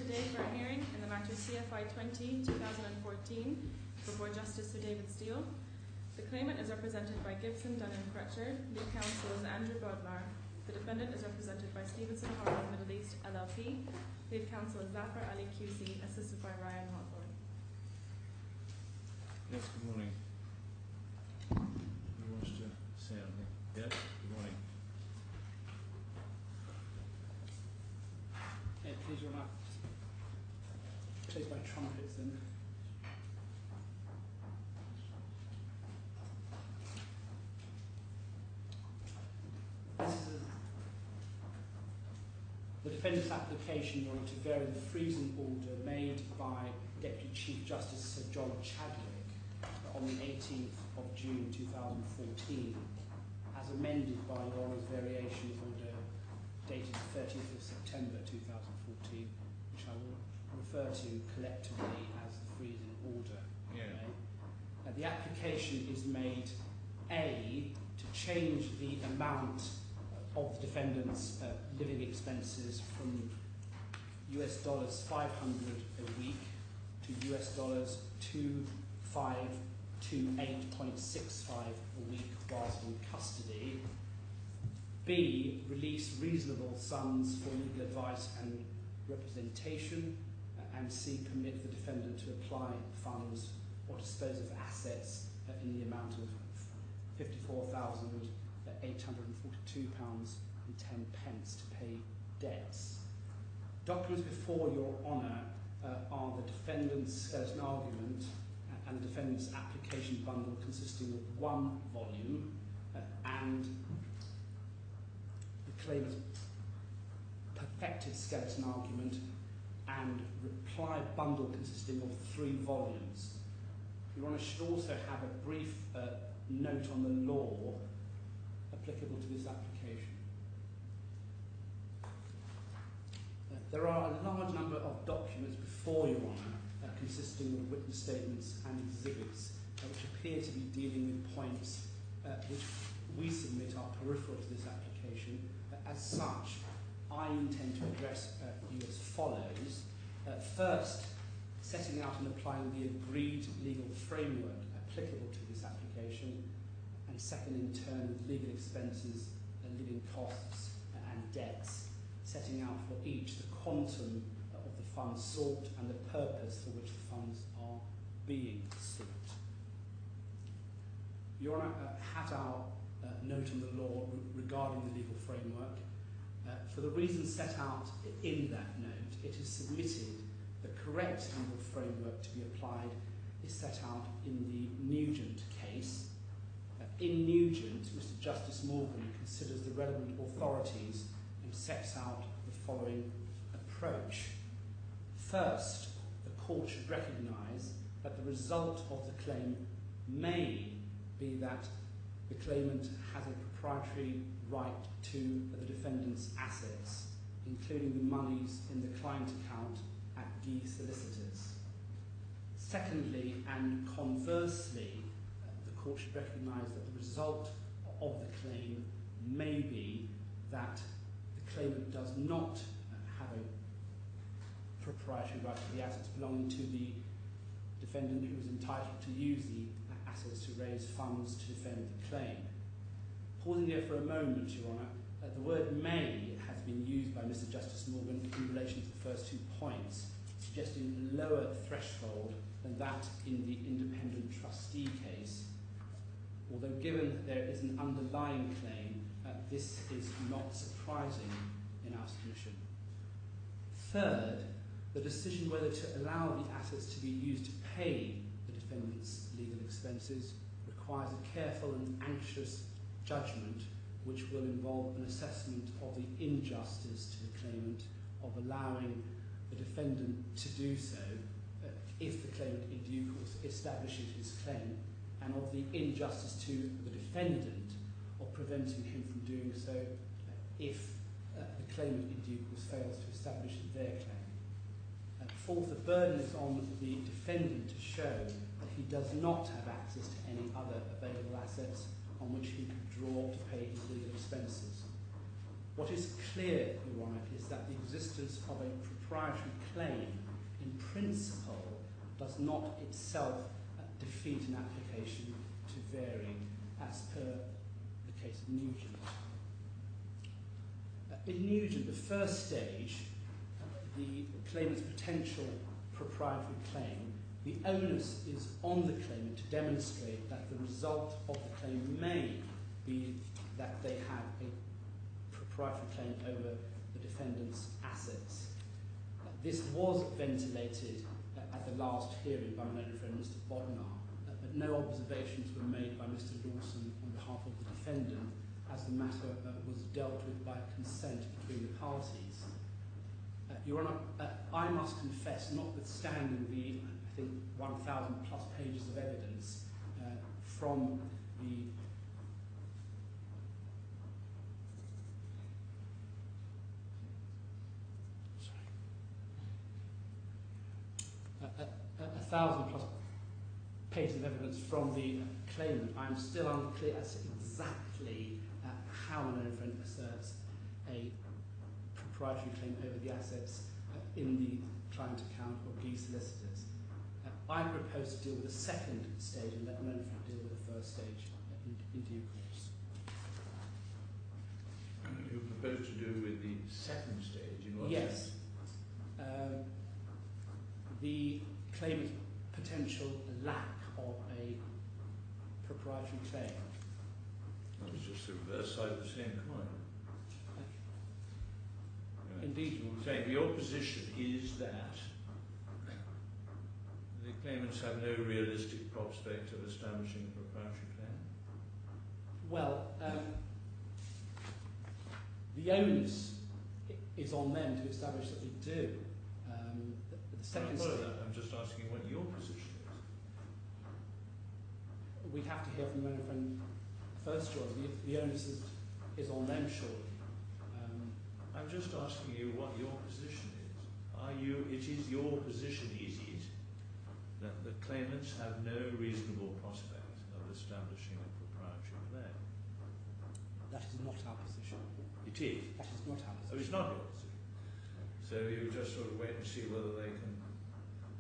today for a hearing in the matter CFI 20-2014 before Justice Sir David Steele. The claimant is represented by Gibson, Dunn & Crutcher. Lead counsel is Andrew Bodnar. The defendant is represented by Stevenson Harlan Middle East LLP. Lead counsel is Zafar Ali QC, assisted by Ryan Hawthorne. Yes, good morning. Who wants to say anything? Yes, good morning. Please run up. Plays by trumpets then. This is the defendant's application in order to vary the freezing order made by Deputy Chief Justice Sir John Chadwick on the 18th of June 2014, as amended by Your Honour's variation order dated 30th of September 2014, which I will refer to collectively as the freezing order. Yeah. Okay? The application is made, A, to change the amount of the defendant's living expenses from US dollars 500 a week to US dollars 2528.65 a week whilst in custody. B, release reasonable sums for legal advice and representation. And C, permit the defendant to apply funds or dispose of assets in the amount of £54,842.10 to pay debts. Documents before Your Honour are the defendant's skeleton argument and the defendant's application bundle consisting of one volume and the claimant's perfected skeleton argument and reply bundle consisting of 3 volumes. Your Honour should also have a brief note on the law applicable to this application. There are a large number of documents before Your Honour consisting of witness statements and exhibits which appear to be dealing with points which we submit are peripheral to this application. As such, I intend to address you as follows. First, setting out and applying the agreed legal framework applicable to this application, and second, in turn, with legal expenses, living costs and debts, setting out for each the quantum of the funds sought and the purpose for which the funds are being sought. Your Honour has our note on the law regarding the legal framework. For the reasons set out in that note, it is submitted the correct legal framework to be applied is set out in the Nugent case. In Nugent, Mr. Justice Morgan considers the relevant authorities and sets out the following approach. First, the court should recognise that the result of the claim may be that the claimant has a proprietary right to the defendant's assets, including the monies in the client account at Haigh solicitors. Secondly, and conversely, the court should recognise that the result of the claim may be that the claimant does not have a proprietary right to the assets belonging to the defendant who is entitled to use the assets to raise funds to defend the claim. Pausing there for a moment, Your Honour, the word may has been used by Mr. Justice Morgan in relation to the first 2 points, suggesting a lower threshold than that in the independent trustee case. Although given that there is an underlying claim, this is not surprising in our submission. Third, the decision whether to allow the assets to be used to pay the defendant's legal expenses requires a careful and anxious judgment which will involve an assessment of the injustice to the claimant of allowing the defendant to do so if the claimant in due course establishes his claim, and of the injustice to the defendant of preventing him from doing so if the claimant in due course fails to establish their claim. Fourth, the burden is on the defendant to show that he does not have access to any other available assets on which he could draw to pay his legal expenses. What is clear, Your Honour, is that the existence of a proprietary claim in principle does not itself defeat an application to vary as per the case of Nugent. In Nugent, the first stage, the claimant's potential proprietary claim, the onus is on the claimant to demonstrate that the result of the claim may be that they have a proprietary claim over the defendant's assets. This was ventilated at the last hearing by my learned friend Mr. Bodnar, but no observations were made by Mr. Lawson on behalf of the defendant, as the matter was dealt with by consent between the parties. Your Honour, I must confess, notwithstanding the, I think, 1,000 plus pages of evidence from the a 1,000 plus pages of evidence from the claimant, I am still unclear as to exactly how an infant asserts a proprietary claim over the assets in the client account of Haigh solicitors. I propose to deal with the second stage and let an infant deal with the first stage in due course. You propose to do with the second stage in what Yes. sense? The claimant's potential lack of a proprietary claim. It's just the reverse side of the same coin. Indeed, Your Honour. Saying your position is that the claimants have no realistic prospect of establishing a proprietary claim? Well, the onus is on them to establish that they do. The second stage, I'm just asking what your position is. we have to hear from the friend first, John. The onus is on them, surely. I'm just asking you what your position is. It is your position, is it, that the claimants have no reasonable prospect of establishing a proprietary claim? That is not our position. It is. That is not our So position. it's not your position. So you just sort of wait and see whether they can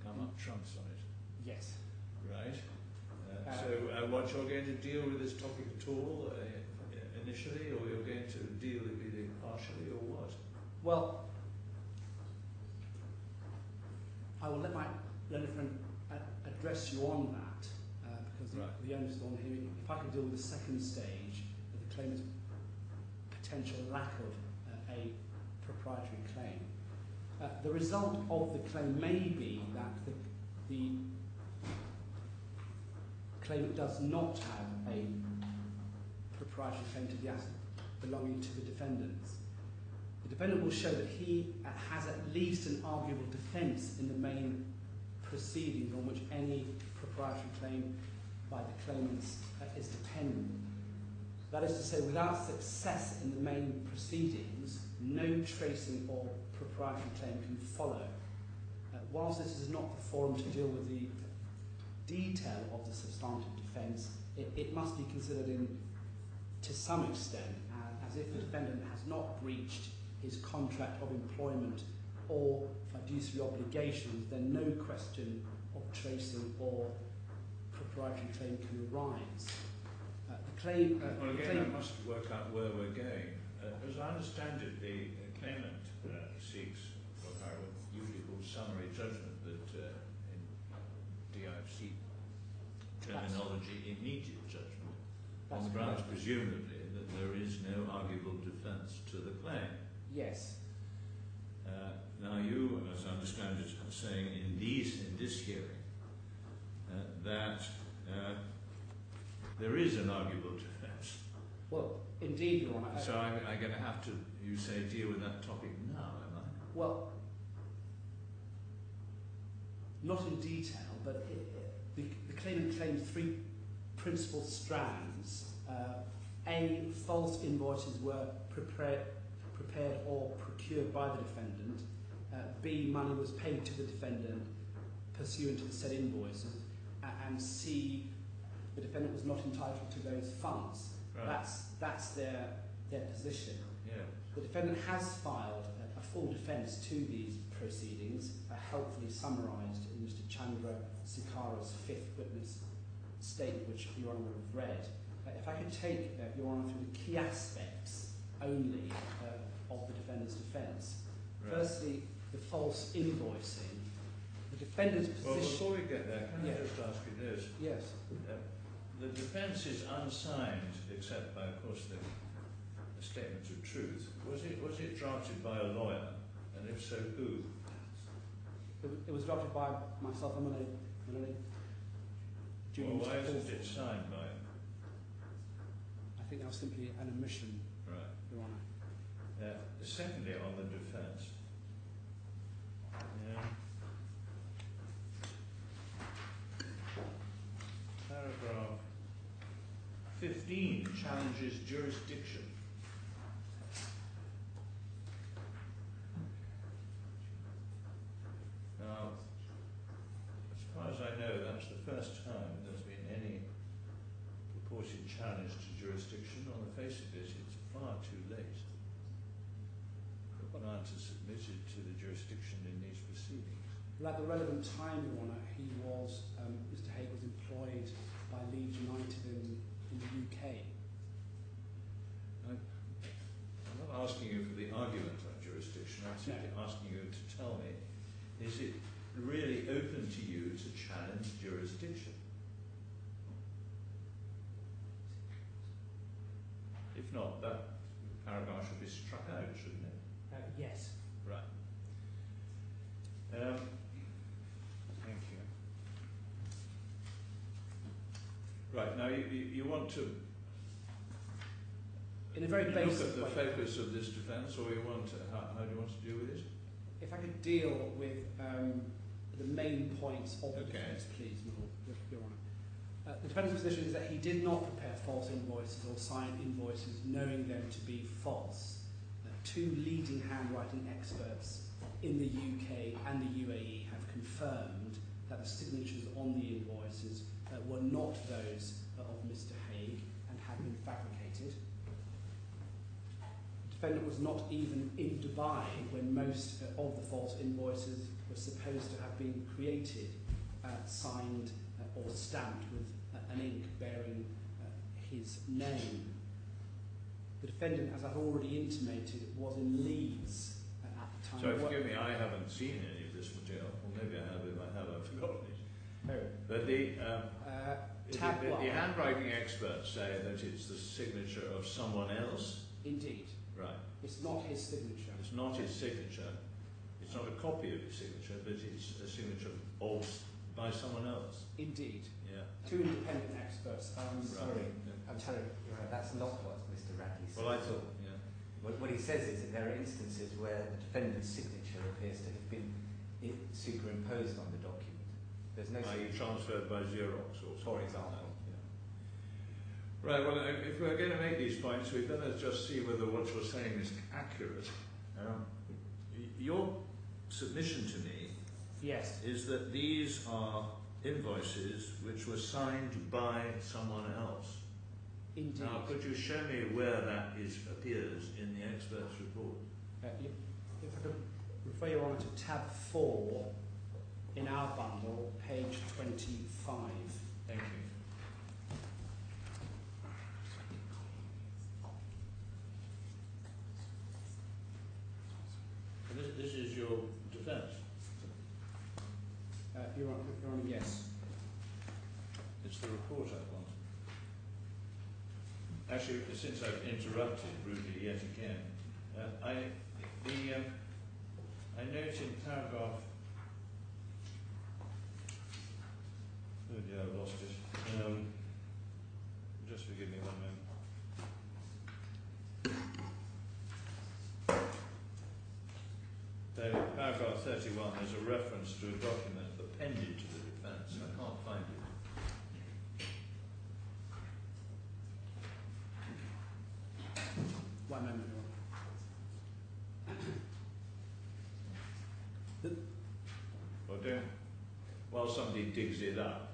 come up trumps on it. Yes. Right. So what, you're going to deal with this topic at all initially, or you're going to deal with it partially, or what? Well, I will let my learned friend address you on that, because the onus is on him. If I could deal with the second stage, the claimant's potential lack of a proprietary claim. The result of the claim may be that the claimant does not have a proprietary claim to the asset belonging to the defendants. The defendant will show that he has at least an arguable defence in the main proceedings on which any proprietary claim by the claimants is dependent. That is to say, without success in the main proceedings, no tracing or proprietary claim can follow. Whilst this is not the forum to deal with the detail of the substantive defence, it must be considered to some extent as if the defendant has not breached his contract of employment or fiduciary obligations, then no question of tracing or proprietary claim can arise. Well, again, I must work out where we're going. As I understand it, the claimant seeks what I would usually call summary judgment, but in DIFC terminology, immediate judgment, on the grounds, presumably, that there is no arguable defence to the claim. Yes. Now you, as I understand it, are saying in this hearing that there is an arguable defence. Well, indeed, Your Honour. So I'm going to have to, you say, deal with that topic now, am I? Well, not in detail, but the claimant claims three principal strands. A, false invoices were prepared or procured by the defendant. B, money was paid to the defendant pursuant to the said invoices. And C, the defendant was not entitled to those funds. Right. That's their their position. Yeah. The defendant has filed a full defence to these proceedings, helpfully summarised in Mr. Chandra Sikara's fifth witness statement, which Your Honour will have read. If I could take Your Honour through the key aspects only of the defendant's defence. Right. Firstly, the false invoicing. The defendant's position... Well, before we get there, can I just ask you this? Yes. The defence is unsigned, except by, of course, the statement of truth. Was it drafted by a lawyer? And if so, who? It was drafted by myself and Melanie. Well, why isn't it signed by him? I think that was simply an omission, Right. Your Honour. Secondly, on the defence, paragraph 15 challenges jurisdiction. Now, as far as I know, that's the first time there's been any purported challenge to jurisdiction. On the face of it, it's far too late. The client is submitted to the jurisdiction in these proceedings. Well, at the relevant time, Your Honour, Mr. Haigh was employed by Leeds United in the UK. I'm not asking you for the argument on jurisdiction, I'm simply asking you to tell me, is it really open to you to challenge jurisdiction? If not, that paragraph should be struck out, shouldn't it? Yes. Right. Thank you. Right, now you want to In a very look basic at the way. focus of this defence, or you want to, how do you want to deal with it? If I could deal with the main points of the Okay. defence, please, Your Honour. The defendant's position is that he did not prepare false invoices or sign invoices knowing them to be false. Two leading handwriting experts in the UK and the UAE have confirmed that the signatures on the invoices were not those of Mr. Haigh and had been fabricated. The defendant was not even in Dubai when most of the false invoices were supposed to have been created, signed or stamped with an ink bearing his name. The defendant, as I've already intimated, was in Leeds at the time. So forgive me, I haven't seen any of this material, or maybe I have. If I have, I've forgotten it. Oh. But the handwriting experts say that it's the signature of someone else. Indeed. Right. It's not his signature. It's not his signature. It's not a copy of his signature, but it's a signature by someone else. Indeed. Yeah. Two independent experts. Sorry, I'm telling you, that's not what Mr. Radley says. Well, I thought, yeah. What he says is that there are instances where the defendant's signature appears to have been superimposed on the document. There's no i.e. transferred by Xerox or something. For example. Yeah. Right, well, if we're going to make these points, we'd better just see whether what you're saying is accurate. Your submission to me Yes. is that these are invoices which were signed by someone else. Indeed. Now, could you show me where that appears in the expert's report? If I could refer Your Honour to tab 4 in our bundle, page 25. Thank you. This is your defence? Your Honour, yes. It's the report I want. Actually, since I've interrupted rudely yet again, I note in paragraph. Oh dear, I've lost it. Just forgive me 1 moment. So, paragraph 31, there's a reference to a document appended to the defence. I can't find it. 1 moment, Your Honour. Well, while somebody digs it up,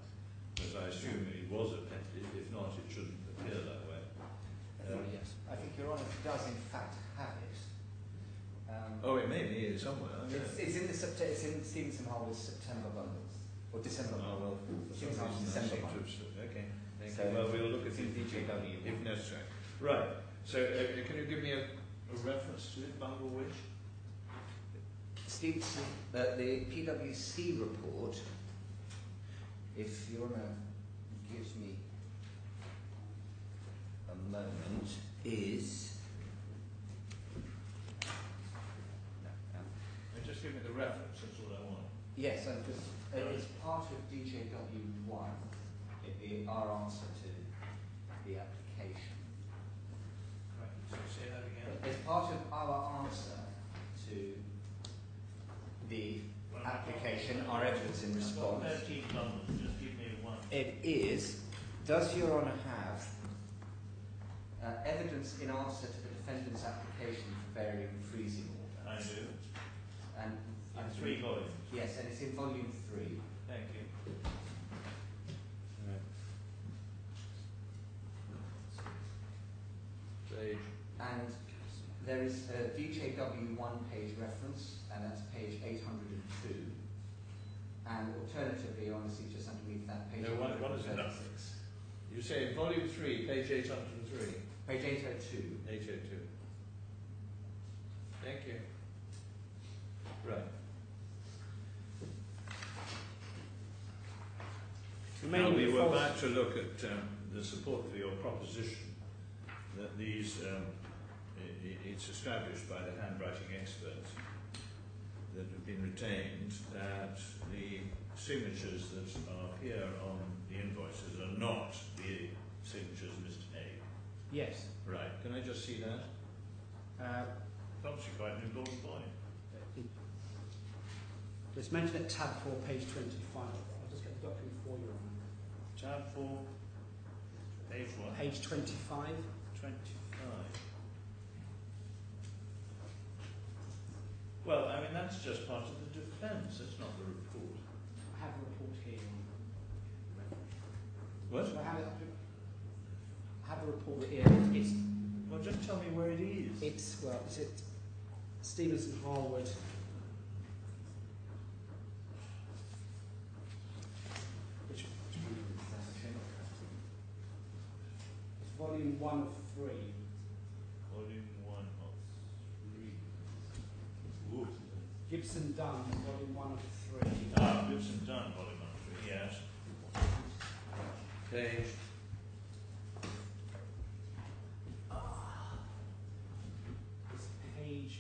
because I assume it was appended, if not, it shouldn't appear that way. Yes. I think Your Honour does in fact have it. Oh, it may be somewhere. It's in Stevenson Harwood's September bundles, or December Oh, bundles. well, for some Stevenson Harwood's reason I December seem to bundles. have okay. Thank So you. Well, we'll look at it's in it DJW. if necessary. Right. So, can you give me a reference to it, bundle which? Stevenson, the PwC report, if Your Honour gives me a moment, is... Just give me the reference, that's all I want. Yes, and it's part of DJW1, our answer to the application. Right, so say that again. It's part of our answer to the application, our evidence in response. 13 bundles, just give me one. It is, does Your Honour have evidence in answer to the defendant's application for varying freezing order? I do. And In 3 volumes. yes, and it's in volume 3. Thank you. Page. And there is a DJW 1-page reference, and that's page 802. And alternatively, honestly, just underneath that, page No, what is it? 836. You say volume 3, page 803. Page 802. 802. Thank you. Right. Now we were about to look at the support for your proposition that these, it's established by the handwriting experts that have been retained that the signatures that are here on the invoices are not the signatures of Mr. Haigh. Yes. Right. Can I just see that? It's obviously quite an important point. It's mentioned at tab 4, page 25. I'll just get the document for you. Tab 4, page 1. Page 25. 25. Well, I mean, that's just part of the defence, it's not the report. I have a report here. What? So I have a report here. It's Well, just tell me where it is. It's at Stevenson Harwood. Which it's volume 1 of 3. Volume 1 of 3. Ooh. Gibson Dunn, volume 1 of 3. Ah, Gibson Dunn, volume 1 of 3, yes. Page. It's page.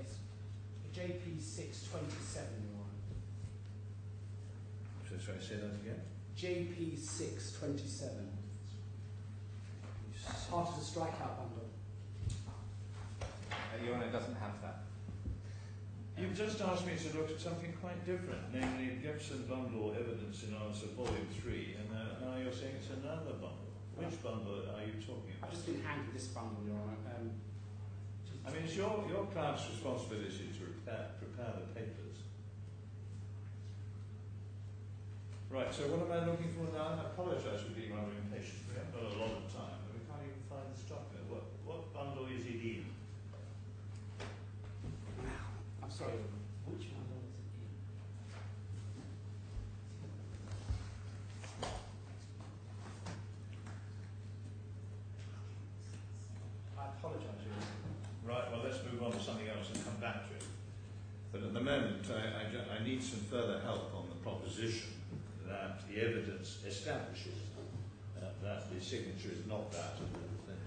It's JP 627. So shall I say that again? JP 627. Part of the strikeout bundle. Your Honour doesn't have that. You've just asked me to look at something quite different, namely Gibson Bundle Evidence in Answer, Volume 3, and now you're saying it's another bundle. Which bundle are you talking I've about? just been handed this bundle, Your Honour. I mean, it's your client's responsibility to prepare the papers. Right, so what am I looking for now? I apologise for being rather impatient. We haven't got a lot of time, but we can't even find this document. What bundle is it in? I'm sorry, which bundle is it in? I apologise, Your Honour. Right, well, let's move on to something else and come back to it. But at the moment, I need some further help on the proposition that the evidence establishes that the signature is not that of the defendant.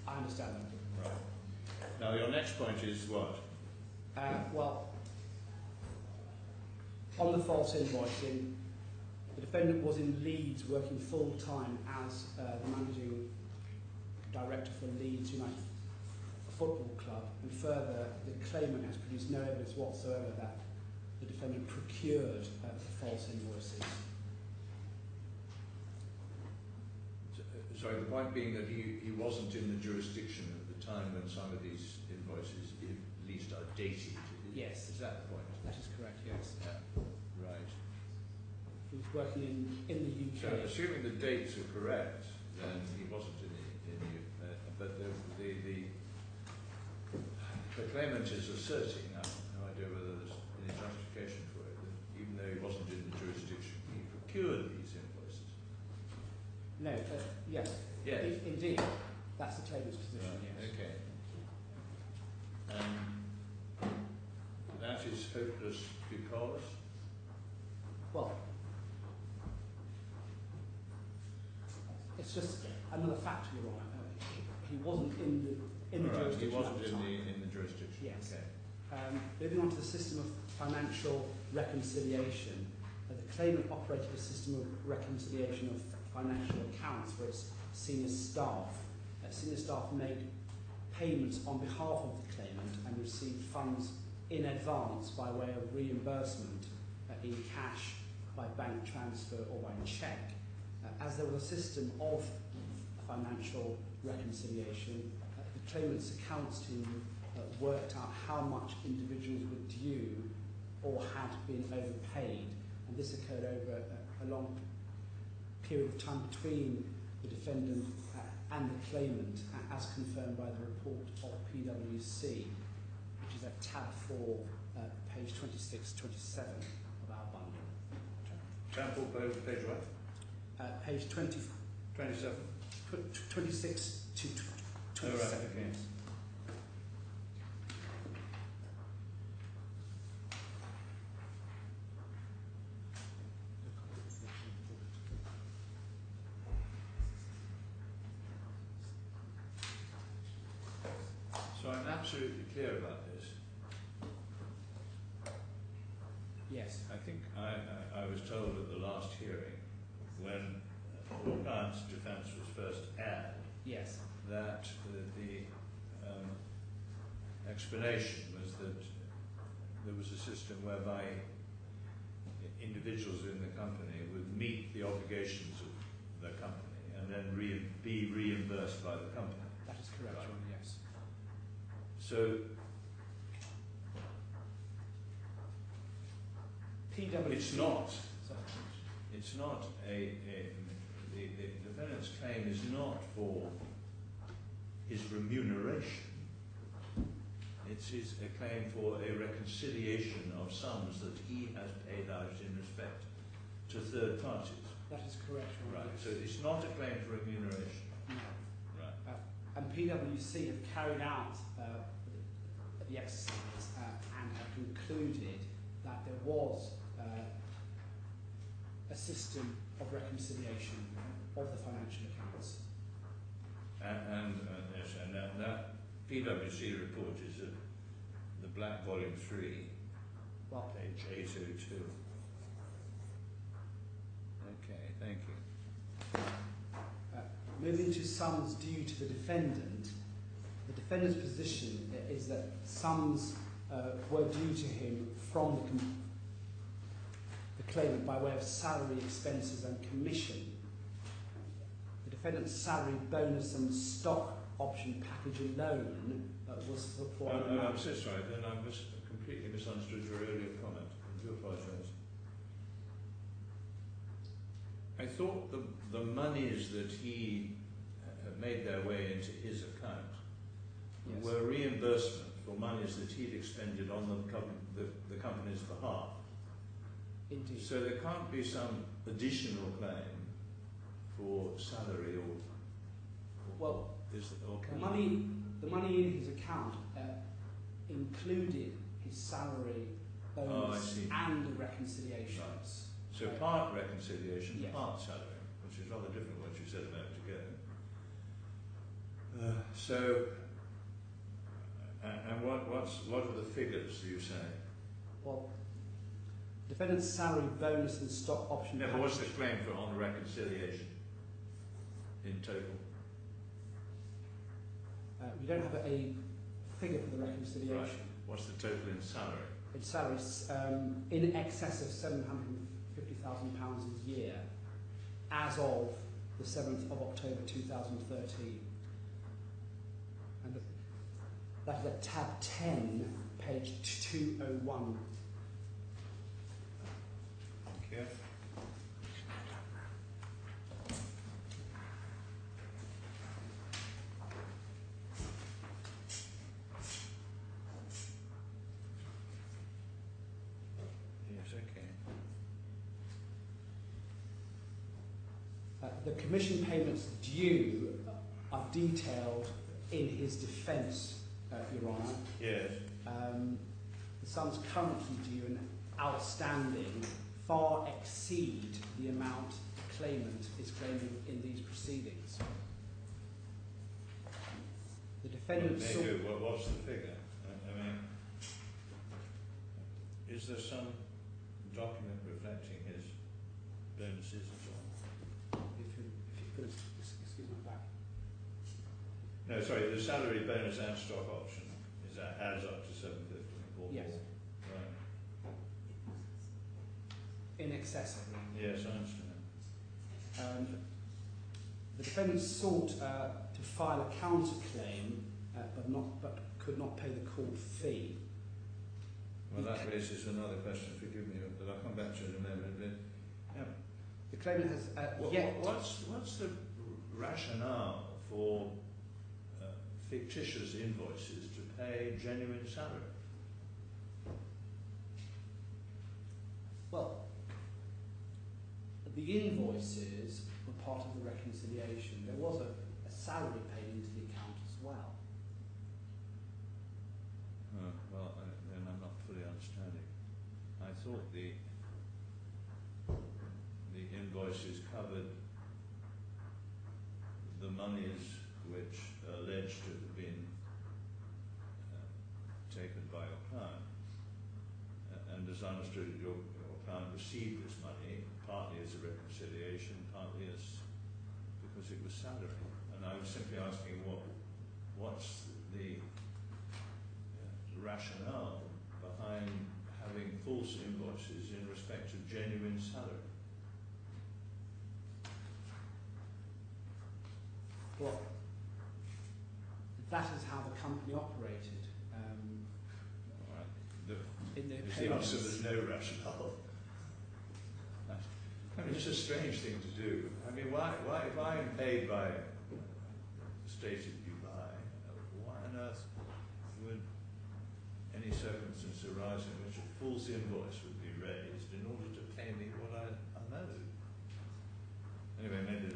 I understand that. Right. Now, your next point is what? Well, on the false invoicing, the defendant was in Leeds working full-time as the managing director for Leeds United Football Club, and further, the claimant has produced no evidence whatsoever that the defendant procured the false invoices. So Sorry, the point being that he wasn't in the jurisdiction at the time when some of these invoices, at least, are dated. Yes. Is that the point? That is correct, yes. Yeah. Right. He was working in the UK. So, assuming the dates are correct, then he wasn't in the but the claimant is asserting, I have no idea whether there's any justification for it, that even though he wasn't in the jurisdiction, he procured these invoices. No, yes. Yes. Indeed. That's the claimant's position, Right. yes. Okay. That is hopeless because? Well, it's just another factor, Your Honour. He wasn't in the jurisdiction. He wasn't at the time. in the jurisdiction. Yes. Okay. Moving on to the system of financial reconciliation, the claimant operated a system of reconciliation of financial accounts for its senior staff. Senior staff made payments on behalf of the claimant and received funds in advance by way of reimbursement in cash, by bank transfer or by cheque. As there was a system of financial reconciliation, the claimant's accounts team worked out how much individuals were due or had been overpaid, and this occurred over a long period of time between the defendant and the claimant, as confirmed by the report of PwC, which is at tab 4, page 26-27 of our bundle. Tab 4, page what? Page 20, 27. 26 to 27. Oh, right, okay. So I'm absolutely clear about this. Yes. I think I was told at the last hearing, when your client's defence was first aired, Yes. that the explanation was that there was a system whereby individuals in the company would meet the obligations of the company and then be reimbursed by the company. That is correct, Right. John, yes. So PwC. it's not the defendant's claim is not for his remuneration. It's a claim for a reconciliation of sums that he has paid out in respect to third parties. That is correct, John. Right. Yes. So it's not a claim for remuneration. No. Right. And PwC have carried out the exercise and have concluded that there was a system of reconciliation of the financial accounts. And yes, and that PwC report is the Black Volume 3, Well, page 802. Okay, thank you. moving to sums due to the defendant's position is that sums were due to him from the claimant by way of salary, expenses and commission. The defendant's salary, bonus and stock option package alone was for I'm so sorry, then I completely misunderstood your earlier comment. I do apologise. I thought the monies that he had made their way into his account were reimbursement for monies that he'd expended on the company's behalf. Indeed. So there can't be some additional claim for salary the money in his account included his salary, bonus and the reconciliations. Right. So part reconciliation, Yes. part salary, which is rather different what you said a moment ago. And what are the figures you say? Well, defendant's salary, bonus and stock option Yeah, but what's the package. claim for on reconciliation in total? We don't have a figure for the reconciliation. Right. What's the total in salary? Its salaries in excess of £750,000 a year as of the the 7th of October 2013. And that is at tab 10, page 201. Thank you. Yes, okay. The commission payments due are detailed in his defence, Your Honour. Yes. The sums currently due and outstanding far exceed the amount the claimant is claiming in these proceedings. The defendant Well, they do. What's the figure? I mean, is there some document reflecting his bonuses and so on? If you could excuse my back. No, sorry, the salary, bonus and stock option is that adds up to 750 or Yes. more. Right. In excess of that. Yes, I understand. The defendant sought to file a counterclaim, but could not pay the court fee. Well, that raises another question. Forgive me, but I'll come back to it in a moment. But, The claimant has what's the rationale for fictitious invoices to pay genuine salary? Well, the invoices were part of the reconciliation. There was a salary paid into the account as well. Then I'm not fully understanding. I thought the invoices covered the monies which are alleged to have been taken by your client. And as I understood it, your client received this money partly as a reconciliation, partly as because it was salary. And I was simply asking what's the rationale behind having false invoices in respect of genuine salary? Well, that is how the company operated. All right. In the Is the answer there's no rationale? I mean, it's a strange thing to do. I mean, why if I'm paid by the state of Dubai, why on earth would any circumstance arise in which a false invoice would be raised in order to pay me what I owed? Anyway, maybe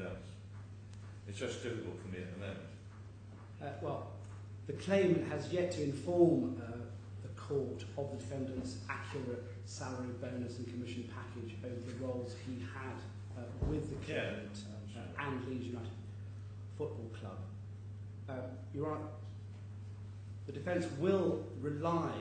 it's just difficult for me at the moment. Well, the claimant has yet to inform the court of the defendant's accurate salary, bonus and commission package over the roles he had with the claimant and Leeds United Football Club. Your Honour, the defence will rely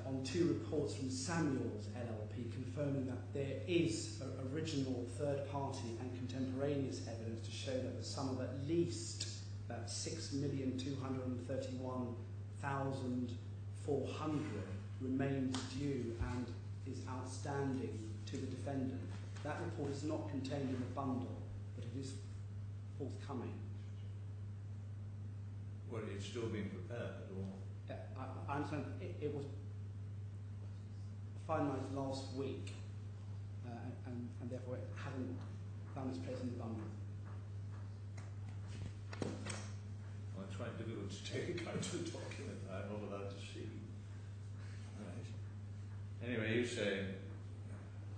on two reports from Samuels LLP confirming that there is original third-party and contemporaneous evidence to show that the sum of at least $6,231,400 remains due and is outstanding to the defendant. That report is not contained in the bundle, but it is forthcoming. Well, it's still being prepared, or? I understand it was finalised last week, and therefore it hasn't found its place in the bundle. Well, it's quite difficult to take account of a document that I'm not allowed to see. Right. Anyway, you say...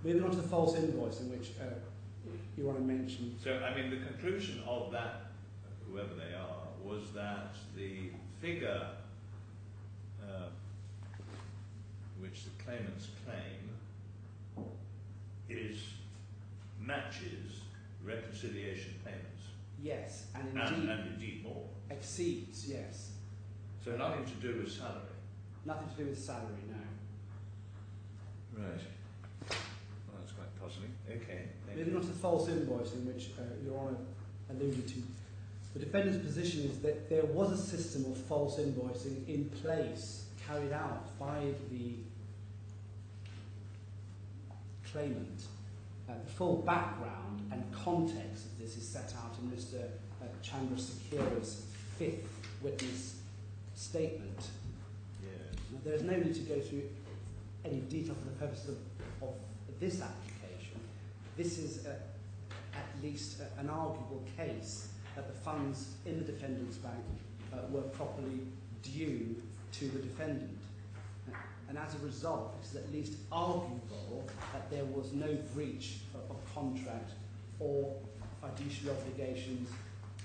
Moving on to the false invoice, in which you want to mention... So, I mean, the conclusion of that, whoever they are, was that the figure which the claimants claim matches reconciliation payments. Yes, and indeed more. Exceeds, yes. So nothing to do with salary? Nothing to do with salary, no. Right. Well, that's quite puzzling. Okay. Moving on to the false invoice, in which Your Honour alluded to. The defendant's position is that there was a system of false invoicing in place, carried out by the claimant, The full background and context of this is set out in Mr. Chandrasekhara's 5th witness statement. Yes. Now, there is no need to go through any detail for the purposes of this application. This is at least an arguable case that the funds in the defendant's bank were properly due to the defendant. And as a result, it is at least arguable that there was no breach of contract or fiduciary obligations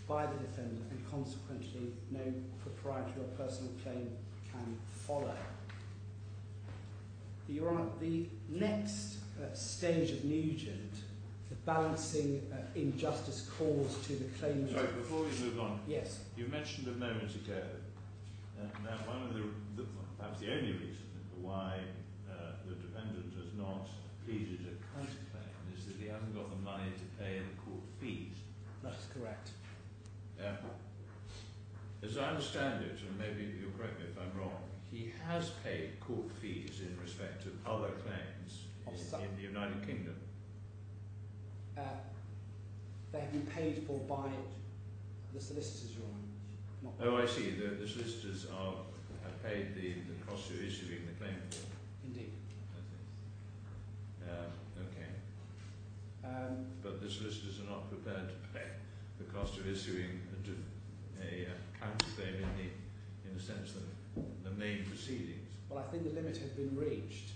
by the defendant, and consequently no proprietary or personal claim can follow. Your Honour, the next stage of Nugent, the balancing injustice caused to the claimant... Sorry, before we move on, yes. you mentioned a moment ago that one of the perhaps the only reason why the defendant has not pleaded a counterclaim is that he hasn't got the money to pay the court fees. That's correct. As I understand it, and maybe you'll correct me if I'm wrong, he has paid court fees in respect of other claims in the United Kingdom. They have been paid for by the solicitors, Your Honour. Oh, I see. The solicitors have paid the cost of issuing the claim form. Indeed. Okay. But the solicitors are not prepared to pay the cost of issuing a counterclaim in the sense that the main proceedings. Well, I think the limit has been reached.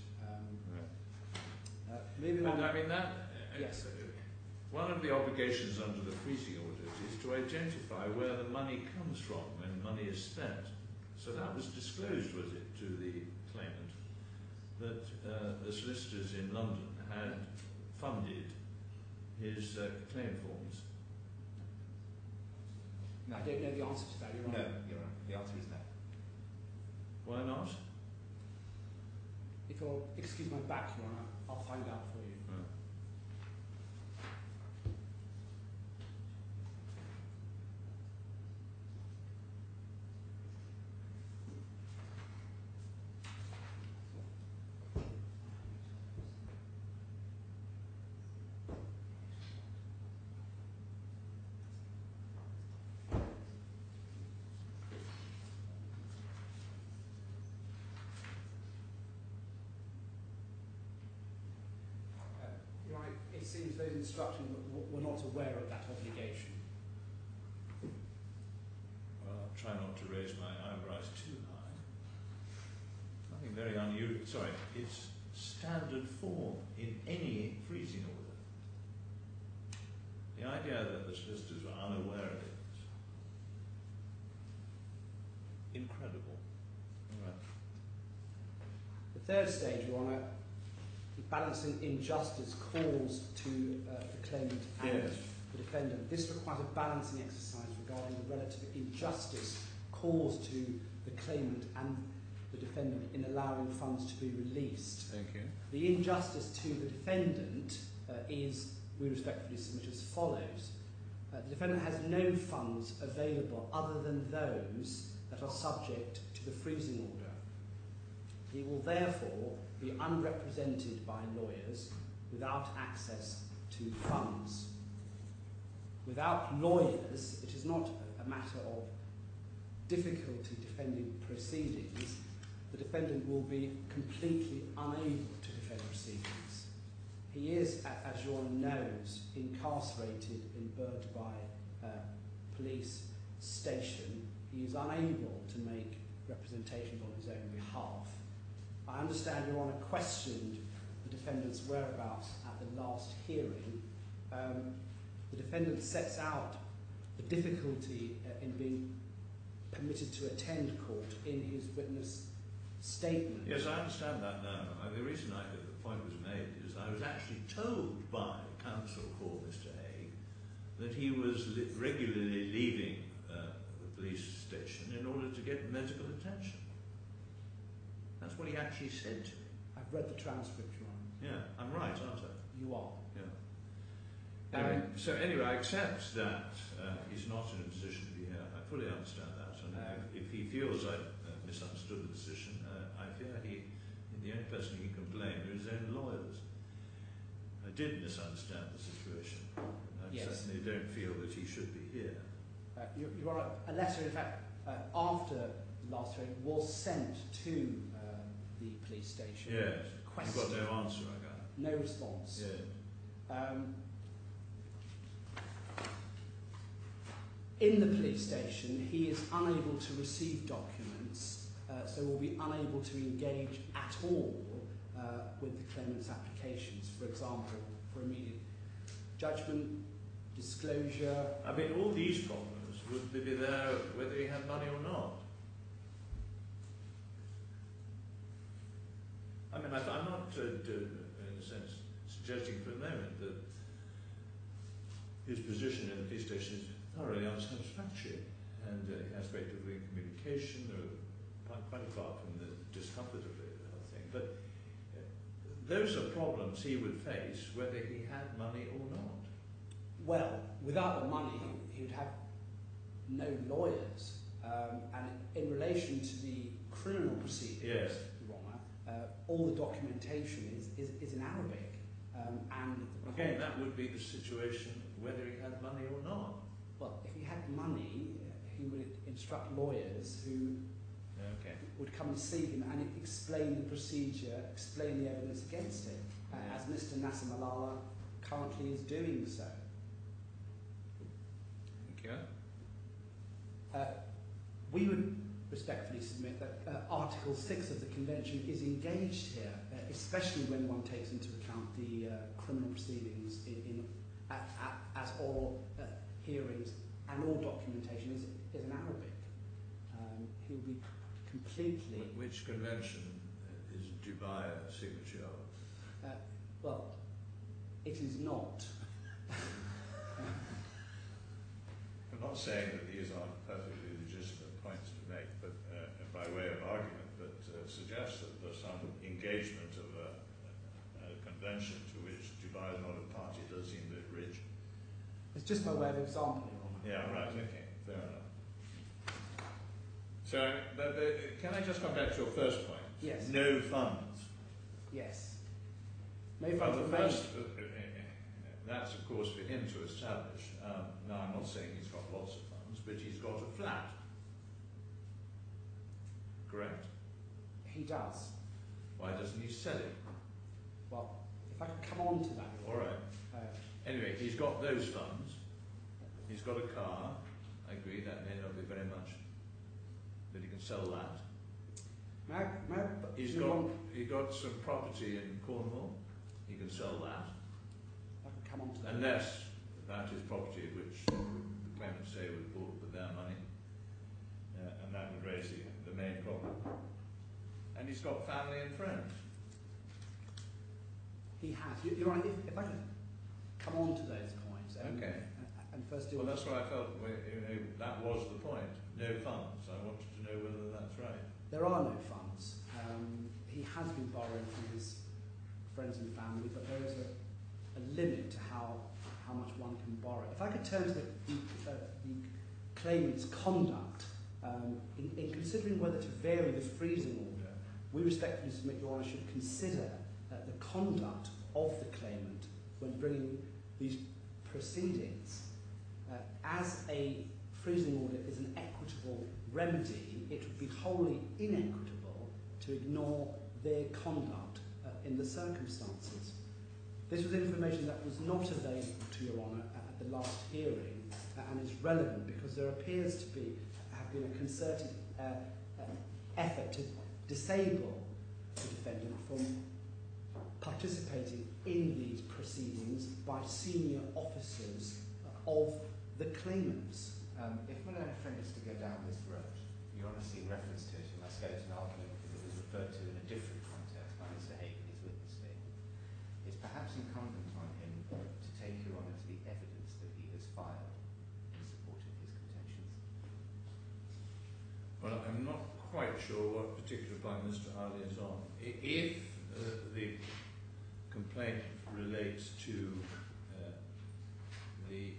Right. Moving on. I mean that. Yes. One of the obligations under the freezing orders is to identify where the money comes from when money is spent. So that was disclosed, was it, to the claimant, that the solicitors in London had funded his claim forms? No. I don't know the answer to that, Your Honour. No, Your Honour. The answer is no. Why not? If you'll excuse my back, Your Honour, I'll find out for you. It seems those instructions were not aware of that obligation. Well, I'll try not to raise my eyebrows too high. Nothing very unusual. Sorry, it's standard form in any freezing order. The idea that the solicitors were unaware of it is incredible. All right. The third stage, Your Honour, balancing injustice caused to the claimant and the defendant. This requires a balancing exercise regarding the relative injustice caused to the claimant and the defendant in allowing funds to be released. Thank you. The injustice to the defendant is, we respectfully submit, as follows. The defendant has no funds available other than those that are subject to the freezing order. He will therefore be unrepresented by lawyers without access to funds. Without lawyers, it is not a matter of difficulty defending proceedings. The defendant will be completely unable to defend proceedings. He is, as your knows, incarcerated in Birdby police station. He is unable to make representations on his own behalf. I understand Your Honour questioned the defendant's whereabouts at the last hearing. The defendant sets out the difficulty in being permitted to attend court in his witness statement. Yes, I understand that now. The reason the point was made is I was actually told by counsel for Mr. Haigh that he was regularly leaving the police station in order to get medical attention. That's what he actually said to me. I've read the transcript, Your Honour. Yeah, I'm right, aren't I? You are. Yeah. Anyway, I accept that he's not in a position to be here. I fully understand that. And if he feels I've misunderstood the position, I fear the only person he can blame are his own lawyers. I did misunderstand the situation. I Yes. certainly don't feel that he should be here. You're right. A letter, in fact, after the last hearing, was sent to the police station. Yes. You've got no answer, I gather. No response. Yes. In the police station, he is unable to receive documents, so will be unable to engage at all with the claimant's applications, for example, for immediate judgment, disclosure. I mean, all these problems would be there whether he had money or not. I mean, I'm not, in a sense, suggesting for a moment that his position in the police station is thoroughly unsatisfactory, and he has great difficulty in communication, quite far from the discomfort of the whole thing. But those are problems he would face whether he had money or not. Well, without the money, he would have no lawyers. And in relation to the criminal proceedings, Yes. Your Honour, all the documentation is in Arabic. And Again, that would be the situation whether he had money or not. well, if he had money, he would instruct lawyers who Okay. would come and see him and explain the procedure, explain the evidence against him, Yeah. as Mr. Nasser Malala currently is doing so. Thank you. We would respectfully submit that Article 6 of the Convention is engaged here, especially when one takes into account the criminal proceedings as oral hearings, and all documentation is in Arabic. He will be completely... Which convention is Dubai a signature of? Well, it is not. I'm not saying that these aren't perfectly legitimate points to make, but by way of argument, but suggest that there's some engagement of a convention to which Dubai is not a party does seem a bit rich. It's just by way of example, Your Honour. Yeah, right, okay, fair enough. So, can I just come back to your first point? Yes. No funds. Yes. No Well, funds the remain. first, that's of course for him to establish. Now, I'm not saying he's got lots of funds, but he's got a flat. Correct? He does. Why doesn't he sell it? Well, if I could come on to that. Your All Honour. right. Anyway, he's got those funds. He's got a car. I agree, that may not be very much, but he can sell that. He's got some property in Cornwall. He can sell that. I could come on to that. Unless that is property which the claimants say was bought with their money, and that would raise the main problem. And he's got family and friends. He has. You're right. If I could come on to those points. Okay. And first do. Well, that's what I felt. That was the point. No funds. I wanted to know whether that's right. There are no funds. He has been borrowing from his friends and family, but there is a limit to how much one can borrow. If I could turn to the claimant's conduct, in considering whether to vary the freezing order, we respectfully submit, Your Honour, should consider the conduct of the claimant when bringing these proceedings. As a freezing order is an equitable remedy, it would be wholly inequitable to ignore their conduct in the circumstances. This was information that was not available to Your Honour at the last hearing, and is relevant because there appears to have been a concerted effort to disable the defendant from participating in these proceedings by senior officers of the claimants. If my learned friend is to go down this road, Your Honour seeing reference to it in my skeleton argument because it was referred to in a different context by Mr. Haigh in his witness statement, it's perhaps incumbent on him to take Your Honour to the evidence that he has filed in support of his contentions. Well, I'm not quite sure what particular point Mr. Ali is on. If the complaint relates to the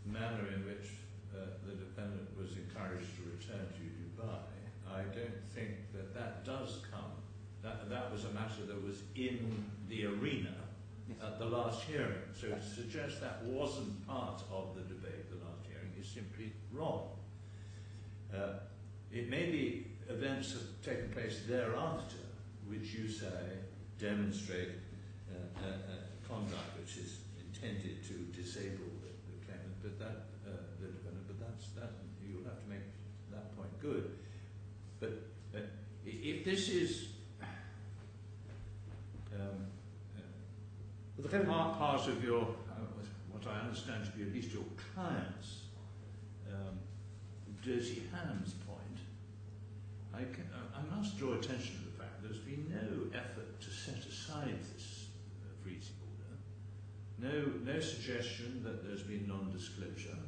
manner in which the defendant was encouraged to return to Dubai, I don't think that does come that was a matter that was in the arena at the last hearing. So to suggest that wasn't part of the debate, the last hearing, is simply wrong. It may be events have taken place thereafter, which you say demonstrate conduct which is intended to disable the claimant, but the defendant. But that you'll have to make that point good. But if this is part of your, what I understand to be at least your client's dirty hands point, I must draw attention to the fact there's been no effort to set aside this freezing order, no suggestion that there's been non-disclosure.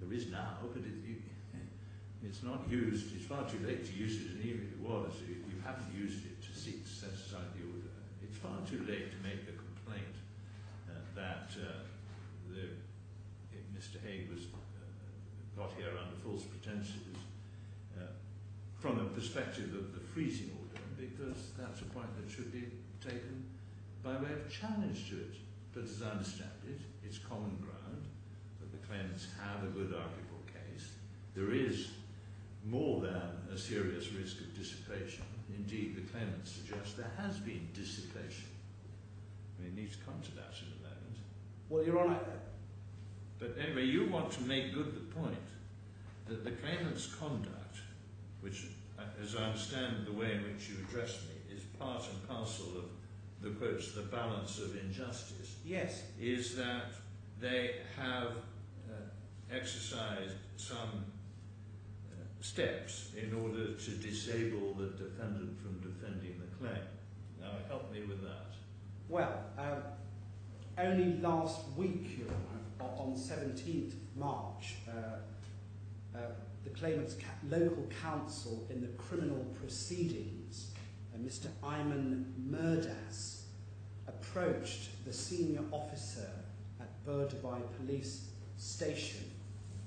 There is now, but it's not used, it's far too late to use it, and even if it was, you haven't used it to seek to set aside the order. It's far too late to make the complaint that Mr. Haigh was got here under false pretenses from the perspective of the freezing order, because that's a point that should be taken by way of challenge to it. But as I understand it, it's common ground that the claimants have a good arguable case. There is more than a serious risk of dissipation. Indeed, the claimants suggest there has been dissipation. We need to come to that in a moment. Well, Your Honour... But anyway, you want to make good the point that the claimant's conduct, which, as I understand the way in which you address me, is part and parcel of the quotes, the balance of injustice. Yes. Is that they have exercised some steps in order to disable the defendant from defending the claim. Now, help me with that. Well, only last week, Your Honour, on 17th of March, the claimant's local counsel in the criminal proceedings, Mr. Ayman Murdas, approached the senior officer at Burdubai Police Station,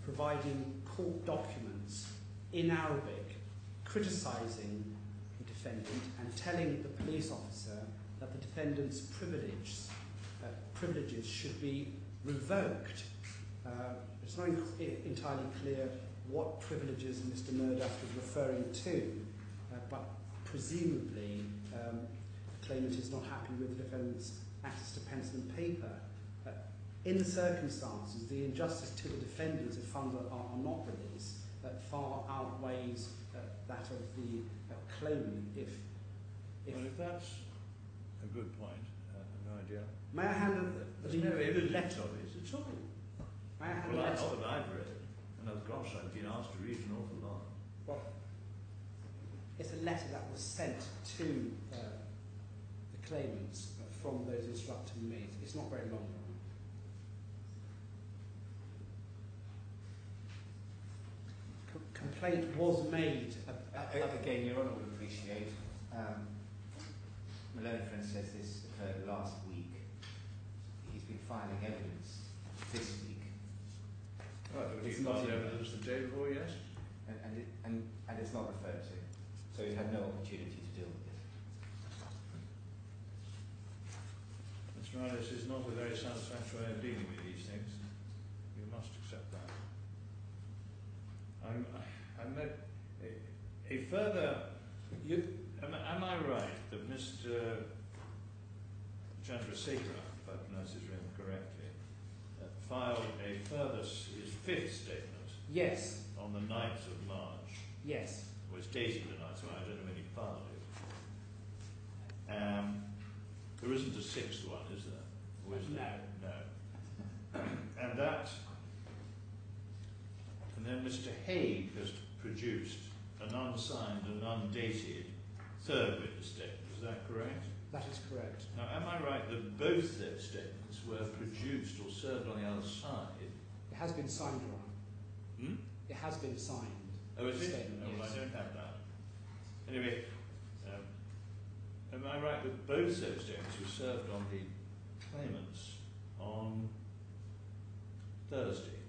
providing court documents in Arabic, criticising the defendant and telling the police officer that the defendant's privileges should be revoked. It's not entirely clear what privileges Mr. Murdas was referring to, but presumably the claimant is not happy with the defendant's access to pencil and paper. In the circumstances, the injustice to the defendants if funds are not released far outweighs that of the claimant. Well, if that's a good point, no idea. May I hand There's no evidence of it at all. May I hand Well, the that's letter? what I've read. And gosh, I've been asked to read an awful lot. Well, it's a letter that was sent to the claimants from those instructing me. It's not very long. Complaint was made. Again, Your Honour would appreciate. Malone, for instance, says this occurred last week. He's been filing evidence this week. Right, but It's he's not filed in evidence the day before, yes? And it's not referred to. So you had no opportunity to deal with it. Mr. Morales is not a very satisfactory way of dealing with these things. You must accept that. A further... Am I right that Mr. Chandrasekhar, if I pronounce his name correctly, filed a further, his fifth statement? Yes. On the 9th of March? Yes. Well, it's dated the 9th, so I don't know when he filed it. There isn't a sixth one, is there? Or is there? No. And that... And then Mr. Haigh has produced an unsigned and undated third witness statement. Is that correct? That is correct. Now, am I right that both those statements were produced or served on the other side? It has been signed, Your Honour. Hmm? It has been signed. Oh, is it? Statement, No, well, yes. I don't have that. Anyway, am I right that both those statements were served on the claimants on Thursday?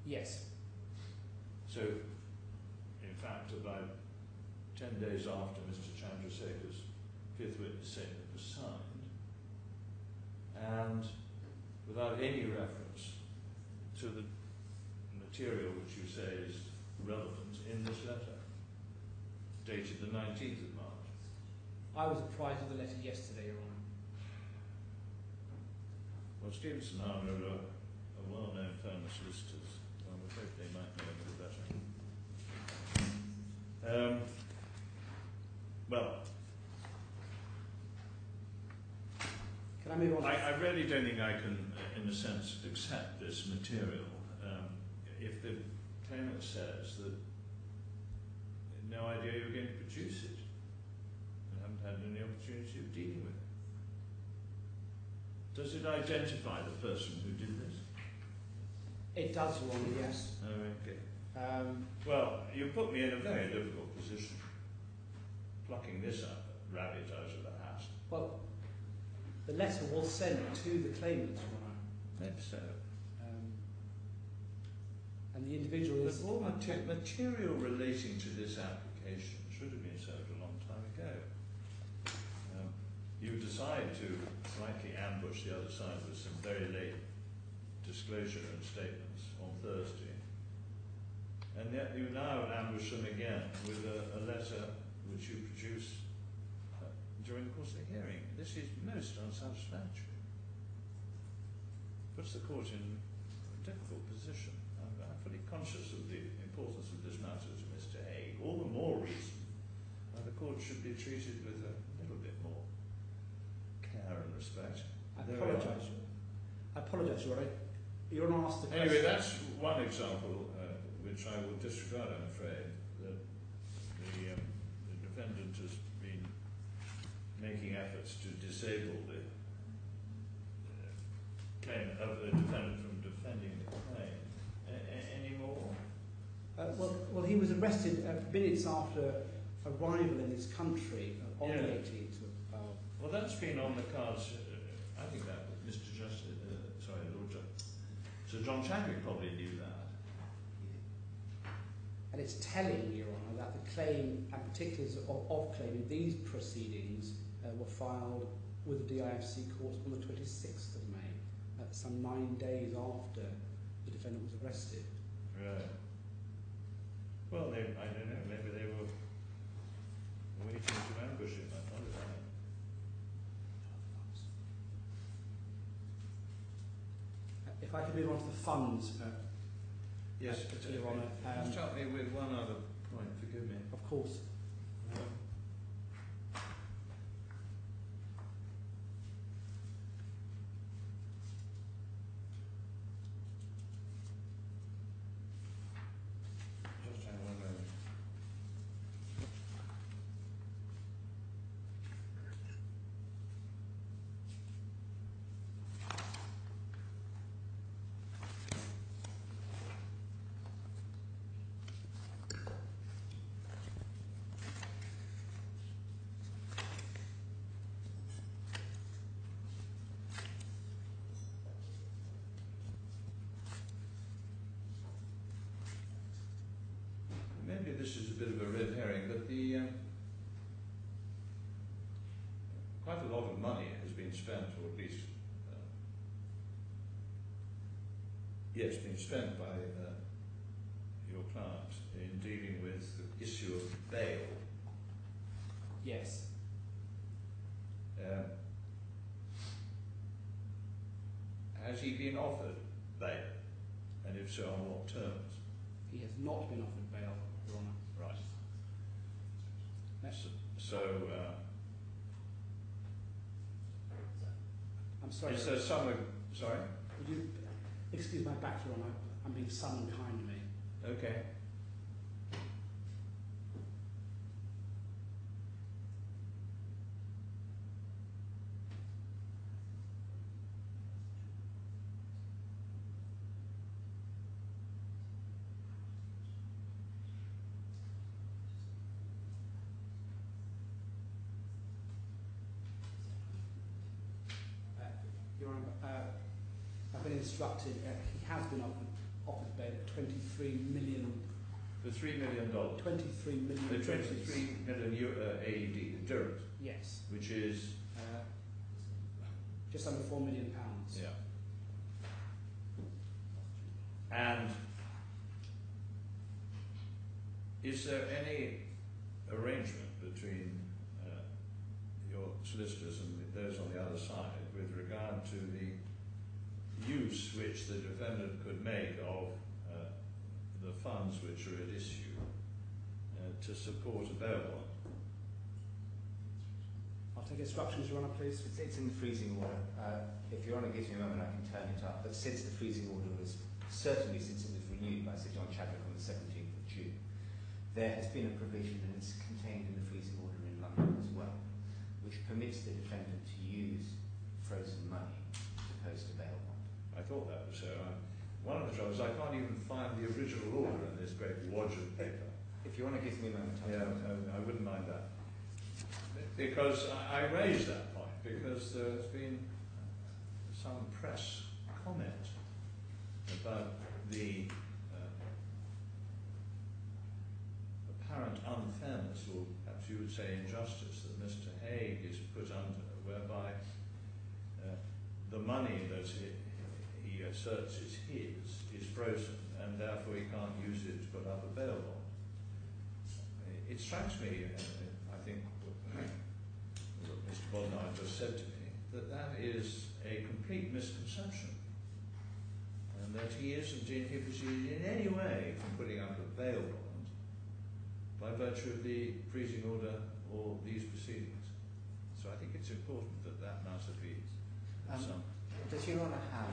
Yes. So, in fact, about 10 days after Mr. Chandrasekhar's fifth witness statement was signed, and without any reference to the material which you say is relevant in this letter, dated the 19th of March. I was apprised of the letter yesterday, Your Honour. Well, Stevenson are a well-known firm of solicitors. I would hope they might know a little better. Well, Can I move on? I really don't think I can, in a sense, accept this material. If the claimant says that no idea you're going to produce it and haven't had any opportunity of dealing with it. Does it identify the person who did this? It does, Your Honour, yes. Oh, okay. Well, you put me in a very difficult position, plucking this rabbit out of the hat. Well, the letter was sent to the claimant, Your Honour. Maybe so. And the individual is... But all material relating to this application should have been served a long time ago. You decide to slightly ambush the other side with some very late disclosure and statements on Thursday, and yet you now ambush them again with a letter which you produce during the course of the hearing. This is most unsatisfactory. Puts the court in a difficult position. I'm fully conscious of the importance of this matter to Mr. Haigh. All the more reason why the court should be treated with a little bit more care and respect. I apologise, Your Honour. You're not asked the question. Anyway, that's one example which I will disregard, I'm afraid, that the defendant has been making efforts to disable the claim of the defendant from defending the claim. Any more? Well, he was arrested minutes after arrival in this country on the 18th of... Well, that's been on the cards. I think that Mr. Lord Sir John Chadwick probably knew that. And it's telling, Your Honour, that the claim and particulars of claim in these proceedings were filed with the DIFC court on the 26th of May, some 9 days after the defendant was arrested. Right. Well, I don't know, maybe they were waiting to ambush him. I wonder that. If I could move on to the funds, Yes, Your Honour. Just help me with one other point, forgive me. Of course. Just hang on one moment. Maybe this is a bit of a red herring, but quite a lot of money has been spent, or at least been spent by your client in dealing with the issue of bail. Yes. Has he been offered bail, and if so, on what terms? He has not been offered bail, Your Honour. Right. Next. So, I'm sorry. is there some? Sorry. Would you excuse my back, Your Honour? I'm being summoned behind me. Okay. Your Honour, I've been instructed he has been offered bail at £23 million. For $3 million. 23 million. 23 million AED, dirhams. Yes. Which is? Just under £4 million. Yeah. And is there any arrangement between your solicitors and those on the other side with regard to the use which the defendant could make of the funds which are at issue to support a bail bond? I'll take instructions, Your Honour, please. It's in the freezing order. If Your Honour gives me a moment, I can turn it up. But since the freezing order was, certainly since it was renewed by Sir John Chadwick on the 17th of June, there has been a provision, and it's contained in the freezing order in London as well, which permits the defendant to use frozen money to post a bail bond. I thought that was so. One of the troubles, I can't even find the original order in this great wodge of paper. If Your Honour gives me a moment, I wouldn't mind that. Because I raised that point, because there's been some press comment about the apparent unfairness, or perhaps you would say injustice, that Mr. Haigh is put under, whereby the money that he asserts is his is frozen, and therefore he can't use it to put up a bail bond. It strikes me, I think, what Mr. Bodnar just said to me, that is a complete misconception, and that he isn't inhibited in any way from putting up a bail bond by virtue of the freezing order or these proceedings. So I think it's important that that matter be some. Does Your Honour have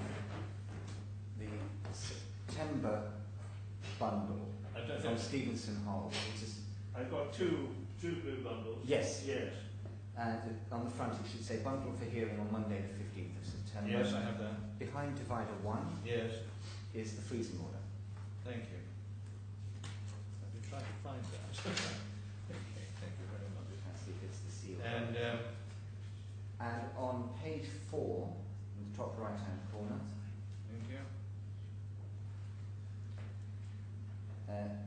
the September bundle from Stevenson Hall? I've got two blue bundles. Yes. Yes. And on the front it should say bundle for hearing on Monday the 15th of September. Yes, I have that. Behind divider 1 yes. is the freezing order. Thank you. I've been trying to find that. Okay, thank you very much. Let's see if it's the seal. And on page 4, in the top right hand corner, thank you.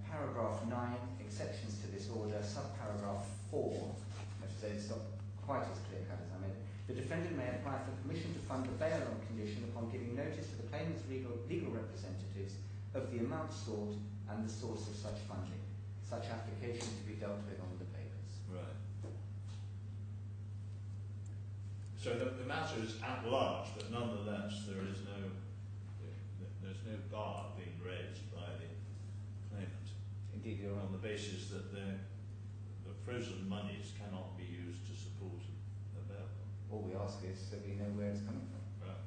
Paragraph 9, exceptions to this order, subparagraph 4, I should say it's not quite as clear cut as I made it. The defendant may apply for permission to fund the bail on condition upon giving notice to the claimant's legal representatives of the amount sought and the source of such funding. Such application to be dealt with on the papers. Right. So the matter is at large, but nonetheless there's no bar being raised by the claimant. Indeed, Your Honour. On the basis that the frozen monies cannot be used to support a bail. All we ask is that we know where it's coming from. Right.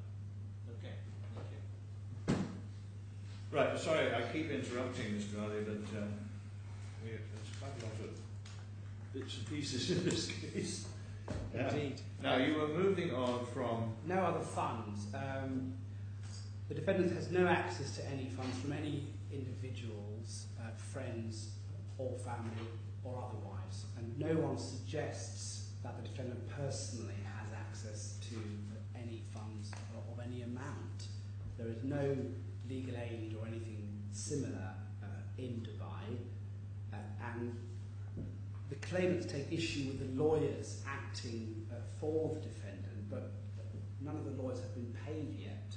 Okay. Thank you. Right. Sorry, I keep interrupting, Mr. Ali, but there's quite a lot of bits and pieces in this case. Indeed. Now, you were moving on from... No other funds. The defendant has no access to any funds from any individuals, friends or family or otherwise, and no one suggests that the defendant personally has access to any funds of any amount. There is no legal aid or anything similar in Dubai, and the claimants take issue with the lawyers acting for the defendant, but none of the lawyers have been paid yet.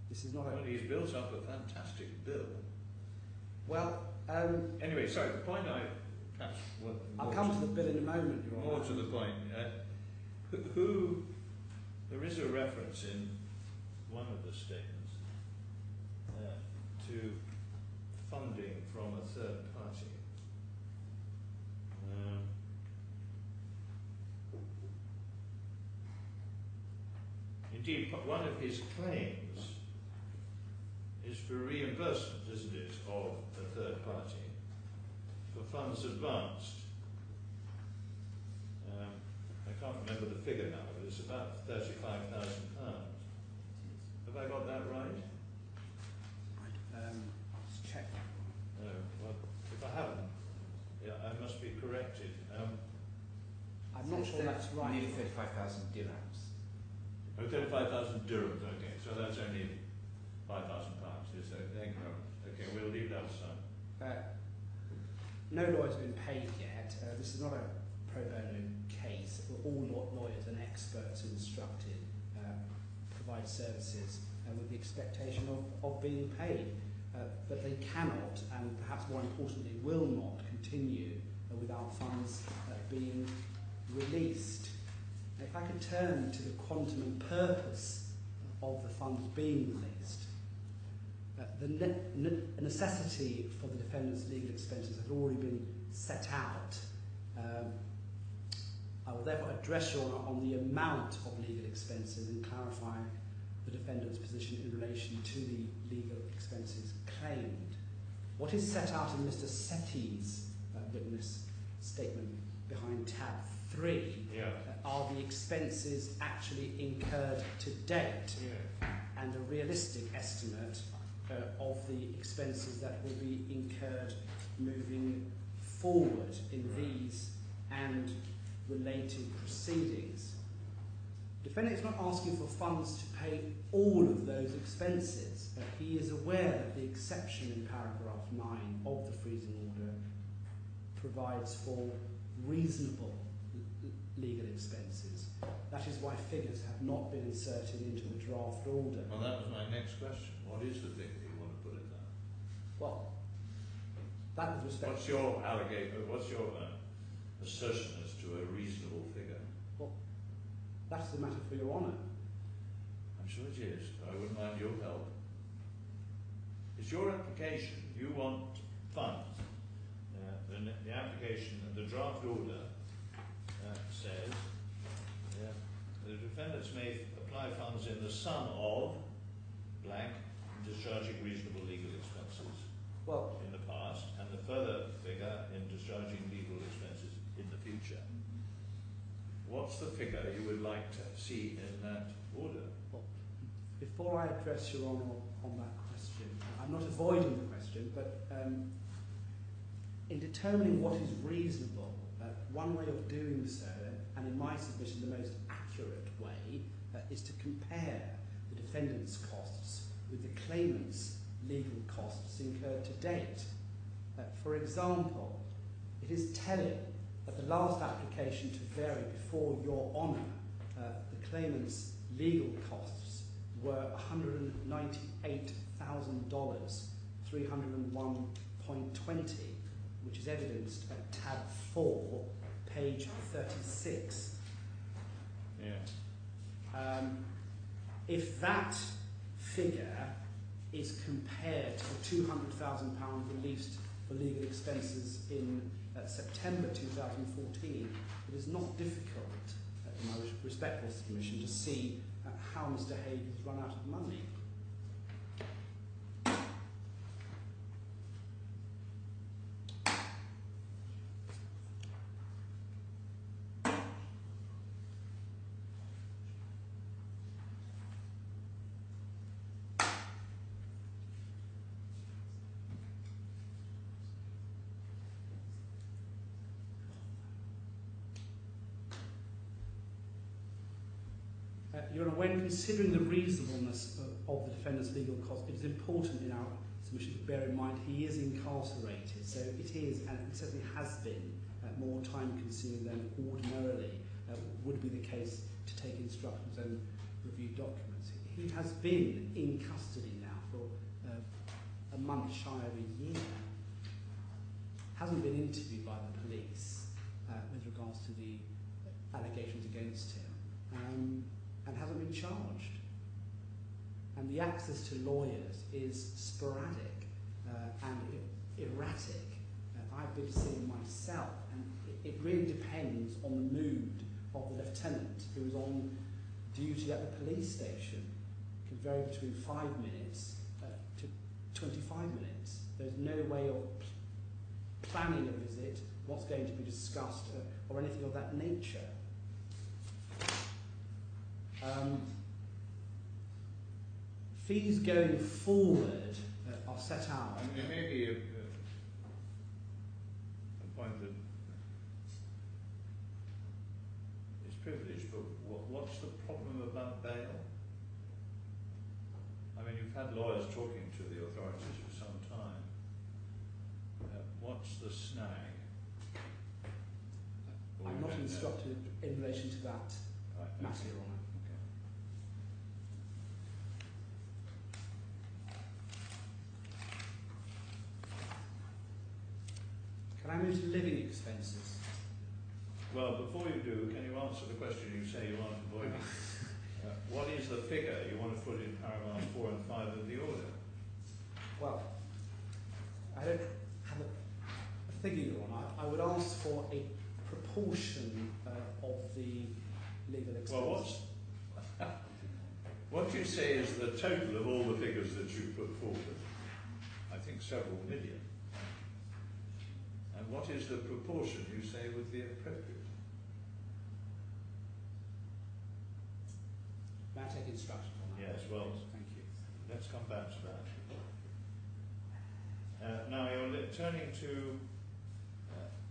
This is not Well, he's built up a fantastic bill. Well, anyway, sorry, the point I perhaps want... I'll come to the bill in a moment, Your Honour. More to the point, there is a reference in one of the statements to funding from a third party. Indeed, one of his claims is for reimbursement, isn't it, of a third party for funds advanced. I can't remember the figure now, but it's about £35,000. Have I got that right? Let's check. No. Well, if I haven't, I must be corrected. I'm not sure that's right. Nearly 35,000 dirhams. Oh, 35,000 dirhams, okay, so that's only £5,000, so thank you very much. Okay, we'll leave that aside. no lawyers have been paid yet. This is not a pro bono case. All lawyers and experts instructed provide services with the expectation of being paid. But they cannot, and perhaps more importantly, will not continue without funds being released. If I could turn to the quantum and purpose of the funds being released, the necessity for the defendant's legal expenses has already been set out. I will therefore address Your Honour on the amount of legal expenses and clarify the defendant's position in relation to the legal expenses claimed. What is set out in Mr. Setti's witness statement behind tab 3 are the expenses actually incurred to date and a realistic estimate of the expenses that will be incurred moving forward in these and related proceedings. The defendant is not asking for funds to pay all of those expenses. He is aware that the exception in paragraph 9 of the freezing order provides for reasonable legal expenses. That is why figures have not been inserted into the draft order. Well, that was my next question. What is the figure you want to put it there? Well, that with respect. What's your assertion as to a reasonable figure? Well, that's the matter for Your Honour. I'm sure it is. I wouldn't mind your help. It's your application. You want funds. The application, the draft order says the defendants may apply funds in the sum of blank discharging reasonable legal expenses in the past, and the further figure in discharging legal expenses in the future. What's the figure you would like to see in that order? Well, before I address Your Honour on that question, I'm not avoiding the question, but in determining what is reasonable, one way of doing so, and in my submission the most accurate way, is to compare the defendant's costs with the claimant's legal costs incurred to date. For example, it is telling that the last application to vary before Your Honour, the claimant's legal costs were $198,000, $301.20, which is evidenced at tab 4, page 36. If that figure is compared to the £200,000 released for legal expenses in September 2014, it is not difficult, in my respectful submission, to see how Mr. Haigh has run out of money. Your Honour, when considering the reasonableness of the defendant's legal costs, it is important in our submission to bear in mind he is incarcerated, so it is, and it certainly has been, more time-consuming than ordinarily would be the case to take instructions and review documents. He has been in custody now for a month shy of a year. Hasn't been interviewed by the police with regards to the allegations against him. And hasn't been charged. And the access to lawyers is sporadic and erratic. I've been seeing myself, and it really depends on the mood of the lieutenant who is on duty at the police station. It can vary between 5 minutes to 25 minutes. There's no way of planning a visit, what's going to be discussed, or anything of that nature. Fees going forward are set out. And there may be a point that is privileged, but what's the problem about bail? I mean, you've had lawyers talking to the authorities for some time. What's the snag? instructed in relation to that Right, matter, okay. Your Honour. Okay. Can I move to living expenses? Well, before you do, can you answer the question you say you aren't avoiding? What is the figure you want to put in paragraphs 4 and 5 of the order? Well, I don't have a figure, Your Honour. I would ask for a proportion of the legal expenses. Well, what you say is the total of all the figures that you put forward. I think several million. And what is the proportion you say would be appropriate? May I take instruction on that? Yes, well, Thank you. let's come back to that. Now you're turning to.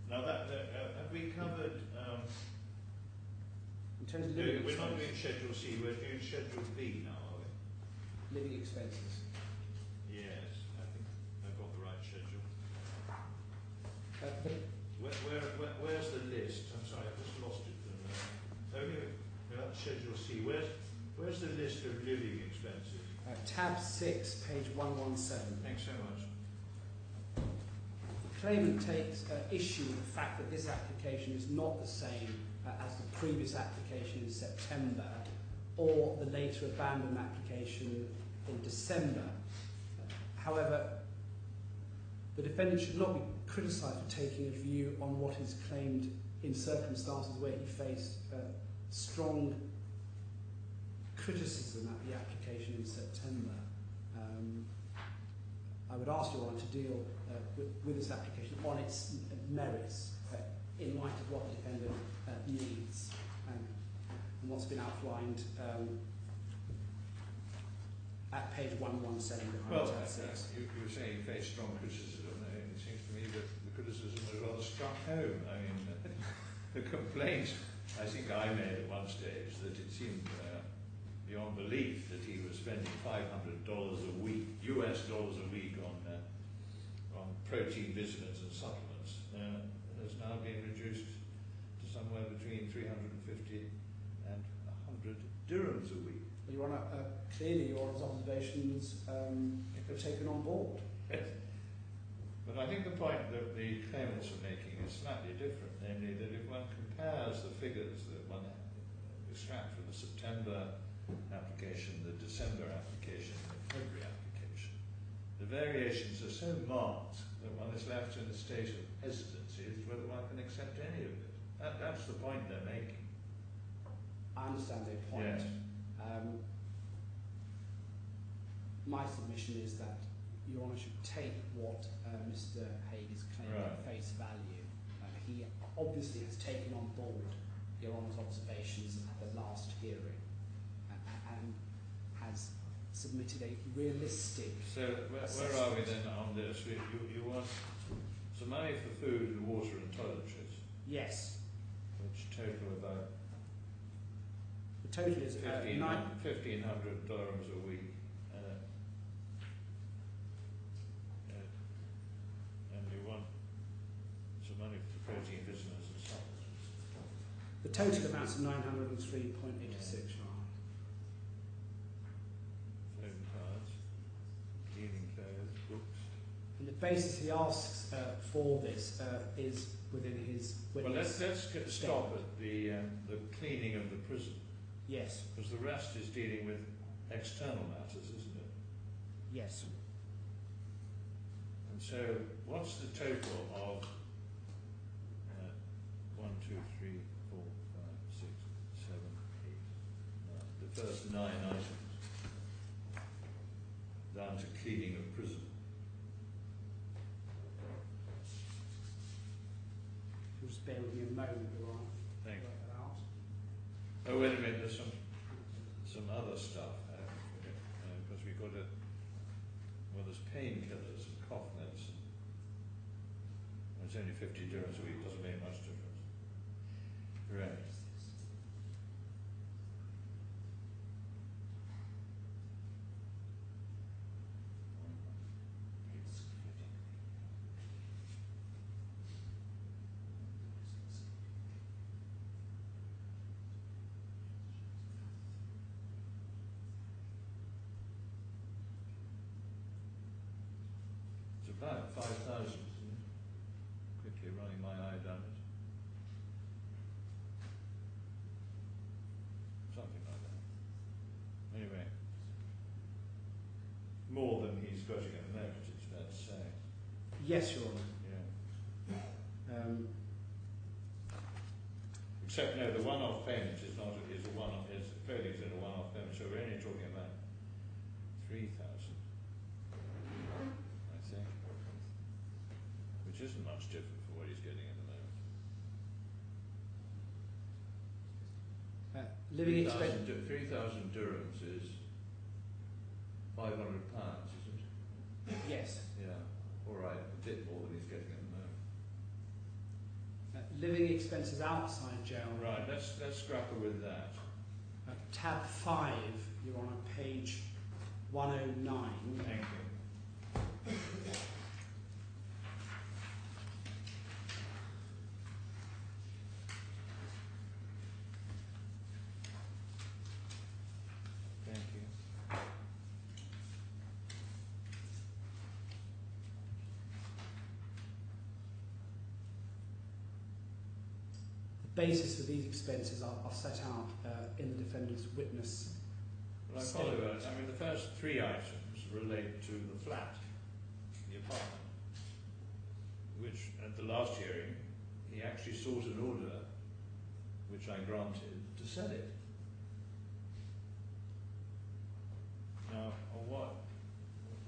Now that have we covered? In terms of living We're not doing expenses, Schedule C. We're doing Schedule B now, are we? living expenses. Yes, I think I've got the right schedule. But Where's the list? I'm sorry, I've just lost it for a minute. Oh, here, that's Schedule C. Where's the list of living expenses? tab 6, page 117. Thanks so much. The claimant takes issue with the fact that this application is not the same as the previous application in September or the later abandoned application in December. However, the defendant should not be criticised for taking a view on what is claimed in circumstances where he faced strong criticism at the application in September. I would ask Your Honour to deal with this application on its merits in light of what the defendant needs and what's been outlined at page 117 behind Well, tab 6. you were saying you face strong criticism. It seems to me that the criticism was rather struck home. I mean, the complaint I think I made at one stage that it seemed beyond belief that he was spending $500 a week, US dollars a week on protein vitamins and supplements, has now been reduced to somewhere between 350 and 100 dirhams a week. Your Honour, clearly your observations were taken on board. But I think the point that the claimants are making is slightly different, namely that if one compares the figures that one extract from the September application, the December application, and the February application, the variations are so marked that one is left in a state of hesitancy as to whether one can accept any of it. That's the point they're making. I understand their point. Yes. My submission is that Your Honour should take what Mr. Haigh is claiming at face value. He obviously has taken on board Your Honour's observations at the last hearing and has submitted a realistic So where are we then on this? You want some money for food and water and toiletries, Yes. which total about The total is $1,500 dirhams a week. And you want some money for protein vitamins and supplements. the total amounts to 903.86, Your Honour. Phone cards, cleaning clothes, books. And the basis he asks for this is within his Well, witness. let's stop at the cleaning of the prison, Yes. because the rest is dealing with external matters, isn't it? Yes. And so, what's the total of 1, 2, 3, 4, 5, 6, 7, 8, 9, the first 9 items, down to cleaning of prison? Just bear with me a moment, Your Honour. Thank you. Work that out. Oh, wait a minute, there's some other stuff, because we've got there's painkillers and cough medicine. It's only 50 dirhams a week, doesn't make much difference. Right. about 5,000, isn't it? Quickly running my eye down it. Something like that. Anyway, more than he's got at the moment, it's fair to say. Yes, Your Honour. Yeah. Except no, the one-off payment is not is a one-off. Is clearly is a one-off payment. So we're only talking about 3,000, I think, which isn't much different from what he's getting at the moment. Living expense. 3,000 dirhams is £500, isn't it? Yes. Yeah. All right, a bit more than he's getting at the moment. Living expenses outside jail. Right. Let's grapple with that. Tab 5, Your Honour, page 109. Thank you. Thank you. The basis for these expenses are set out in the defendant's witness. Well, I follow that. I mean, the first three items relate to the flat, the apartment, which at the last hearing he actually sought an order, which I granted, to sell it. Now, on what?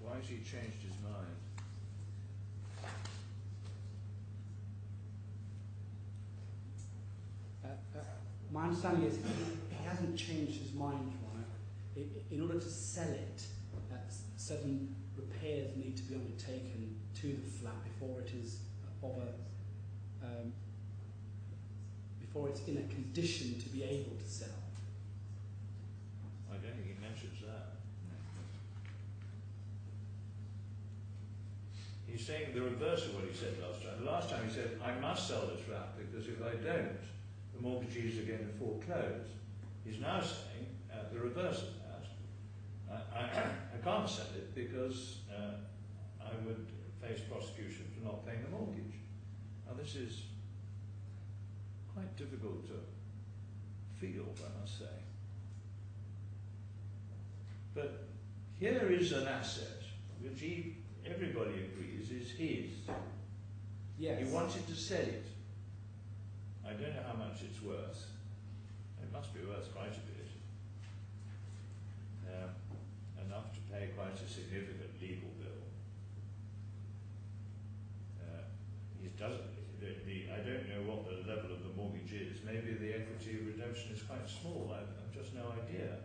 Why has he changed his mind? My understanding is he hasn't changed his mind, Your Honour. In order to sell it, certain repairs need to be undertaken to the flat before it is before it's in a condition to be able to sell. I don't think he mentions that. He's saying the reverse of what he said last time. The last time he said, I must sell this flat because if I don't, the mortgagees are going to foreclose. He's now saying the reverse of that. I can't sell it because I would face prosecution for not paying the mortgage. Now this is quite difficult to feel, I must say. But here is an asset which everybody agrees is his. Yes. He wanted to sell it. I don't know how much it's worth. It must be worth quite a bit. Enough to pay quite a significant legal bill. He doesn't. I don't know what the level of the mortgage is. Maybe the equity of redemption is quite small. I've just no idea.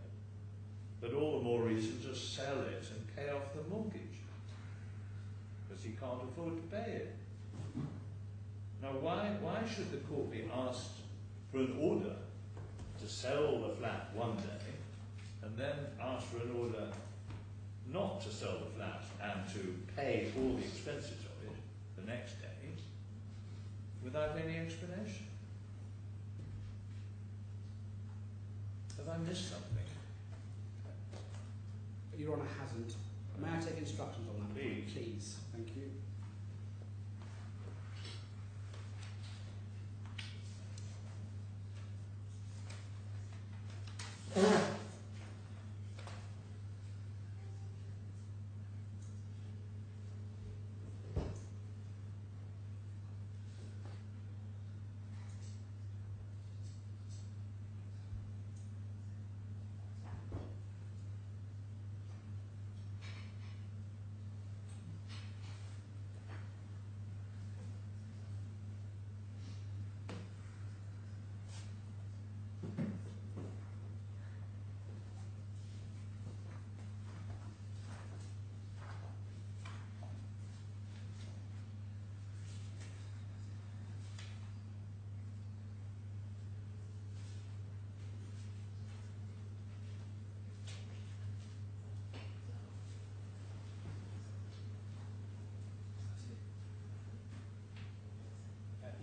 But all the more reason to sell it and pay off the mortgage, because he can't afford to pay it. Now, why should the court be asked for an order to sell the flat one day, and then ask for an order not to sell the flat and to pay all the expenses of it the next day, without any explanation? Have I missed something? Your Honour hasn't. May I take instructions on that? Please. Please. Thank you.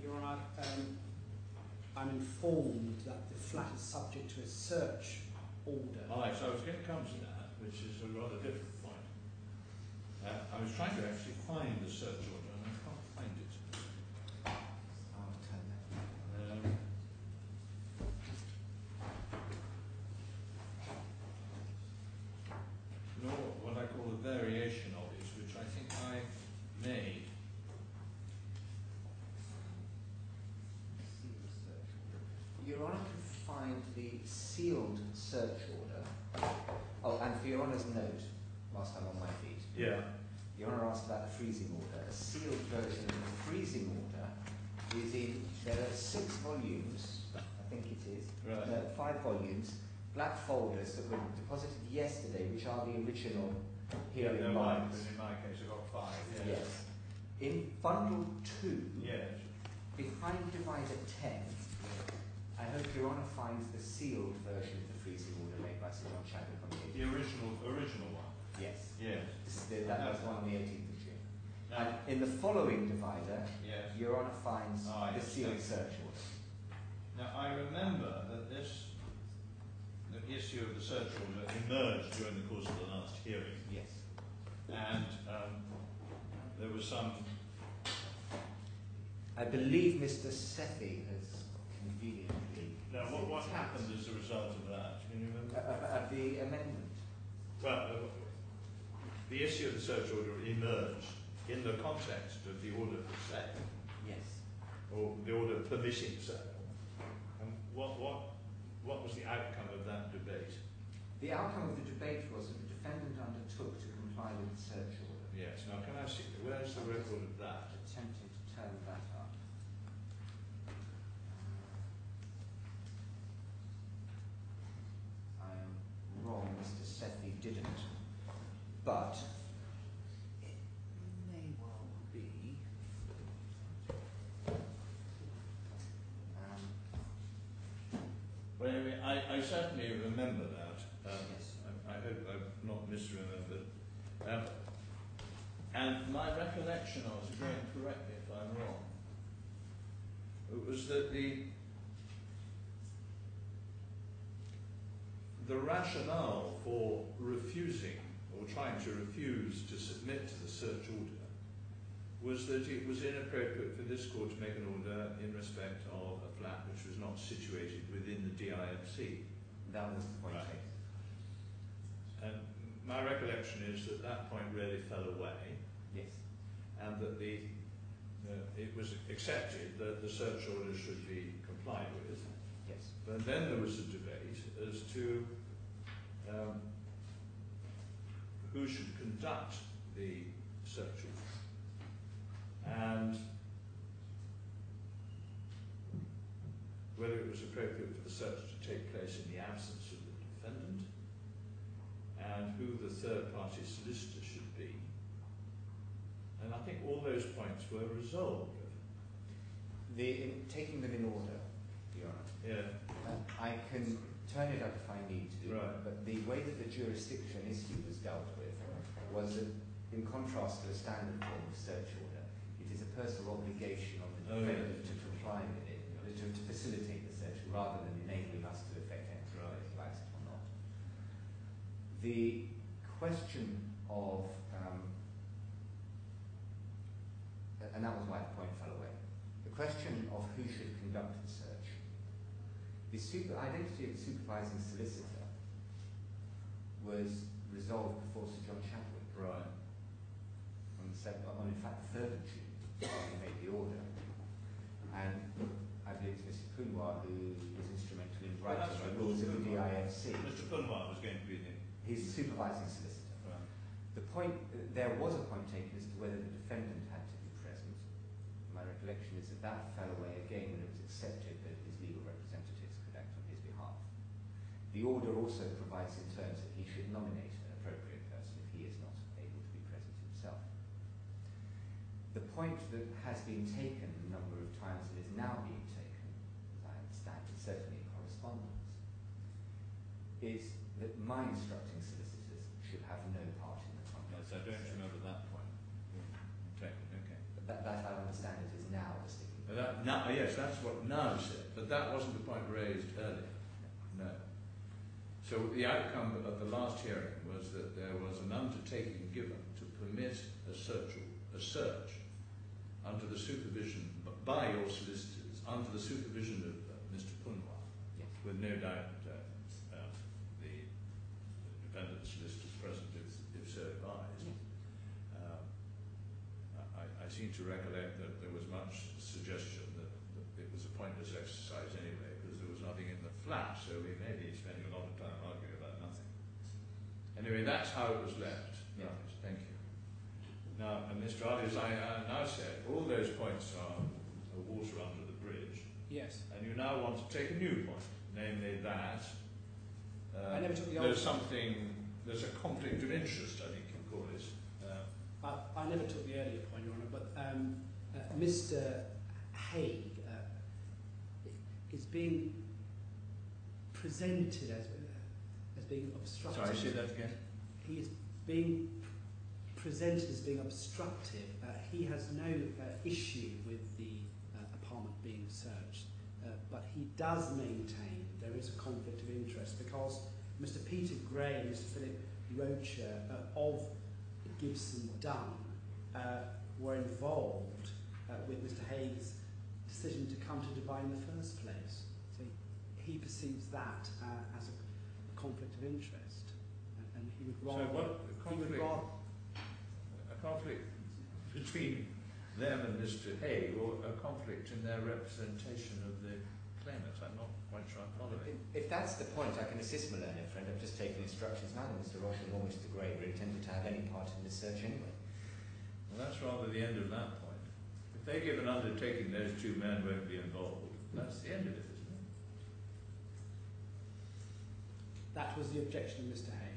Your Honour, I'm informed that the flat is subject to a search order. All right, so I was going to come to that, which is a rather different point. I was trying to actually find the search order and I can't find it. I'll turn that. Nor what I call a variation of it, which I think I made. Your Honour can find the sealed search order. Oh, and for Your Honour's note, whilst I'm on my feet. Yeah. Your Honour asked about the freezing order. A sealed version of the freezing order is in, there are 6 volumes, I think it is, Right. 5 volumes, black folders that were deposited yesterday, which are the original hearing Yeah, right, bonds. but in my case I got 5. Yes. Yes. In bundle 2, Yes. behind divider 10, I hope Your Honour finds the sealed version of the freezing order made by Sir John Chadwick on the 18th. The original one. Yes. Yes. That was one on the 18th of June. Now, And in the following divider, yes. Your Honour finds Ah, the yes, sealed yes. search order. Now I remember that the issue of the search order emerged during the course of the last hearing, Yes. and there was some. I believe Mr. Sethi has conveniently. Now, what happened as a result of that? Can you remember? Of the amendment. Well, the issue of the search order emerged in the context of the order for sale, Yes. or the order permitting sale. And what was the outcome of that debate? The outcome of the debate was that the defendant undertook to comply with the search order. Yes. Now, can I see where's the record of that? Attempting to turn that up. I am wrong, Mr. Sethi didn't. But it may well be. Well, anyway, I certainly remember that. Yes. I hope I've not misremembered. And my recollection was, again, correct me if I'm wrong, it was that the rationale for refusing, or trying to refuse to submit to the search order, was that it was inappropriate for this court to make an order in respect of a flat which was not situated within the DIFC. That was the point Right. taken. And my recollection is that that point really fell away, Yes. and that it was accepted that the search order should be complied with. Yes. But then there was a debate as to who should conduct the search order, and whether it was appropriate for the search to take place in the absence of the defendant, and who the third-party solicitor should be. And I think all those points were resolved. Taking them in order, Your Honour. Yeah. I can turn it up if I need to, Right. but the way that the jurisdiction issue was dealt with was that, in contrast to a standard form of search order, it is a personal obligation on the defendant to comply with it, to facilitate the search, rather than enabling us to effect anything, whether he likes it or not. The question of, and that was why the point fell away, the question of who should conduct the search. The identity of the supervising solicitor was resolved before Sir John Chadwick. Right. On in fact, the 3rd of June, he made the order. And I believe it's Mr. Punwar who was instrumental in Well, writing that's the right, rules Mr. of the Punwar. DIFC. Mr. Punwar was going to be the... His supervising solicitor. Right. The point, there was a point taken as to whether the defendant had to be present. My recollection is that that fell away again when it was accepted that his legal representatives could act on his behalf. The order also provides in terms that he should nominate an appropriate person if he is not able to be present himself. The point that has been taken a number of times and is now being taken, as I understand it, certainly in correspondence, is that my instructing solicitors should have no part in the conduct. Yes, I don't remember that point. Okay. But that I understand it is now the sticking point. Yes, that's what now said, but that wasn't the point raised earlier. No. So the outcome of the last hearing was that there was an undertaking given to permit a search search under the supervision, by your solicitors, under the supervision of Mr. Punwa, Yes. with no doubt the defendant solicitors present, if so advised. Yes. I seem to recollect that there was much suggestion that it was a pointless exercise anyway, because there was nothing in the flat, so we may be spending a lot of time arguing about nothing. Anyway, that's how it was left. Yeah. Right, thank you. Now, Mr. Ali, as I now said, all those points are water under the bridge, Yes. and you now want to take a new point, namely that I never took the old there's a conflict of interest, I think you call it. I never took the earlier point, Your Honour, but Mr. Haigh is being presented as being obstructive. Sorry, say that again. He is being presented as being obstructive. He has no issue with the apartment being searched, but he does maintain there is a conflict of interest because Mr. Peter Gray and Mr. Philip Rocher of Gibson Dunn were involved with Mr. Haigh's decision to come to Dubai in the first place. So he perceives that as a conflict of interest, and he would rather. So what a conflict between them and Mr. Haigh, or a conflict in their representation of the claimant? I'm not quite sure I'm following. If that's the point, I can assist my learned friend. I've just taken instructions. Neither Mr. Roger nor Mr. Gray were intended to have any part in this search anyway. Well, that's rather the end of that point. If they give an undertaking those two men won't be involved, that's the end of it, isn't it? That was the objection of Mr. Haigh.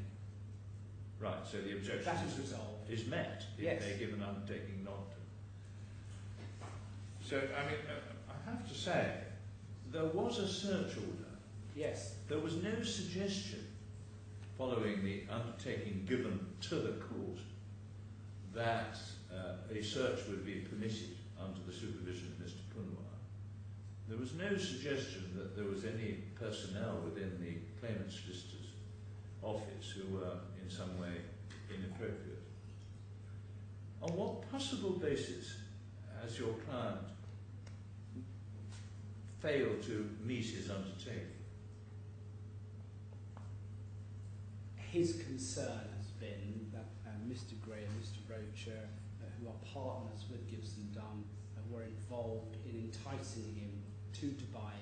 Right, so the objection That is resolved. is met if Yes. they give an undertaking not to. So, I mean, I have to say, there was a search order. Yes. There was no suggestion, following the undertaking given to the court, that a search would be permitted under the supervision of Mr. Punwa. There was no suggestion that there was any personnel within the claimant solicitor's office who were in some way inappropriate. On what possible basis has your client failed to meet his undertaking? His concern has been that Mr. Gray and Mr. Rocher, who are partners with Gibson Dunn, were involved in enticing him to Dubai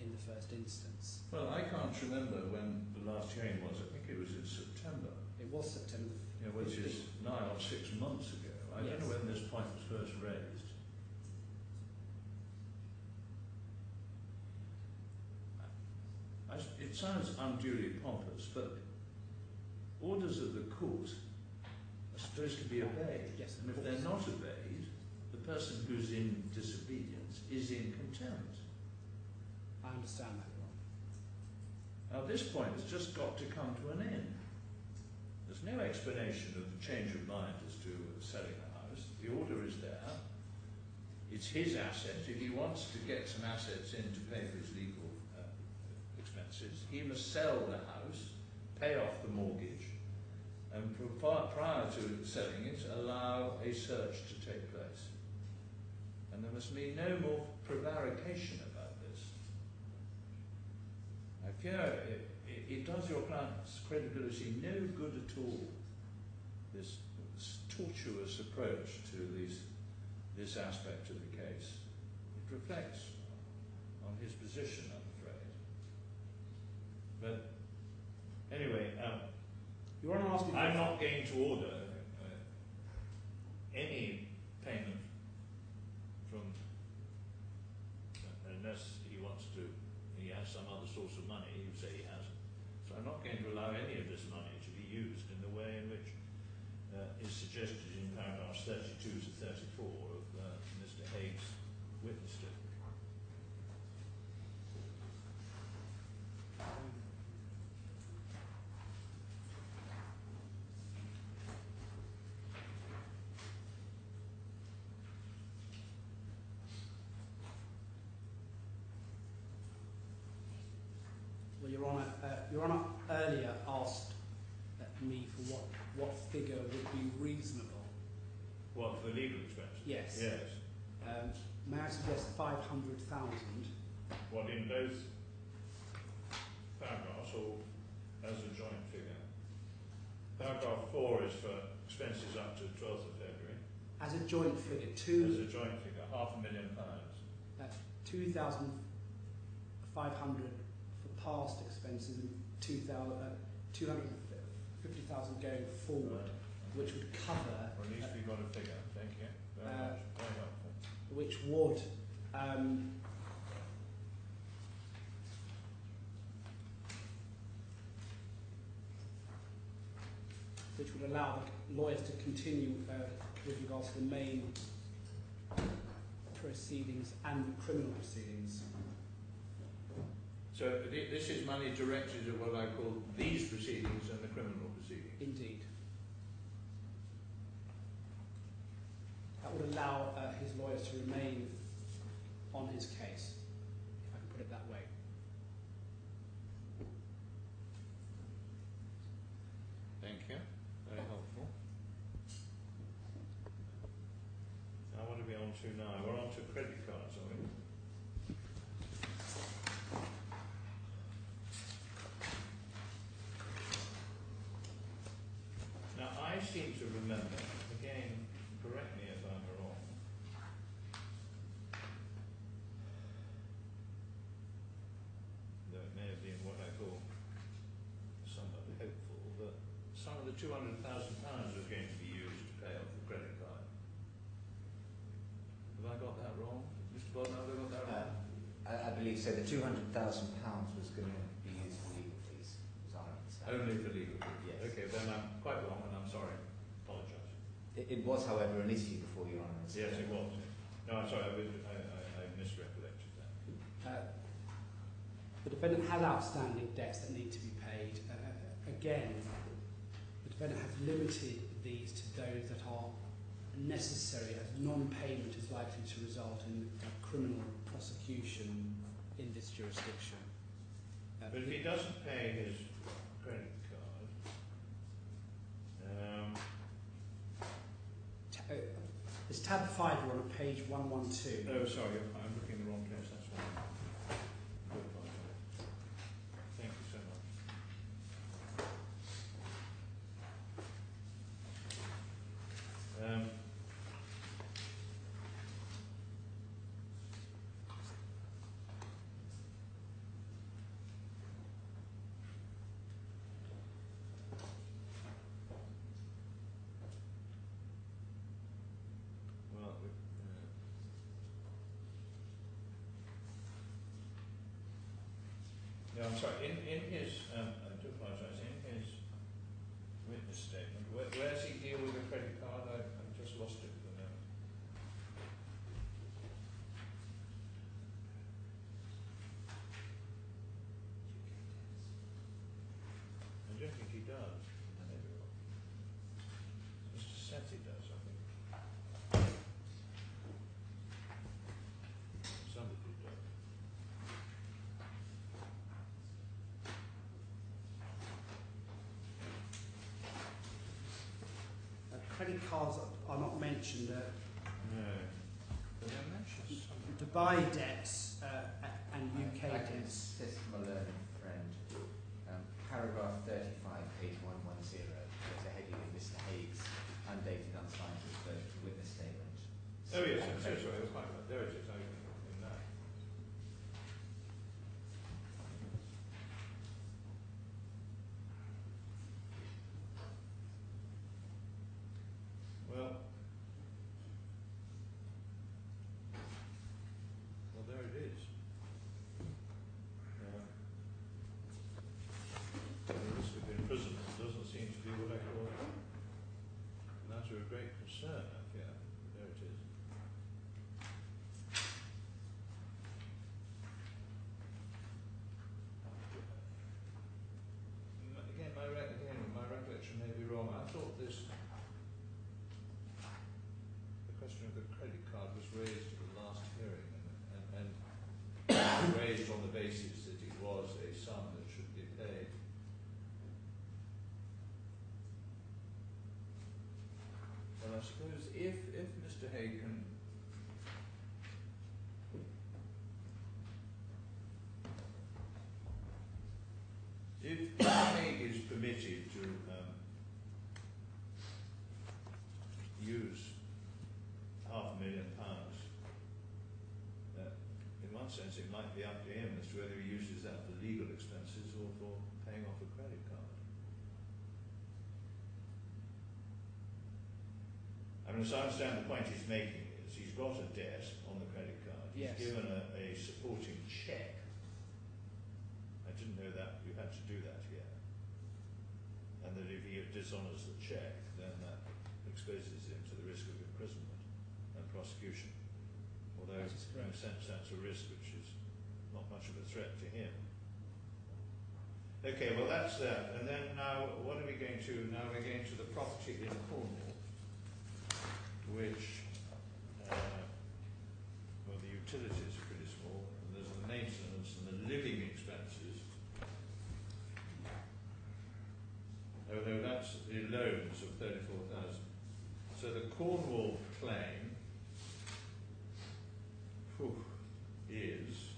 in the first instance. Well, I can't remember when the last hearing was. I think it was in September. It was September. Yeah, which is nigh on 6 months ago. I don't know when this point was first raised. It sounds unduly pompous, but orders of the court are supposed to be obeyed. Yes, and if they're not obeyed, the person who's in disobedience is in contempt. I understand that, Your Honour. Now, this point has just got to come to an end. There's no explanation of the change of mind as to selling the house. The order is there. It's his asset. If he wants to get some assets in to pay for his legal expenses, he must sell the house, pay off the mortgage, and prior to selling it, allow a search to take place. And there must be no more prevarication about this. I fear it does your client's credibility no good at all, this tortuous approach to this aspect of the case. It reflects on his position, I'm afraid. But anyway, Your Honour asked me. I'm not going to order any payment from, unless he wants to, he has some other source of money, you say he hasn't. So I'm not going to allow any of this money to be used in the way in which is suggested in paragraphs 32 to 34 of Mr. Haigh's witness statement. Well, Your Honour earlier asked me for what figure would be reasonable. What, for legal expenses? Yes. Yes. May I suggest 500,000 What, in both paragraphs or as a joint figure? Paragraph 4 is for expenses up to 12th of February. as a joint figure? As a joint figure, £500,000. 2,500 for past expenses and 250,000 going forward, which would cover. Or at least we've got a figure. Thank you. Very much. Very helpful. Which would allow the lawyers to continue with regards to the main proceedings and the criminal proceedings. So this is money directed at what I call these proceedings and the criminal proceedings. Indeed. That would allow his lawyers to remain on his case, if I can put it that way. Thank you. Very helpful. Now what are we on to now? We're on to credit cards, are we? Now I seem to remember, again, correct me if I'm wrong, though it may have been what I call somewhat hopeful, that some of the £200,000 was going to be used to pay off the credit card. Have I got that wrong? Mr. Bodden, have I got that wrong? I believe so. The £200,000 was going to be used for legal fees, as I understand. Only for legal fees? Yes. Okay, then I'm quite wrong and I'm sorry. Apologise. It was, however, an issue before Your Honour. Yes, it was. No, I'm sorry, I misrecollected that. The defendant has outstanding debts that need to be paid. Again, the defendant has limited these to those that are necessary, as non-payment is likely to result in a criminal prosecution in this jurisdiction. But if he doesn't pay his credit card, it's tab 5, we're on page 112. oh, sorry, I'm looking in the wrong place, that's why. I do apologise. Thank you so much. Well, no, I'm sorry. In his, I do apologise. In his witness statement, where does he deal with the credit card? I've just lost it for the moment. I don't think he does. Mr. Sethi does, I think. Somebody does. Credit cards are not mentioned. No. But they're mentioned somewhere. Dubai debts and UK I can debts. assist my learned friend. Paragraph 35, page 110. There's a heading of Mr. Haig's undated, unsigned witness statement. Oh yes, I'm so sorry. I was quite right. There it is. In that. Well, there it is. The risk of imprisonment doesn't seem to be what I call a matter of great concern, I fear. There it is. Again, my recollection may be wrong. I thought the question of the credit card was raised at the last hearing and raised on the basis that it was a sum that should be paid. Well, I suppose if Mr. Haigh, if Mr. Haigh is permitted to use £500,000, in one sense it might be up to him as to whether he uses that for legal expenses or for paying off a credit card. I mean, as I understand the point he's making is he's got a debt on the credit card. He's Yes. given a supporting cheque. I didn't know that you had to do that here. And that if he dishonours the cheque, then that exposes him to the risk of imprisonment and prosecution. Although, in a sense, that's a risk which is not much of a threat to him. Okay, well that's that. And then now, what are we going to? Now we're going to the property in Cornwall, which, well, the utilities are pretty small, and there's the maintenance and the living expenses. Although that's the loans of 34,000. So the Cornwall claim is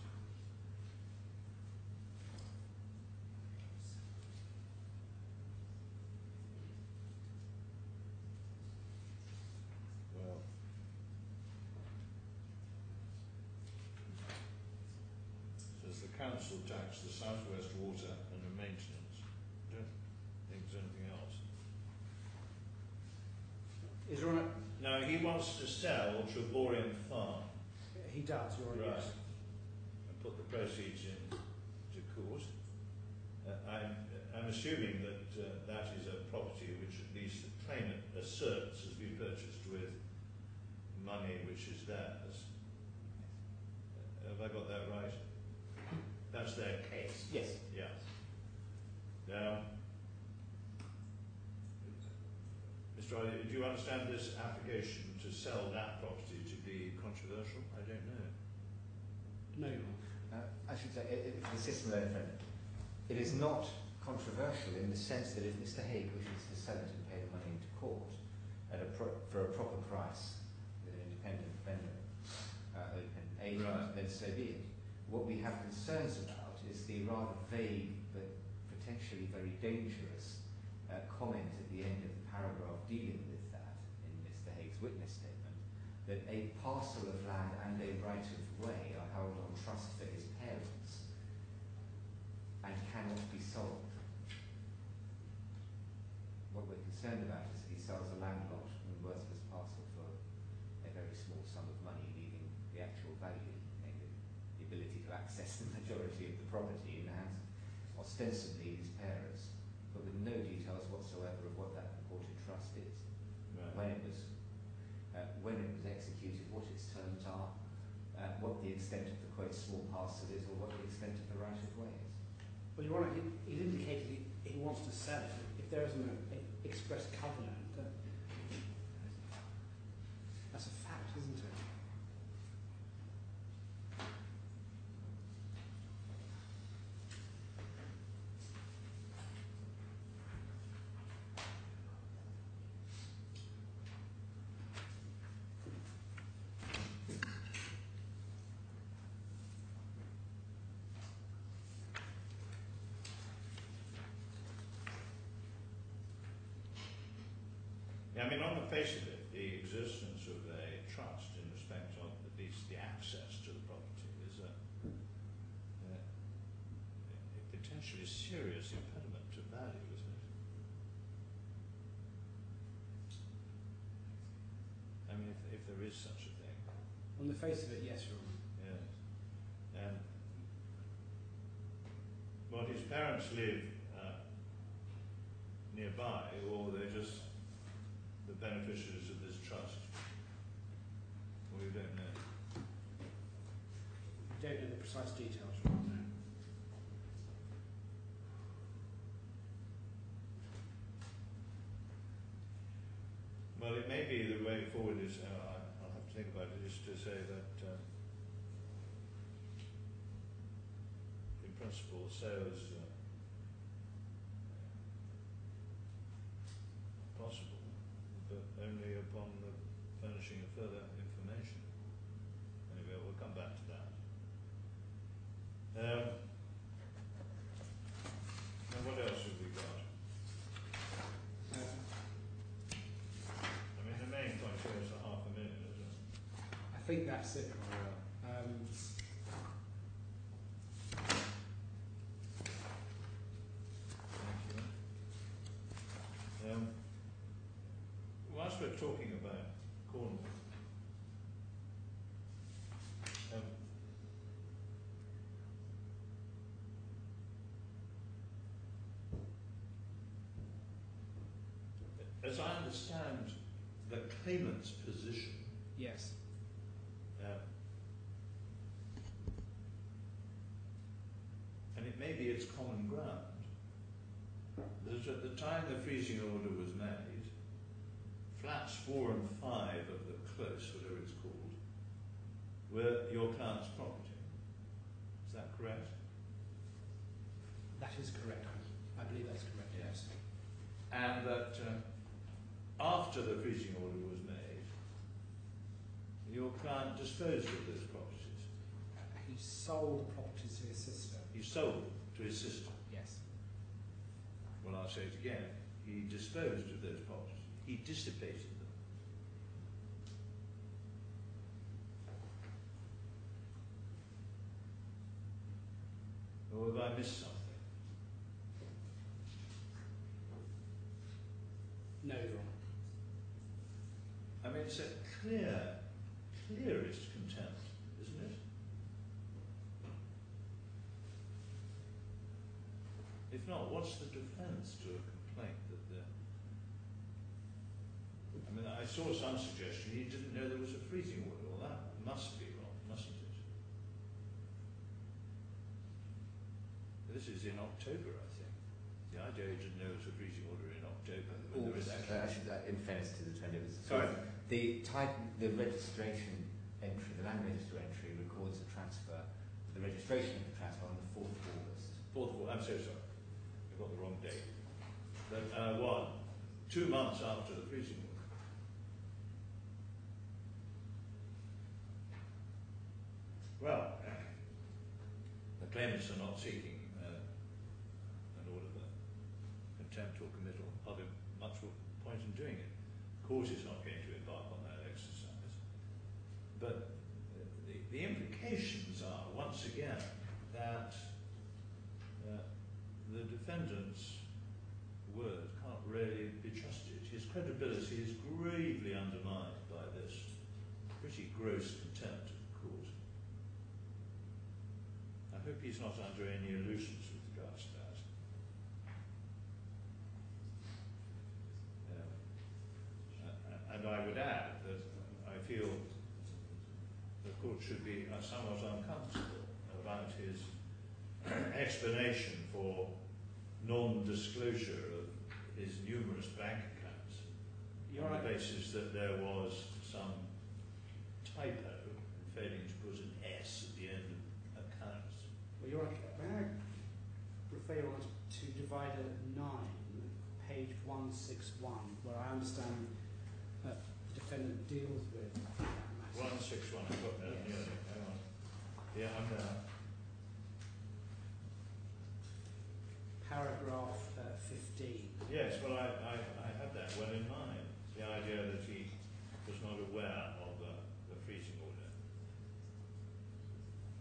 well, says the council tax, the southwest water and the maintenance. Don't think there's anything else. Is there a, Now he wants to sell Treborian Farm. he does, you're right. Right. And put the proceeds in to court. I'm assuming that that is a property which at least the claimant asserts has been purchased with money which is theirs. Have I got that right? That's their case. Yes. Yeah. Now, Mr. Riley, do you understand this application to sell that property to be controversial? I don't know. No, you're not. I should say, for the system learned friend, it is not controversial in the sense that if Mr. Haigh wishes to sell it and pay the money into court at for a proper price with an independent vendor, independent agent, Right. then so be it. What we have concerns about is the rather vague but potentially very dangerous comment at the end of the paragraph dealing with that in Mr. Haig's witness statement, that a parcel of land and a right of way are held on trust for his parents and cannot be sold. What we're concerned about is that he sells a landlot and worthless parcel for a very small sum of money, leaving the actual value, namely the ability to access the majority of the property in the hands of ostensibly his parents, but with no details whatsoever of what that purported trust is, Right. when it was executed, what its terms are, what the extent of the quote small parcel is, or what the extent of the right of way is. Well, Your Honour, he's indicated he wants to sell it. If there isn't an express covenant, that's a fact, isn't it? Yeah, I mean, on the face of it, the existence of a trust in respect of at least the access to the property is a potentially serious impediment to value, isn't it? I mean, if there is such a thing. On the face of it, yes, Your Honour. Yes. And well, his parents live nearby, or they're just the beneficiaries of this trust. Or you don't know. We don't know the precise details, Your Honour. No. Well, it may be the way forward is, I'll have to think about it, is to say that in principle sale is possible, but only upon the furnishing of further information. Anyway, we'll come back to that. And what else have we got? I mean, the main point here is the half a million, isn't it? I think that's it. Thank you. Whilst we're talking about Cornwall, as I understand the claimant's position, Yes. and it may be its common ground, that at the time the freezing order was made, flats 4 and 5 of the close, whatever it's called, were your client's property. Is that correct? That is correct. I believe that's correct. Yes. And that after the freezing order was made, your client disposed of those properties. He sold the properties to his sister. He sold them to his sister. Yes. Well, I'll say it again. He disposed of those properties. He dissipated them. Or have I missed something? No, Your Honour. I mean, it's a clearest contempt, isn't it? If not, what's the defence to a complaint that the... I mean, I saw some suggestion he didn't know there was a freezing order. Well, that must be wrong, mustn't it? This is in October, I think. The IJA didn't know there was a freezing order in October. When there is actually... in fairness to the trend, it was Sorry? The registration entry, the land register entry, records the transfer, the registration of the transfer on the 4th of August. 4th of August, I'm so sorry. I got the wrong date. But 2 months after the freezing order. Well, the claimants are not seeking an order for contempt or committal. Are there much point in doing it? The court is not going to embark on that exercise. But the implications are, once again, that the defendant's word can't really be trusted. His credibility is gravely undermined by this pretty gross contempt of the court. I hope he's not under any illusions with regards to that. And I would add that I feel the court should be somewhat uncomfortable about his explanation for non-disclosure of his numerous bank accounts on the basis that there was some typo in failing to put an S at the end of accounts. Well, Your Honour, may I refer you on to divider 9, page 161, where I understand the defendant deals with that matter. 161, I've got that nearly. Hang on. Yeah, I'm there. Paragraph 15. Yes, well, I had that well in mind. The idea that he was not aware of the freezing order.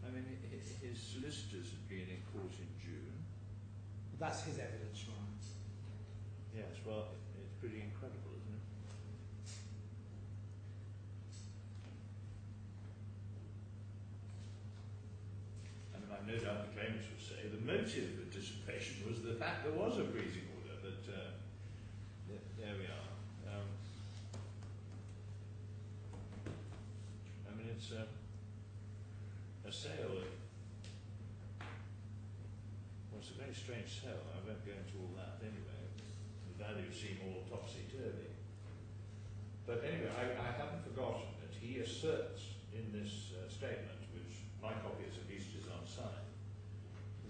I mean, his solicitors had been in court in June. That's his evidence, Your Honour. Yes, well, it's pretty incredible, isn't it? And I've no doubt the claimants would say the motive of dissipation was the fact there was a freezing order, but there we are. I mean, it's a sale. Well, it's a very strange sale. I won't go into all that anyway. The values seem all topsy-turvy. But anyway, I haven't forgotten that he asserts in this statement, which my copy is at least is unsigned,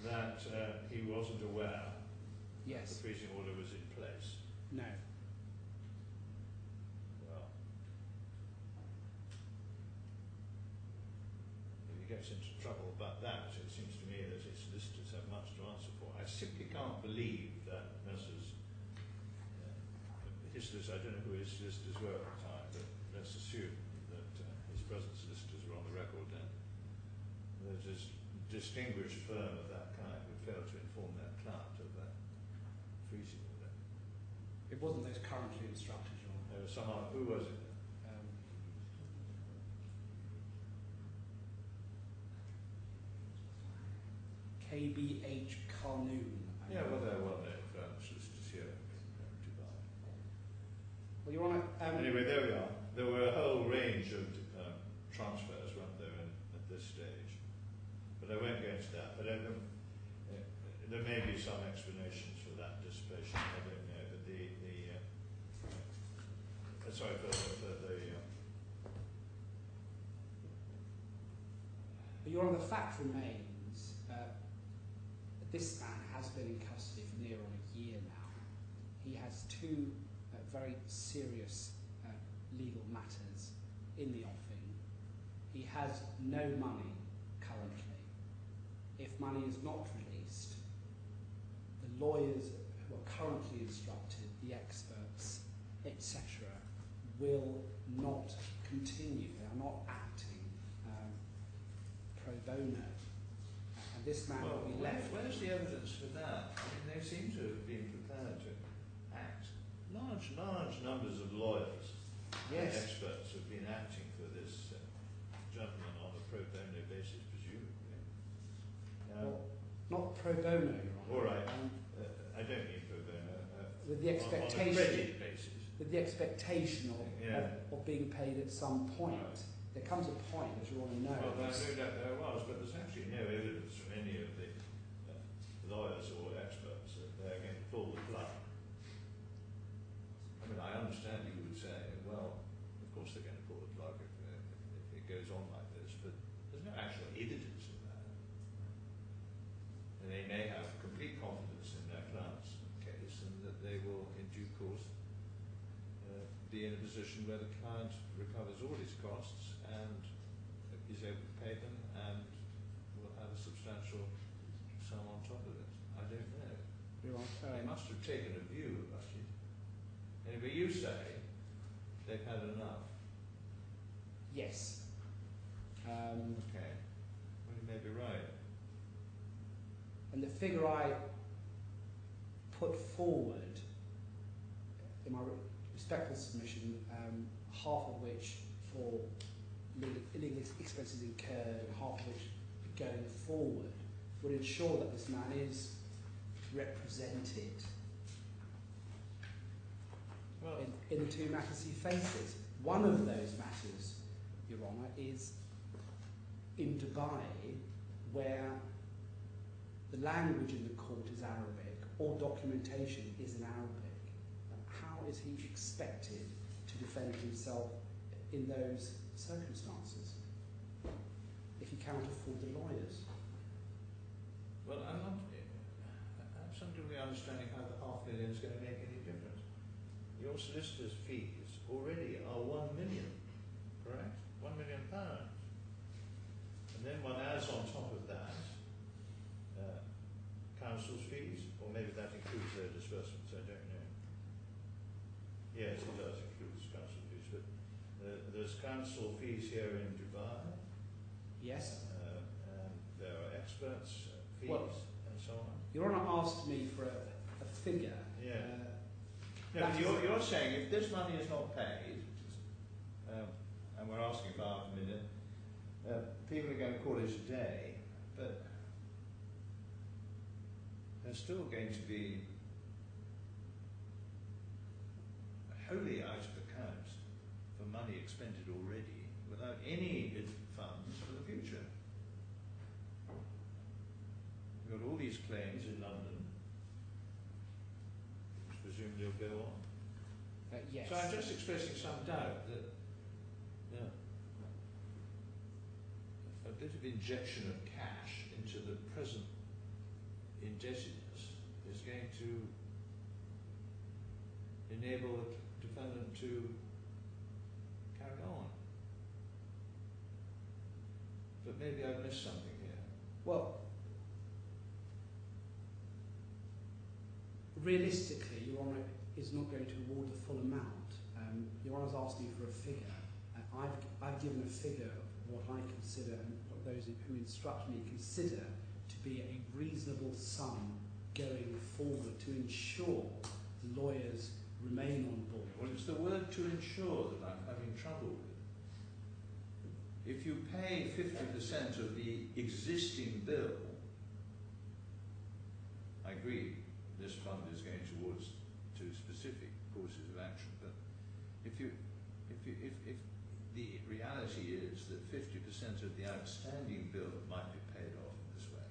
that he wasn't aware Yes. the freezing order was in place. No. Well, gets into trouble about that, it seems to me that its solicitors have much to answer for. I simply can't believe that Messrs. His solicitors, I don't know who his solicitors were at the time, but let's assume that his present solicitors were on the record then. There's this distinguished firm of that kind would fail to inform their client of that freezing order. It wasn't those currently instructed, Your Honour. There was someone, who was it? KBH Carnoon. Yeah, well, they're well-known firms, solicitors here in Dubai. Well, Your Honour... anyway, there we are. There were a whole range of transfers, weren't there, at this stage. But I won't go into that. But there may be some explanations for that dissipation. I don't know. But sorry for the. But Your Honour, the fact remains that this man has been in custody for near on a year now. He has two very serious legal matters in the offing. He has no money currently. If money is not released, the lawyers who are currently instructed, the experts, etc., will not continue. They are not acting pro bono. And this man will be left. Where's the evidence for that? I mean, they seem to have been prepared to act. Large numbers of lawyers and experts have been acting for this gentleman on a pro bono basis, presumably. Well, not pro bono, Your Honour. All right. I don't mean pro bono. With the expectation, on a credit basis. With the expectation of being paid at some point. Right. There comes a point, as you all know. Well, no doubt there was, but there's actually no evidence from any of the lawyers or experts that they're going to pull the plug. I mean, I understand you would say, well, of course they're going to pull the plug if it goes on like this, but there's no actual evidence of that. And they may have complete confidence in their client's case and that they will, in due course, be in a position where the client recovers all his costs and is able to pay them and will have a substantial sum on top of it. I don't know. They must have taken a view about it. Anyway, you say they've had enough. Yes. Okay. Well, you may be right. And the figure I put forward in my respectful submission, half of which for illegal expenses incurred and half of which going forward, would ensure that this man is represented in the two matters he faces. One of those matters, Your Honour, is in Dubai, where the language in the court is Arabic, all documentation is in Arabic. How is he expected to defend himself in those circumstances if he cannot afford the lawyers? Well, I'm not absolutely understanding how the $500,000 is going to make any difference. Your solicitor's fees already are £1 million, correct? £1 million. And then one adds on top of that council's fees, or maybe that includes their disbursements, I don't know. Yes, it does include council fees, but there's council fees here in Dubai. Yes. And there are experts' fees and so on. Your Honour asked me for a figure. Yeah. No, but you're saying if this money is not paid, and we're asking for $500,000, people are going to call it a day, but they're still going to be wholly out of account for money expended already without any funds for the future. We've got all these claims in London, which presumably will go on. Yes. So I'm just expressing some doubt that a bit of injection of cash into the present indebtedness is going to enable the defendant to carry on. but maybe I've missed something here. Well, realistically, Your Honour is not going to award the full amount. Your Honour's asked me for a figure. I've given a figure of what I consider, and what those who instruct me consider, to be a reasonable sum going forward to ensure lawyers remain on board. Well, it's the word "to ensure" that I'm having trouble with. If you pay 50% of the existing bill, I agree, this fund is going towards to specific courses of action, but if the reality is that 50% of the outstanding bill might be paid off in this way,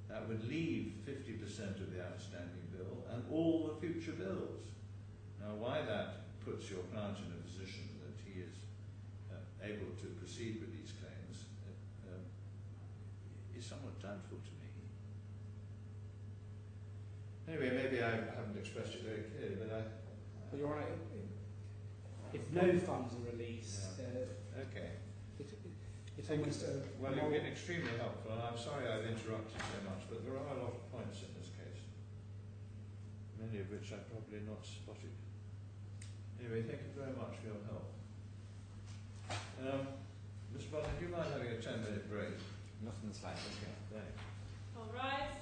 that would leave 50% of the outstanding bill and all the future bills. Now, why that puts your client in a position that he is able to proceed with these claims is somewhat doubtful to me. Anyway, maybe I haven't expressed it very clearly, but But Your Honour, if no funds are released, okay. it's almost a Well, moral... you've been extremely helpful, and I'm sorry I've interrupted so much, but there are a lot of points in this case, many of which I've probably not spotted. Anyway, thank you very much for your help. Mr. Butler, do you mind having a 10-minute break? Not in the slightest. Okay, thanks. All rise.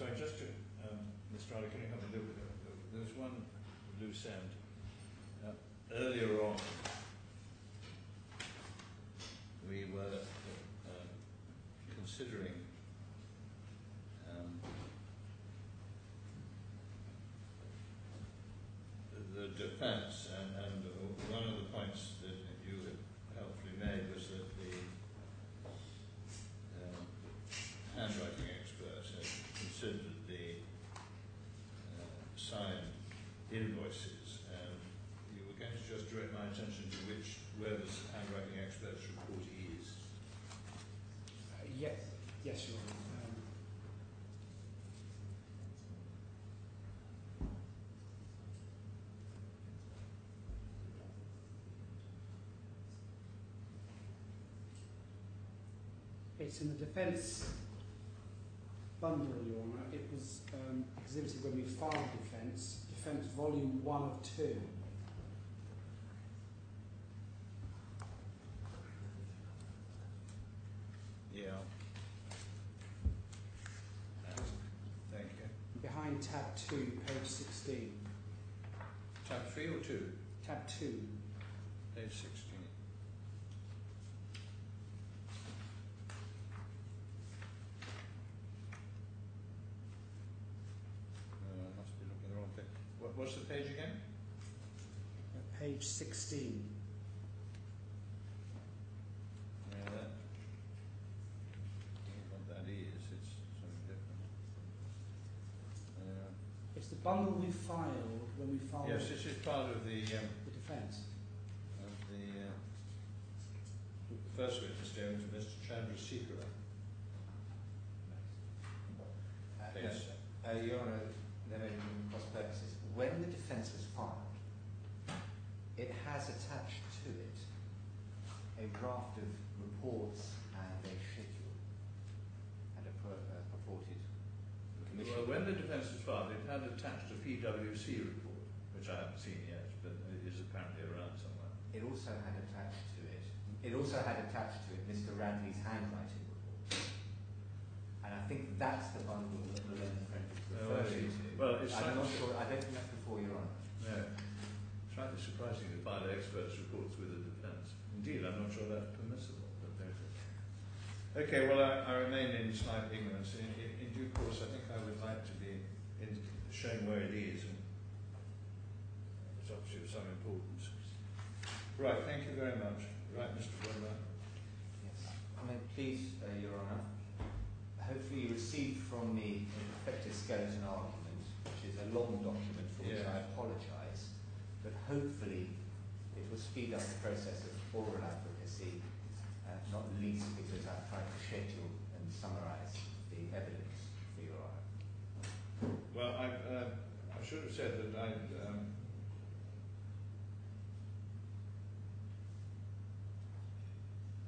Sorry, just to, Mr. Riley, can you have a look at it? There was one loose end. Earlier on, we were considering the defence, and one of the points that you helpfully made was that the handwriting expert had considered the signed invoices, and you were going to just direct my attention to where this handwriting expert's report is. Yes, Your Honour. It's in the defence bundle, Your Honour. It was exhibited when we filed defence volume 1 of 2. Yeah. Thank you. Behind tab 2, page 16. Tab 3 or 2? Tab 2. Page 16. I must be looking at the wrong thing. What's the page again? Page 16. Yeah, that. What that is, it's something different. It's the bundle we filed when we filed Yes, this is part of the defence. first witness statement to Mr. Chandrasekhara. Yes. Your Honour, there may be cross purposes. When the defence was filed, it has attached to it a draft of reports and a schedule and a purported commission. Well, when the defence was filed, it had attached a PwC report, which I haven't seen yet, but it is apparently around somewhere. It also had attached to it. It also had attached to it Mr. Radley's handwriting report, and I think that's the bundle that the learned friend is referring to. Well, it's I'm not sure. I don't think that's before Your Honour. No. It's rather surprising to find experts' reports with a defence. Indeed, I'm not sure that's permissible, but there's it. Okay, well, I remain in slight ignorance. In due course, I think I would like to be shown where it is, and it's obviously of some importance. Right, thank you very much. Right, Mr. Brodler. Yes. May it please, Your Honour. Hopefully you received from me a perfected skeleton argument, which is a long document for which I apologise, but hopefully it will speed up the process of oral advocacy, not least because I've tried to schedule and summarise the evidence for Your Honour. Well, I should have said that I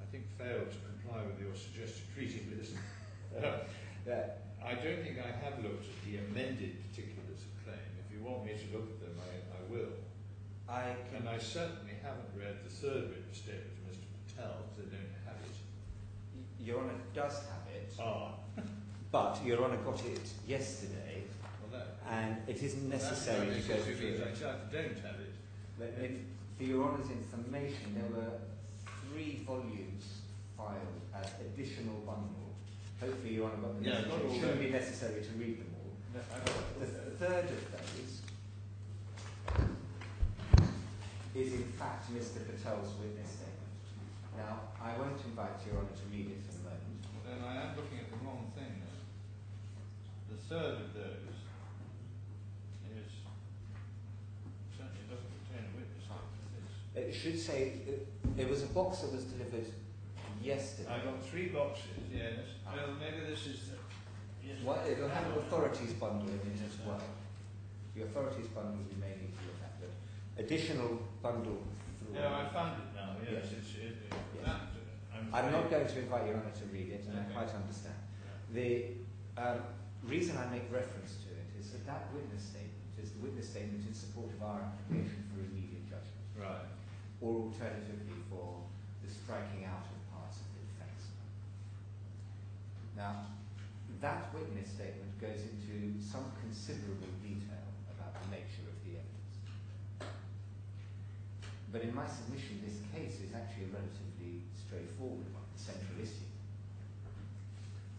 think failed to comply with your suggested treating list. I don't think I have looked at the amended particulars of claim. If you want me to look at them, I will. And I certainly haven't read the third witness statement of Mr. Patel, because I don't have it. Your Honour does have it, but Your Honour got it yesterday, and it isn't necessary to go through it. I don't have it. For Your Honour's information, there were 3 volumes filed as additional bundle. Hopefully Your Honour got them. Yeah, not all. It shouldn't be necessary to read them all. No, the third of those is in fact Mr. Patel's witness statement. Now, I won't invite Your Honour to read it for the moment. Then I am looking at the wrong thing then. The third of those is certainly doesn't contain a witness statement. It should say it was a box that was delivered yesterday. I got 3 boxes, yes. Well, maybe this is. Yes. Well, it'll have an authorities bundle in it as well. The authorities bundle we may need to look at, but additional bundle. Yeah, I found it now. Yes, yes. Yes. I'm not going to invite Your Honour to read it, and I quite understand. The reason I make reference to it is that witness statement is the witness statement in support of our application for immediate judgment. Right. Or alternatively for the striking out of parts of the defence. Now, That witness statement goes into some considerable detail about the nature of the evidence. But in my submission, this case is actually a relatively straightforward one, the central issue.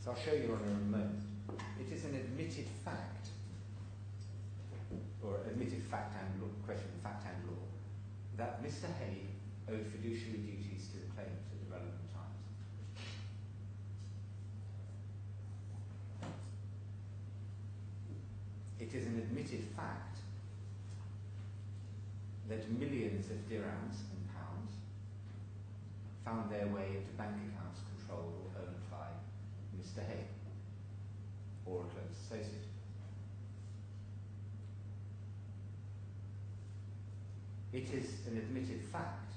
So I'll show you on a moment. It is an admitted fact, or admitted fact and law, question of fact and law, that Mr. Haigh owed fiduciary duties to the claimant at the relevant times. It is an admitted fact that millions of dirhams and pounds found their way into bank accounts controlled or owned by Mr. Haigh or a close associate. It is an admitted fact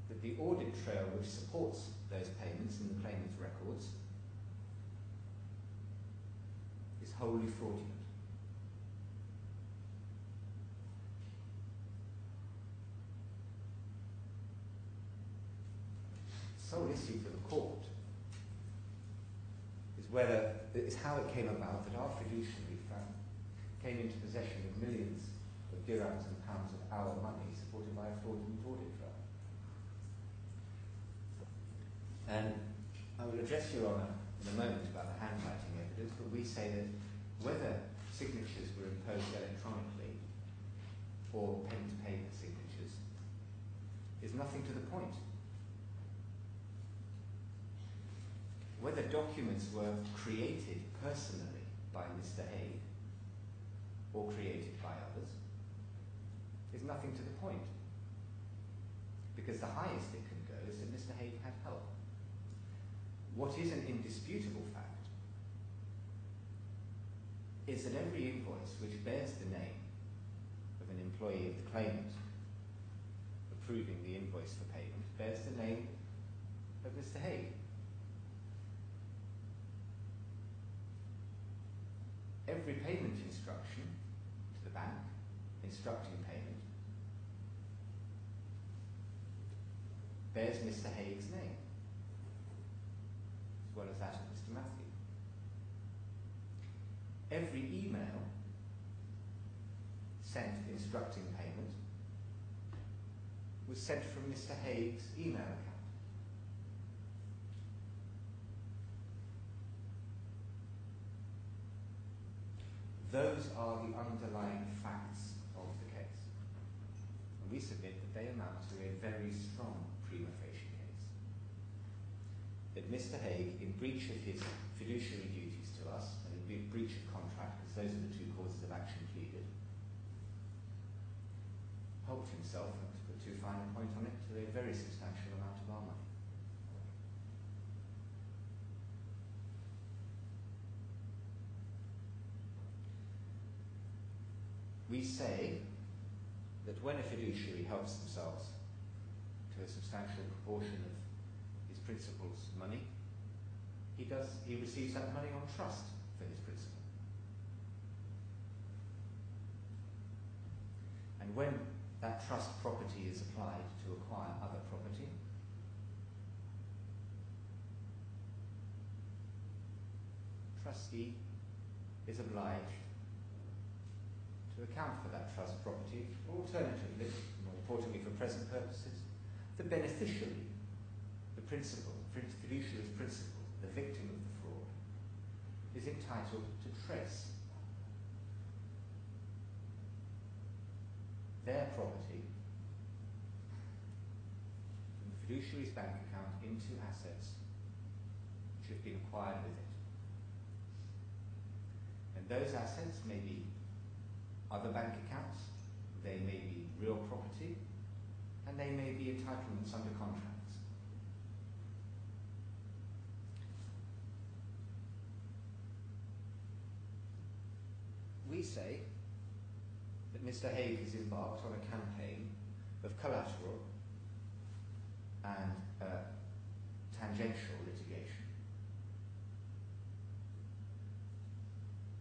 that the audit trail which supports those payments in the claimant's records is wholly fraudulent. The sole issue for the court is how it came about that our fiduciary firm came into possession of millions of dirhams and pounds of our money supported by a fraudulent audit trail. And I will address Your Honour in a moment about the handwriting evidence, but we say that whether signatures were imposed electronically or pen-to-paper signatures is nothing to the point. Whether documents were created personally by Mr. Haigh or created by others is nothing to the point, because the highest it can go is that Mr. Haigh had help. What is an indisputable fact is that every invoice which bears the name of an employee of the claimant approving the invoice for payment bears the name of Mr. Haigh. Every payment instruction to the bank instructing payment bears Mr. Haigh's name, as well as that of Mr. Matthew. Every email sent instructing payment was sent from Mr. Haigh's email account. Those are the underlying facts of the case. And we submit that they amount to a very strong prima facie case. That Mr. Haigh, in breach of his fiduciary duties to us, and in breach of contract, because those are the two causes of action pleaded, helped himself, and to put too fine a point on it, to a very substantial amount of our money. We say that when a fiduciary helps themselves to a substantial proportion of his principal's money, he receives that money on trust for his principal. And when that trust property is applied to acquire other property, trustee is obliged to account for that trust property, or alternatively, more importantly for present purposes, the beneficiary, the principal, fiduciary's principal, the victim of the fraud, is entitled to trace their property from the fiduciary's bank account into assets which have been acquired with it. And those assets may be other bank accounts, they may be real property, and they may be entitlements under contracts. We say that Mr. Haigh has embarked on a campaign of collateral and tangential litigation.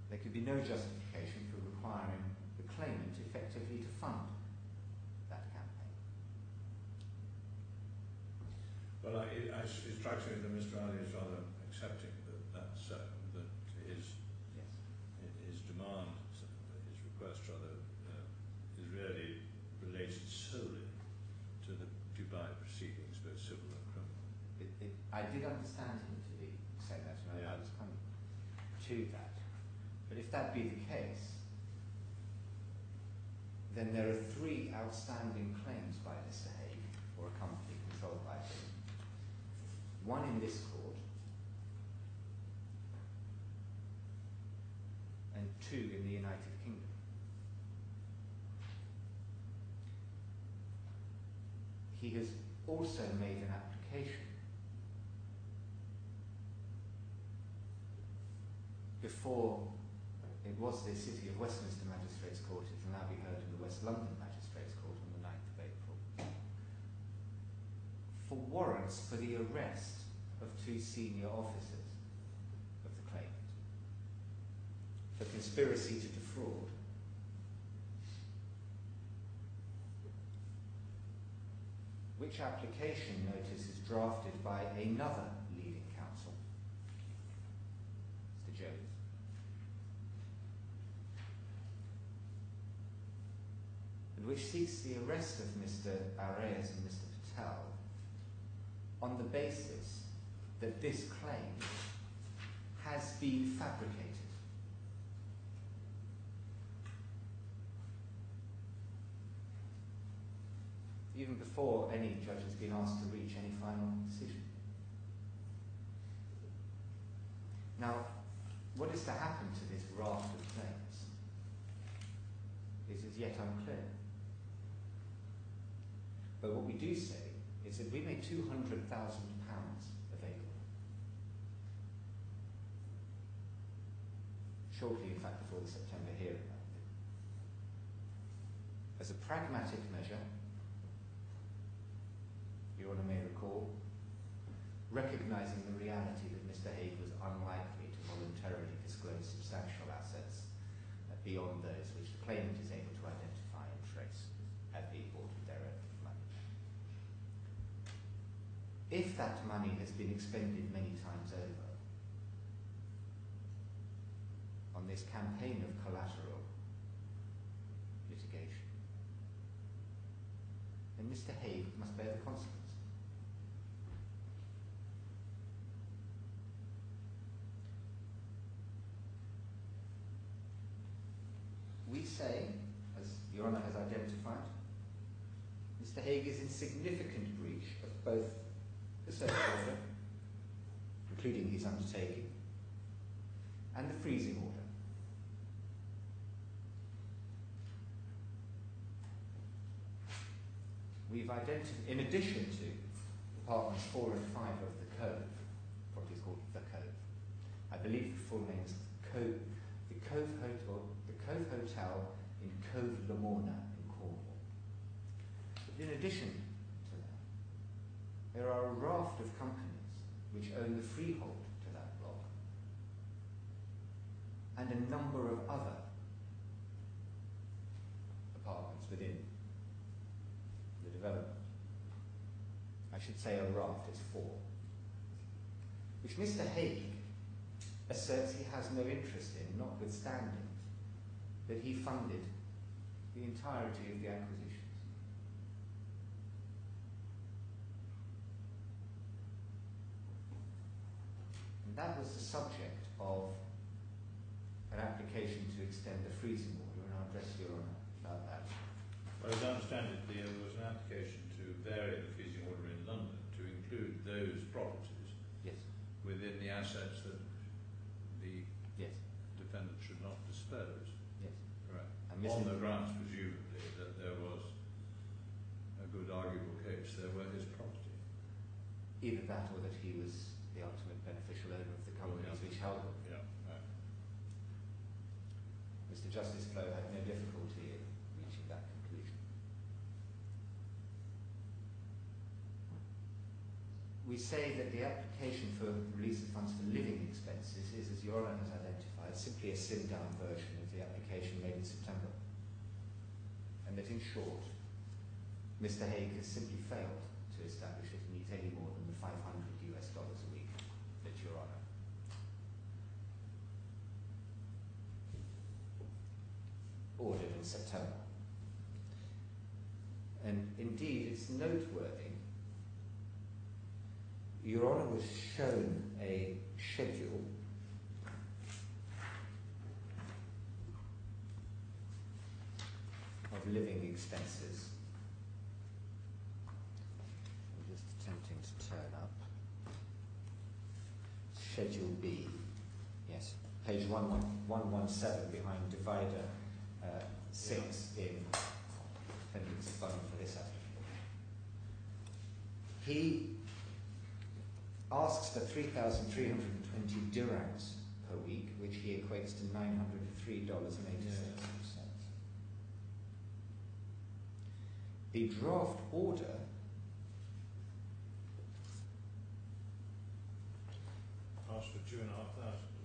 There could be no justification for requiring the claimant effectively to fund that campaign. Well, it strikes me that Mr. Ali is rather accepting that that's so, that his demand, his request rather, is really related solely to the Dubai proceedings, both civil and criminal. I did understand him to be saying that, and I was coming to that. But if that be the case, then there are 3 outstanding claims by Mr. Haigh for a company controlled by him. 1 in this court, and 2 in the United Kingdom. He has also made an application before it was the City of Westminster Magistrates Court. It will now be heard in the West London Magistrates Court on the 9th of April for warrants for the arrest of 2 senior officers of the claimant for conspiracy to defraud. Which application notice is drafted by another leading counsel, Mr. Jones, and which seeks the arrest of Mr. Arias and Mr. Patel on the basis that this claim has been fabricated. Even before any judge has been asked to reach any final decision. Now, what is to happen to this raft of claims is as yet unclear. But what we do say is that we made £200,000 available. Shortly, in fact, before the September hearing. As a pragmatic measure, Your Honour may recall, recognising the reality that Mr. Haigh was unlikely to voluntarily disclose substantial assets beyond those which the claimant is able to identify and trace as being bought with their own money. If that money has been expended many times over on this campaign of collateral litigation, then Mr. Haigh must bear the consequence. We say, as Your Honour has identified, Mr. Haigh is in significant breach of both the search order, including his undertaking, and the freezing order. We've identified, in addition to Departments 4 and 5 of the Code, what is called the Code, I believe the full name is the Cove Hotel in Cove Lamorna in Cornwall. But in addition to that, there are a raft of companies which own the freehold to that block, and a number of other apartments within the development. I should say a raft, it's 4. Which Mr. Haigh asserts he has no interest in, notwithstanding that he funded the entirety of the acquisitions. And that was the subject of an application to extend the freezing order, and I'll address Your Honour about that. Well, as I understand it, there was an application to vary the freezing order in London to include those properties within the assets that the defendant should not dispose. Yes. Correct. On the grounds, presumably, that there was a good arguable case there were his property. Either that or that he was the ultimate beneficial owner of the companies which held them. Yeah. Right. Mr. Justice Flo had no difficulty in reaching that conclusion. We say that the application for release of funds for living expenses is, as Your Honour has identified, simply a slimmed-down version of the application made in September. And that, in short, Mr. Haigh has simply failed to establish that he needs any more than the in September. And indeed, it's noteworthy. Your Honour was shown a schedule of living expenses. I'm just attempting to turn up. Schedule B. Yes, page 117 behind divider 6 in appendix 1 for this application. He asks for 3,320 dirhams per week, which he equates to $903.86. The draft order asked for $2,500.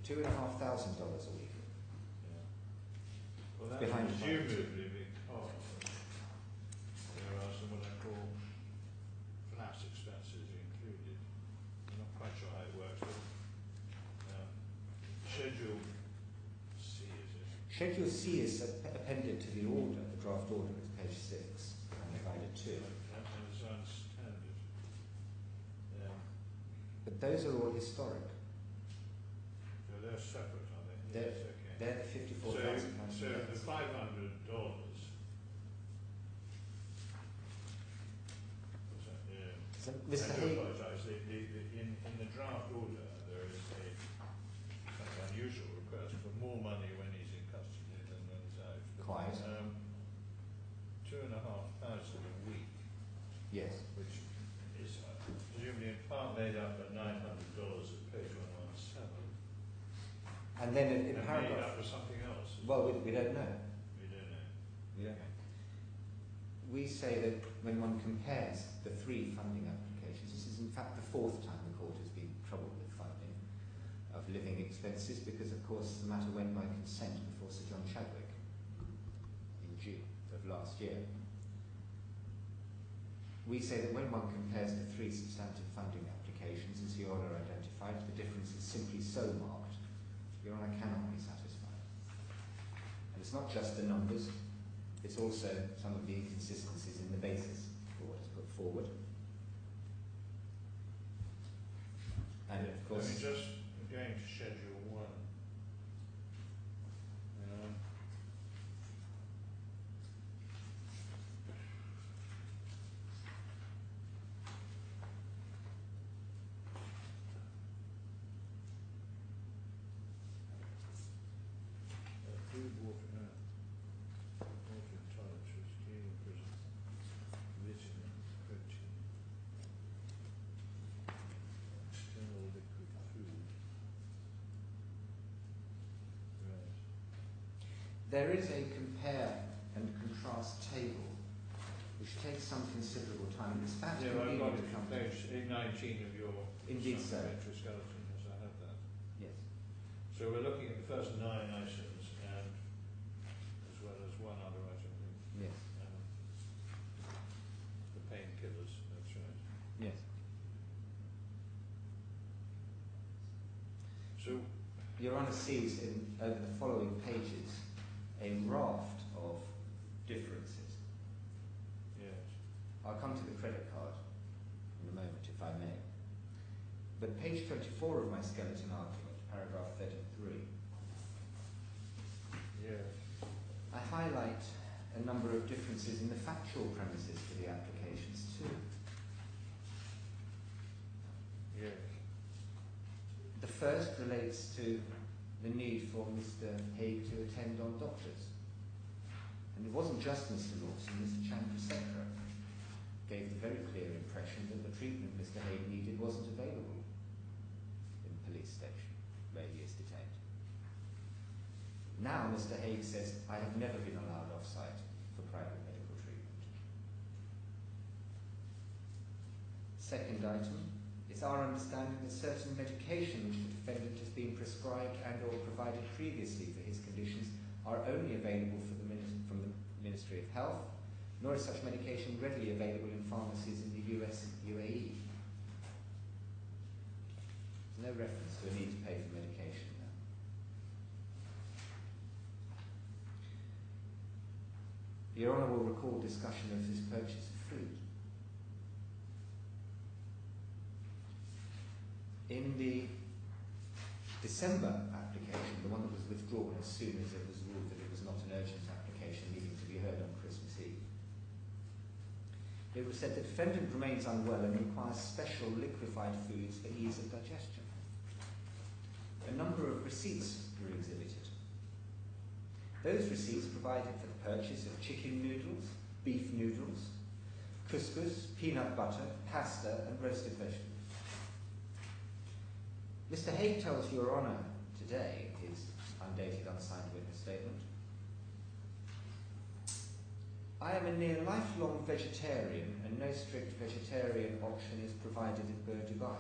$2,500 a week. Yeah. Well, that's Behind presumably because there are some what I call flat expenses included. I'm not quite sure how it works, but Schedule C, is it? Schedule C is appended to the order, the draft order, it's page 6, and divided 2. As I understand it. But those are all historic. So they're separate, are they? They're- Yes, okay. They're the £54,000. So the $500. So, I Mr. do Haigh, apologise. In the draft order, there is a something unusual request for more money when he's in custody than when he's out. Quite. 2,500 a week, yes. which is presumably in part made up at $900 at page 117. And then in And made paragraph, up for something else. well, we don't know. We don't know. We don't know. We say that when one compares the 3 funding applications, this is in fact the 4th time the court has been troubled with funding of living expenses, because of course the matter went by consent before Sir John Chadwick in June of last year. We say that when one compares the 3 substantive funding applications, as Your Honour identified, the difference is simply so marked, Your Honour cannot be satisfied. And it's not just the numbers, it's also some of the inconsistencies in the basis for what is put forward. And of course, I mean, just going to Schedule 1. Food, water, water and toiletries, cleaning prison, visiting, protein, external liquid food. Right. there is a compare and contrast table which takes some considerable time. It's fact Yeah, I've got convenient it to come from page 19 of your Indeed, sir. supplementary skeleton, yes, I have that. Yes. So we're looking at the first 9 items, and as well as one other item, I think, Yes. the painkillers, that's right. Yes. So, Your Honour sees in over the following pages a raft of differences. yes, I'll come to the credit card in a moment, if I may. But page 24 of my skeleton argument, paragraph 33, yes, I highlight a number of differences in the factual premises for the applications too. yes, The first relates to the need for Mr. Haigh to attend on doctors. And it wasn't just Mr. Lawson, Mr. Chandrasekhar gave the very clear impression that the treatment Mr. Haigh needed wasn't available in the police station where he is detained. Now Mr. Haigh says, I have never been allowed off-site for private medical treatment. Second item, it's our understanding that certain medication which the defendant has been prescribed and or provided previously for his conditions are only available from the Ministry of Health, nor is such medication readily available in pharmacies in the US and UAE. There's no reference to a need to pay for medication there. Your Honour will recall discussion of this purchase of food. In the December application, the one that was withdrawn as soon as it was ruled that it was not an urgent application needing to be heard on Christmas Eve, it was said the defendant remains unwell and requires special liquefied foods for ease of digestion. A number of receipts were exhibited. Those receipts provided for the purchase of chicken noodles, beef noodles, couscous, peanut butter, pasta and roasted vegetables. Mr. Haigh tells Your Honour today, his undated, unsigned witness statement, I am a near lifelong vegetarian and no strict vegetarian option is provided at Bur Dubai.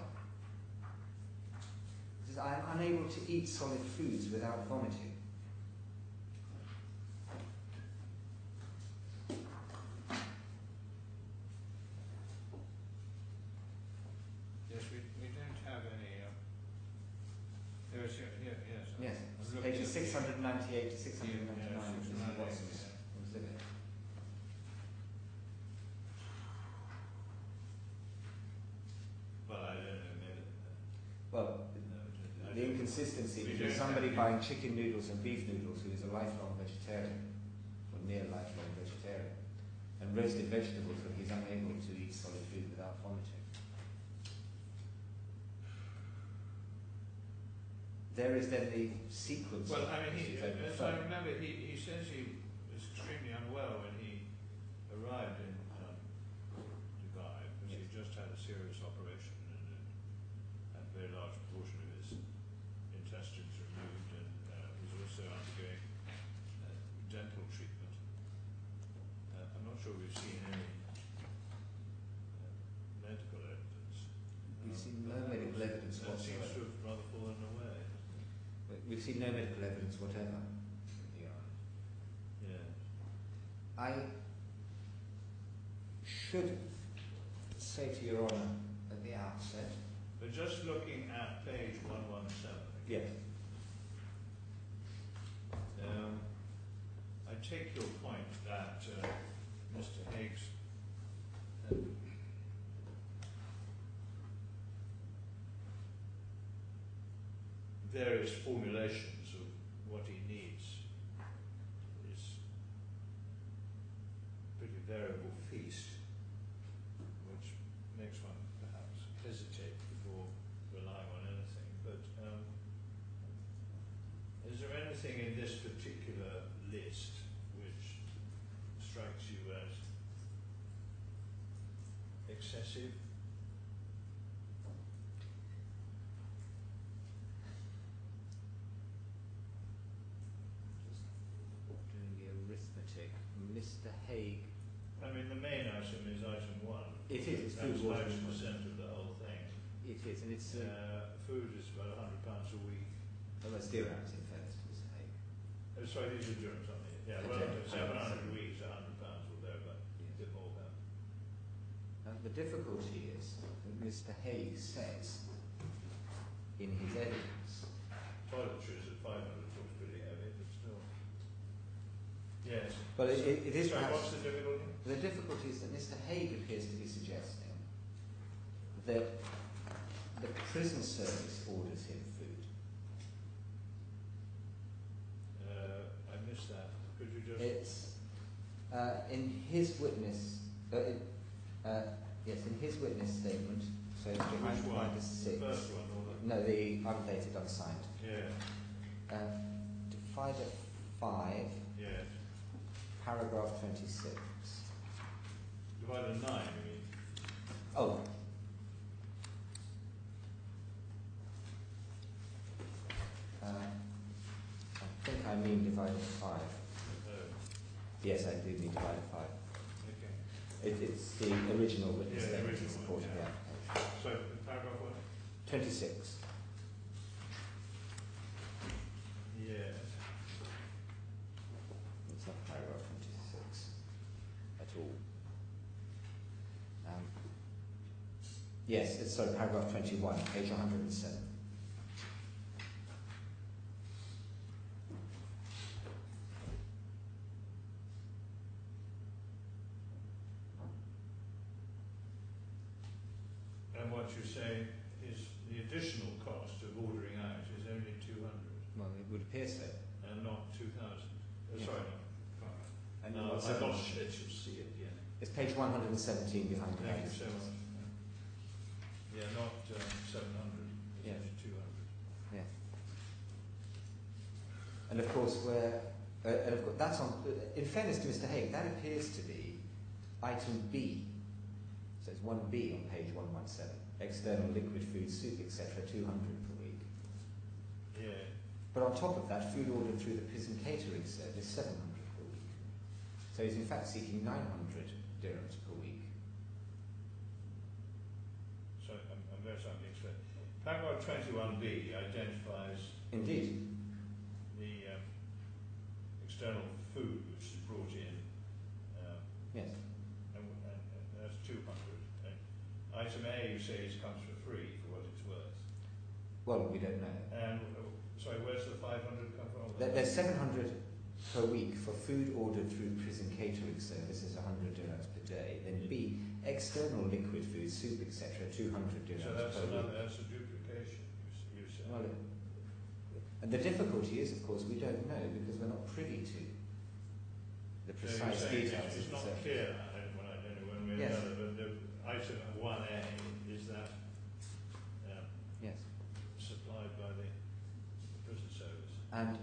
He says, I am unable to eat solid foods without vomiting. Yes, we don't have any. Yes, pages 698 to 699 was Mr. Watson's exhibit. Well, I don't know. Maybe, Well, the inconsistency between somebody buying chicken noodles and beef noodles who is a lifelong vegetarian, or near lifelong vegetarian, and roasted vegetables when he's unable to eat solid food without vomiting. There is then the sequence. Well, I mean, as I further. remember, he says he was extremely unwell when he arrived in Dubai because he just had a serious operation and had a very large proportion of his intestines removed and was also undergoing dental treatment. I'm not sure we've seen any medical evidence. We've seen no medical evidence That seems whatsoever. to have rather fallen away. We've seen no medical evidence whatever. Yeah. I should say to Your Honour at the outset. But just looking at page 117. Yes. I take your point that Mr. Haigh's various formulations of what he needs is a pretty variable feast, which makes one perhaps hesitate before relying on anything. But is there anything in this particular list which strikes you as excessive? Doing the arithmetic. Mr. Haigh. I mean, the main item is item 1. It is. It's That's food, water, 90% and of the whole thing. it is, and it's Food is about £100 a week. well, that's dirhams in fairness to Mr. Haigh. Oh, sorry, these are dirhams, aren't they? Yeah, well, 700 a week is £100 or thereabout, a bit more than that. The difficulty is that Mr. Haigh says in his evidence. Toiletries at 500 looks pretty heavy, but still. Yes. But it is Sorry, perhaps. what's the difficulty? The difficulty is that Mr. Haigh appears to be suggesting that the prison service orders him food. I missed that. Could you just... It's in his witness. Yes, in his witness statement. So it's behind Which one? the 6. The first one, or the... No, the undated, unsigned. Yeah. Divider 5, Yes. paragraph 26. Divided 9, you mean? Oh. I think I mean divided 5. Oh, Yes, I do mean divided 5. okay. It's the original witness Yeah, the statement in original support one, of the yeah. application. So, paragraph what? 26. Yes. It's not paragraph 26 at all. Yes, it's sorry, paragraph 21, page 107. additional cost of ordering out is only 200 Well, it would appear so. and not 2,000. Yeah. Sorry, not 5. And No, what's I've the- lost it. You'll see it. Yeah. It's page 117 behind the Thank you page. so much. Yeah, not 700. It's Yeah. actually 200. Yeah. And of course, that's on. In fairness to Mr. Haigh, that appears to be item B. So it's 1B on page 117. External liquid food, soup, etc. 200 per week. Yeah. But on top of that, food ordered through the prison catering service, 700 per week. So he's in fact seeking 900 dirhams per week. So I'm very sorry to explain. Paragraph 21B identifies Indeed. the external food which is brought in, Yes. and that's 200. Item A, you say, comes for free for what it's worth. Well, we don't know. And sorry, where's the 500 come from? There's 700 per week for food ordered through prison catering services, 100 dirhams per day. Then B, external liquid food, soup, etc., 200 dirhams So that's per week. that's a duplication. You say. Well, and the difficulty is, of course, we don't know because we're not privy to the So precise you're saying details. it's of the not service. clear. I don't know one way or Yes. the other, but the item 1A is that Yes. supplied by the prison service. And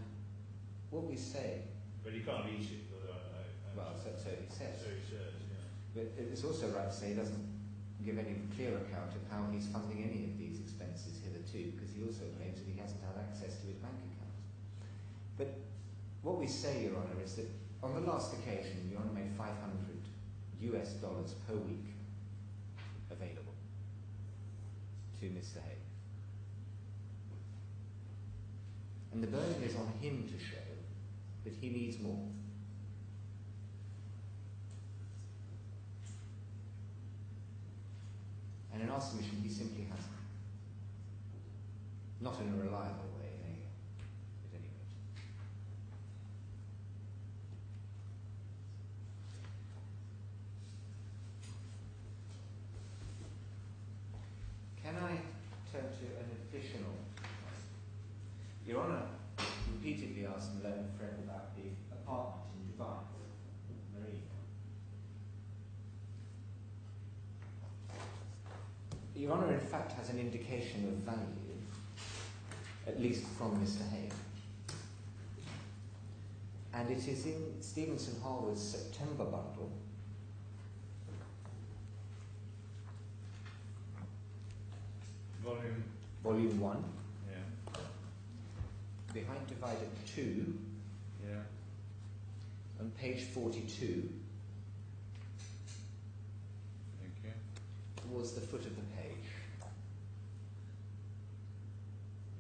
what we say, But he can't eat it. well, so he says. So he says, yeah. But it's also right to say he doesn't give any clear account of how he's funding any of these expenses hitherto, because he also claims that he hasn't had access to his bank account. But what we say, Your Honour, is that on the last occasion, Your Honour made $500 per week available to Mr. Haigh. And the burden is on him to show that he needs more. And in our submission, he simply hasn't. Not in a reliable way, at any rate. Can I turn to an additional point? Your Honour repeatedly asked my learned friend about the apartment in Dubai, Marine. Your Honour, in fact, has an indication of value, at least from Mr. Haigh. And it is in Stevenson Harwood's September bundle, Volume 1, Yeah. behind divided 2, Yeah. on page 42, Thank you. towards the foot of the page.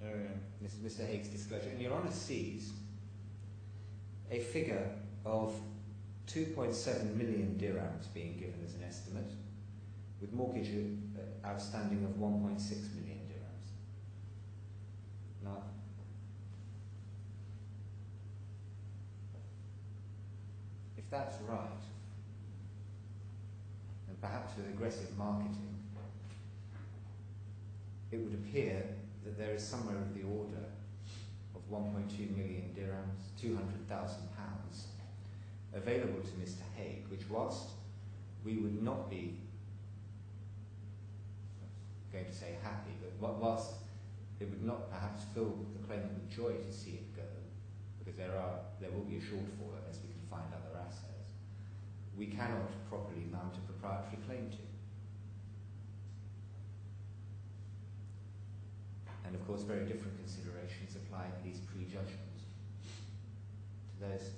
Oh, yeah. This is Mr. Haigh's disclosure. And Your Honour sees a figure of 2.7 million dirhams being given as an estimate, with mortgage outstanding of 1.6 million dirhams. Now, if that's right, and perhaps with aggressive marketing, it would appear that there is somewhere of the order of 1.2 million dirhams, £200,000, available to Mr. Haigh, which whilst we would not be going to say happy, but whilst it would not perhaps fill the claimant with joy to see it go, because there will be a shortfall unless we can find other assets, we cannot properly mount a proprietary claim to. And of course, very different considerations apply in these prejudgments to those.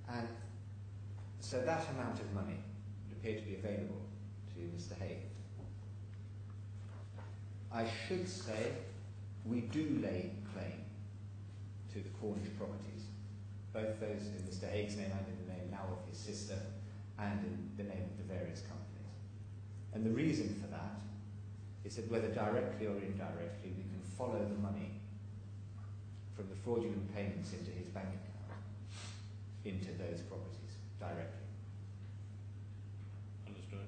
And so that amount of money would appear to be available to Mr. Haigh. I should say we do lay claim to the Cornish properties, both those in Mr. Haigh's name and in the name now of his sister and in the name of the various companies. And the reason for that is that whether directly or indirectly we can follow the money from the fraudulent payments into his bank account into those properties directly. Understood.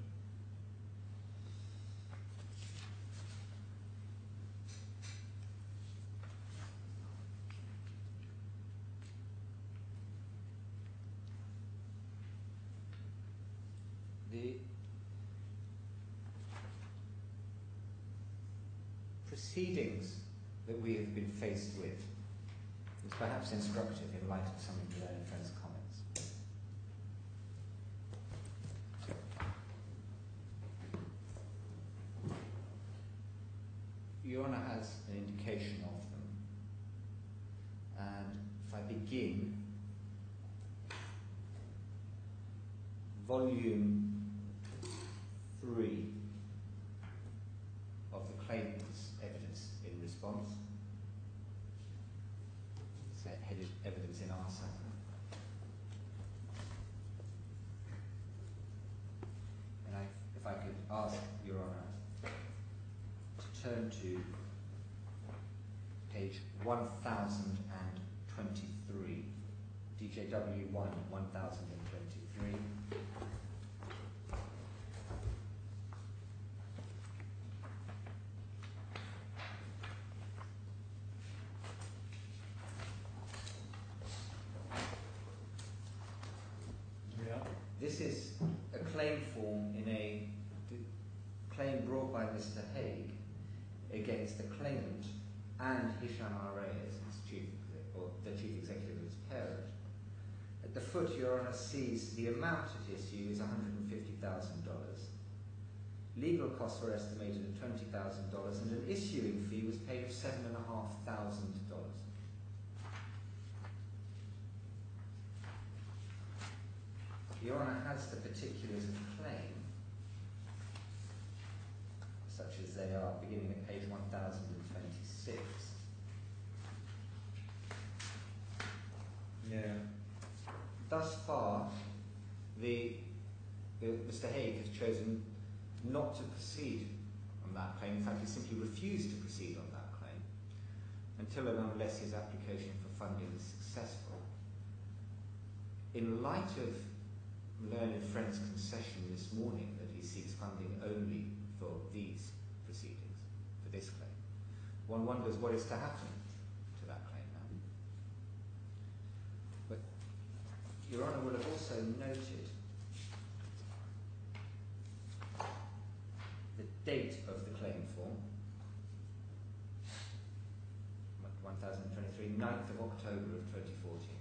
The proceedings that we have been faced with is perhaps instructive in light of some of the learned friend's comments. Your Honour has an indication of them, and if I begin, volume 3 of the claimant's evidence in response, so headed evidence in answer. And if I could ask Your Honour to turn to page 1023, DJW 1023. This is a claim form in a claim brought by Mr. Haigh against the claimant and Hisham Reyes, the chief executive of his parent. At the foot, Your Honour sees the amount at issue is $150,000. Legal costs were estimated at $20,000, and an issuing fee was paid of $7,500. Your Honour has the particulars of the claim, such as they are, beginning at page 1026. Yeah. Thus far, Mr. Haigh has chosen not to proceed on that claim. In fact, he simply refused to proceed on that claim until and unless his application for funding is successful. In light of learned friend's concession this morning that he seeks funding only for these proceedings, for this claim, one wonders what is to happen to that claim now. But Your Honour will have also noted the date of the claim form, 1023, 9th of October of 2014.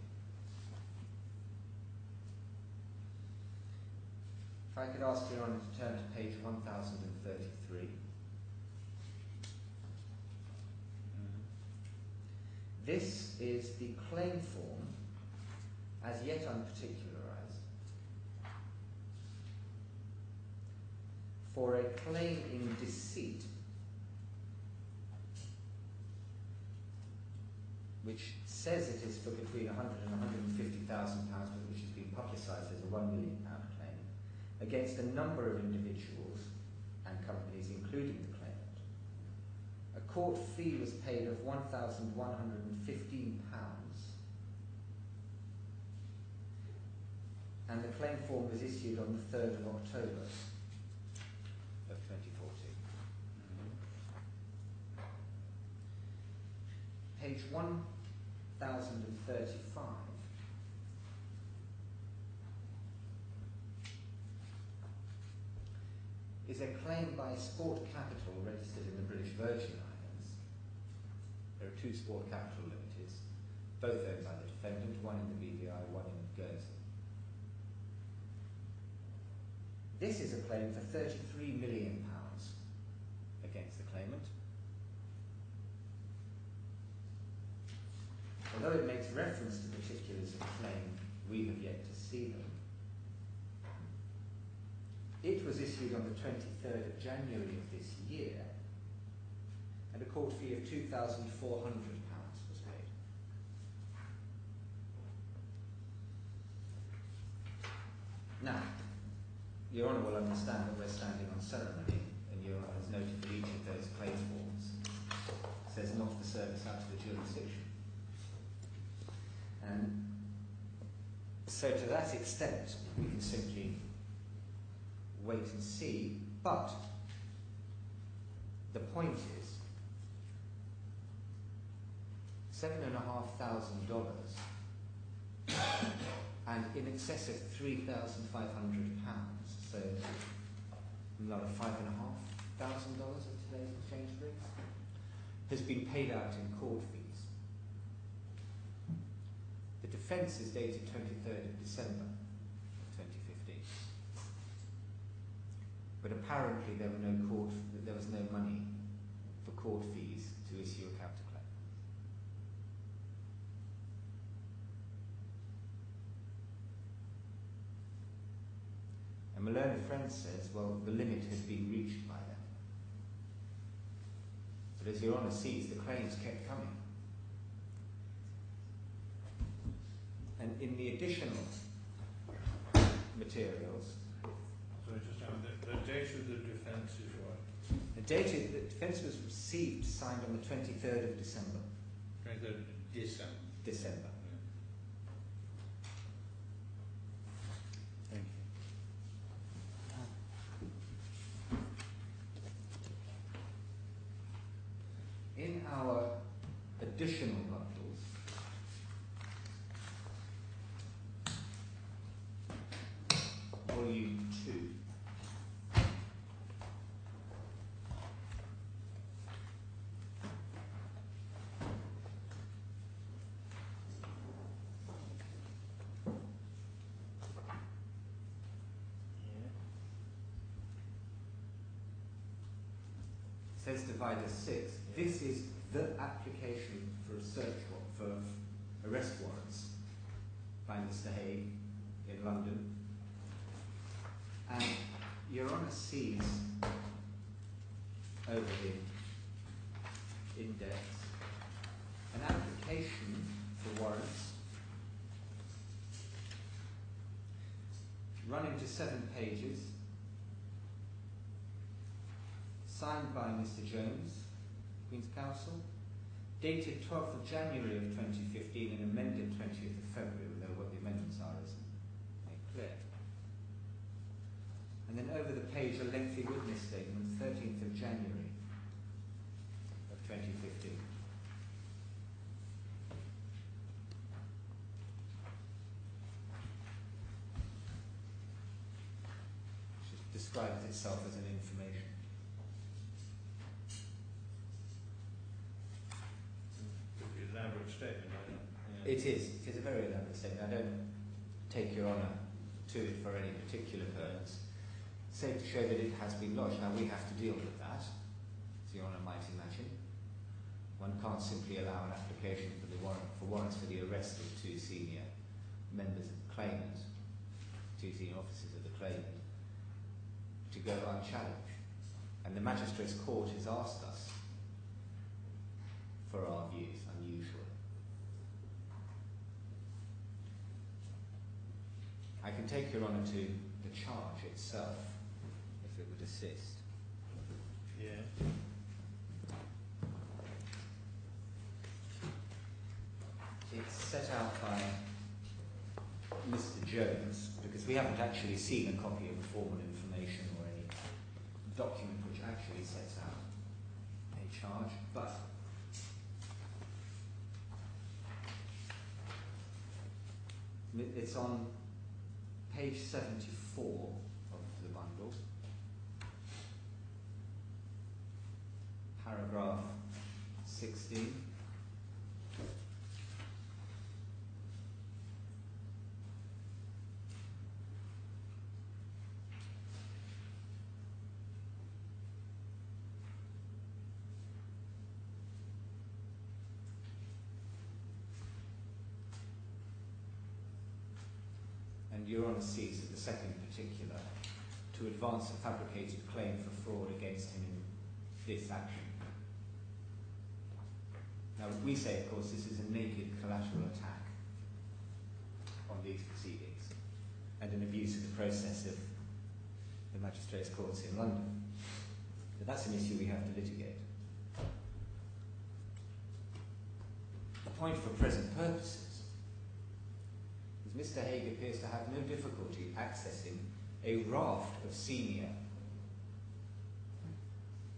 If I could ask Your Honour to turn to page 1033. This is the claim form, as yet unparticularised, for a claim in deceit which says it is for between £100,000 and £150,000, but which has been publicised as a £1 million claim, against a number of individuals and companies, including the claimant. A court fee was paid of £1,115, and the claim form was issued on the 3rd of October of 2014. Page 1035 is a claim by Sport Capital registered in the British Virgin Islands. There are two Sport Capital Limiteds, both owned by the defendant, one in the BVI, one in Guernsey. This is a claim for £33 million against the claimant. Although it makes reference to particulars of the claim, we have yet to see them. It was issued on the 23rd of January of this year, and a court fee of £2,400 was paid. Now, Your Honour will understand that we're standing on ceremony, and Your Honour has noted that each of those claim forms says not for service out of the jurisdiction. And so to that extent, we can simply wait and see, but the point is $7,500 and in excess of £3,500 so another $5,500 at today's exchange rate, has been paid out in court fees. The defence is dated 23rd of December 2015. But apparently there was no money for court fees to issue a counterclaim. And my learned friend says, well, the limit has been reached by them. But as Your Honour sees, the claims kept coming. And in the additional materials, so just the date of the defence is what? the defence was received, signed on the 23rd of December. 23rd of December. December. Thank you. In our additional bundles, Volume 2, says divider 6. This is the application for a search warrant, for arrest warrants by Mr. Haigh in London. And Your Honour sees over the index an application for warrants running to 7 pages, signed by Mr. Jones, Queen's Counsel, dated 12th of January of 2015 and amended 20th of February, although what the amendments are isn't made clear. And then over the page, a lengthy witness statement, 13th of January of 2015. Which describes itself as an information. Elaborate statement, I don't. Yeah. It is a very elaborate statement. I don't take Your Honour to it for any particular purpose. Safe to show that it has been lodged. Now we have to deal with that, as Your Honour might imagine. One can't simply allow an application for warrants for the arrest of 2 senior members of the claimant, 2 senior officers of the claimant, to go unchallenged. And the Magistrates' Court has asked us for our views, unusually. I can take Your Honour to the charge itself, if it would assist. Yeah. It's set out by Mr. Jones, because we haven't actually seen a copy of the formal information or any document which actually sets out a charge, but it's on page 74 of the bundle, paragraph 16. And Your Honour sees that the second particular, to advance a fabricated claim for fraud against him in this action. Now we say, of course, this is a naked collateral attack on these proceedings and an abuse of the process of the Magistrates' Courts in London. But that's an issue we have to litigate. The point for present purposes is Mr. Haigh appears to have no difficulty accessing a raft of senior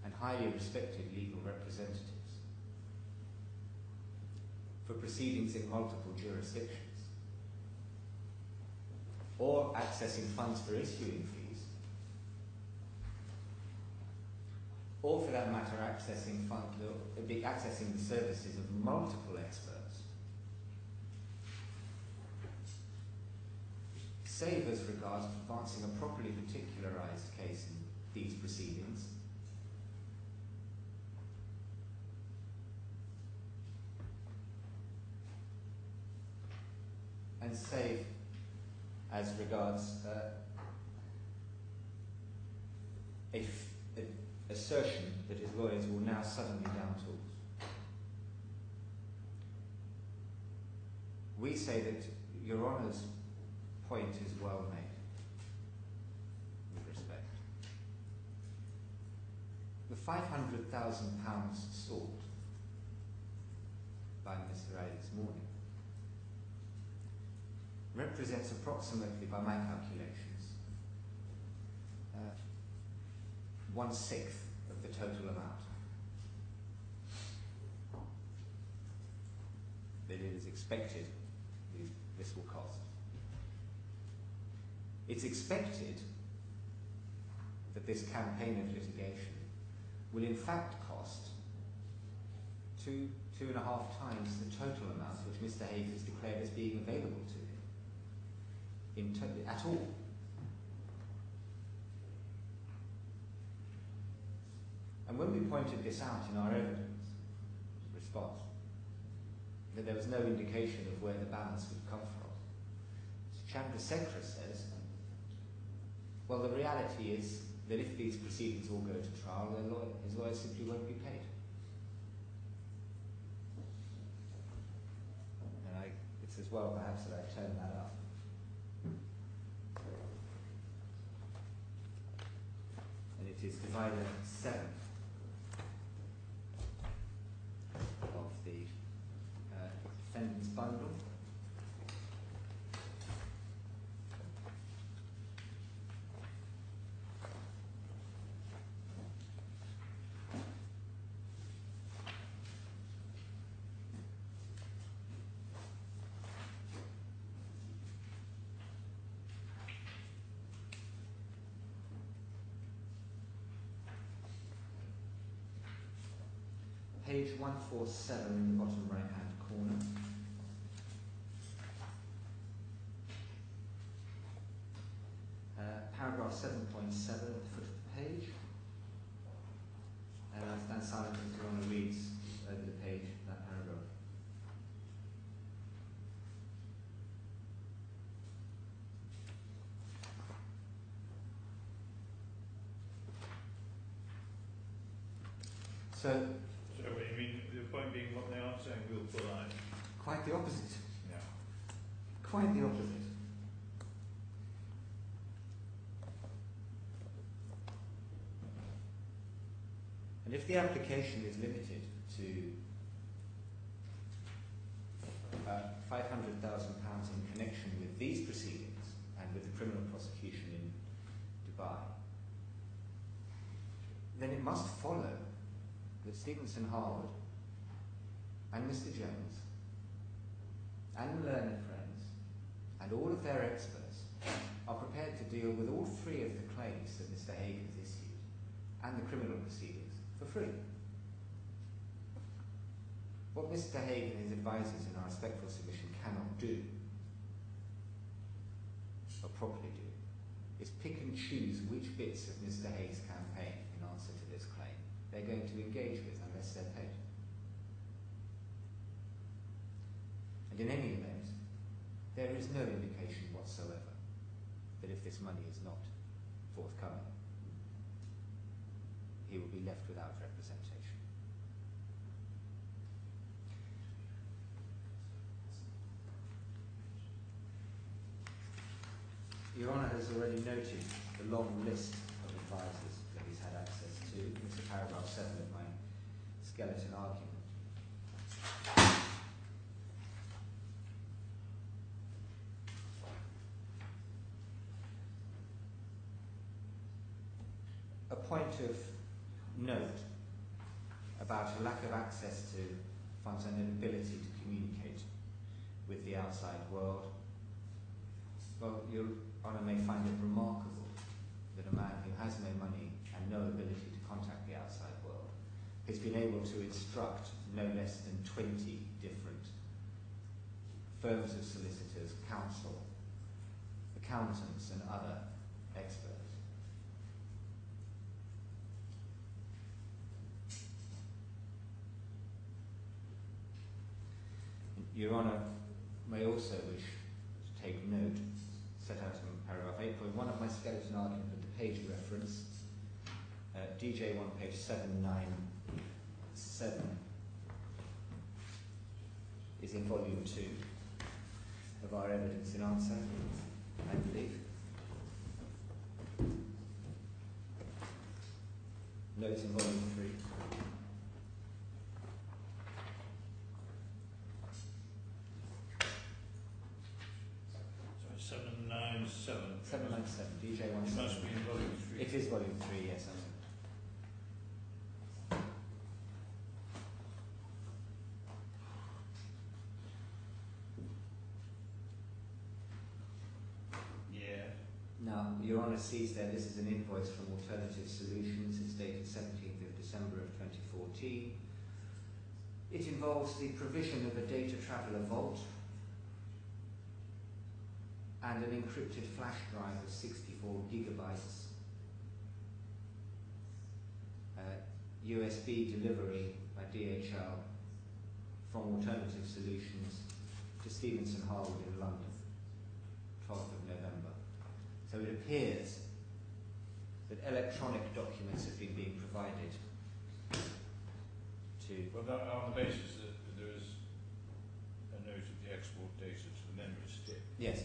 and highly respected legal representatives for proceedings in multiple jurisdictions, or accessing funds for issuing fees or for that matter accessing the services of multiple experts, save as regards advancing a properly particularised case in these proceedings, and save as regards assertion that his lawyers will now suddenly down tools. We say that Your Honour's point is well made, with respect. The £500,000 sought by Mr. Ray this morning represents approximately, by my calculations, 1/6 of the total amount that it is expected this will cost. It's expected that this campaign of litigation will in fact cost 2.5 times the total amount which Mr. Haigh has declared as being available to him at all. And when we pointed this out in our evidence response, that there was no indication of where the balance would come from, Chandrasekhar says, well, the reality is that if these proceedings all go to trial, his lawyers simply won't be paid. And it's as well perhaps that I turn that up. And it is divided 7 of the defendant's bundle. Page 147 in the bottom right hand corner. Paragraph 7.7 at the foot of the page. And I stand silent as Your Honour reads over the page that paragraph. So what you mean, the point being what they aren't saying we'll pull out? quite the opposite. Yeah. Quite the opposite. And if the application is limited to £500,000 in connection with these proceedings and with the criminal prosecution in Dubai, then it must follow that Stevenson Harwood and Mr. Jones and the learned friends and all of their experts are prepared to deal with all 3 of the claims that Mr. Haigh has issued and the criminal proceedings for free. What Mr. Haigh and his advisors in our respectful submission cannot do, or properly do, is pick and choose which bits of Mr. Haygh's campaign in answer to this claim they're going to engage with unless they're paid. And in any event, there is no indication whatsoever that if this money is not forthcoming, he will be left without representation. Your Honour has already noted the long list of advisors that he's had access to. It's paragraph 7 of my skeleton argument. A point of note about a lack of access to funds and an ability to communicate with the outside world. Well, Your Honour may find it remarkable that a man who has no money and no ability to contact the outside world, has been able to instruct no less than 20 different firms of solicitors, counsel, accountants and other experts. Your Honour may also wish to take note, set out in paragraph 8.1 of my skeleton argument with the page reference, DJ1 page 797 is in volume 2 of our evidence in answer, I believe. Notes in volume 3. Sorry, 797. 797, DJ1. It must be in volume 3. It is volume 3, yes. Now, Your Honour sees there this is an invoice from Alternative Solutions. It's dated 17th of December of 2014. It involves the provision of a data traveller vault and an encrypted flash drive of 64 gigabytes, USB delivery by DHL from Alternative Solutions to Stevenson Harwood in London, 12th of November. So it appears that electronic documents have been being provided to... Well, that, on the basis that there is a note of the export data to the memory stick. Yes.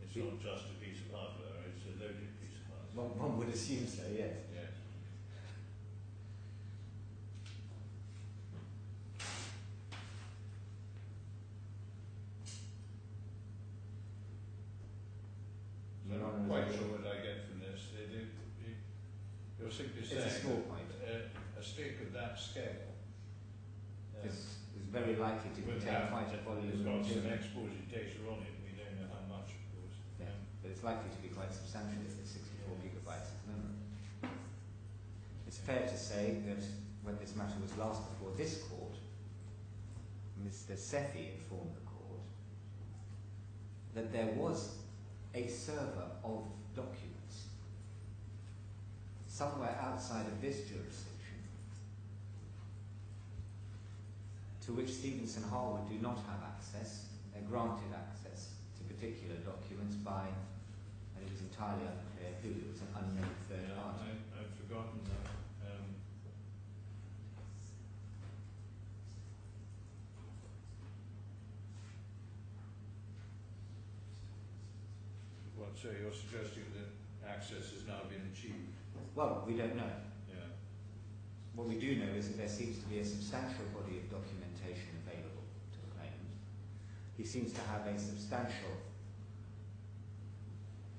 It's not just a piece of hardware, it's a loaded piece of hardware. One would assume so, yes. Yes. So I'm quite sure what I get from this. You're simply saying it's a small point. A stick of that scale is very likely to contain quite a volume of material. It's got some exported data on it. We don't know how much, of course. Yeah, but it's likely to be quite substantial if it's 64 gigabytes of memory. It's fair to say that when this matter was last before this court, Mr. Sethi informed the court that there was a server of documents somewhere outside of this jurisdiction to which Stevenson Harwood do not have access. They're granted access to particular documents by, and it was entirely unclear who, it was an unnamed third party. I've forgotten that. So you're suggesting that access has now been achieved? Well, we don't know. Yeah. What we do know is that there seems to be a substantial body of documentation available to the claimant. He seems to have a substantial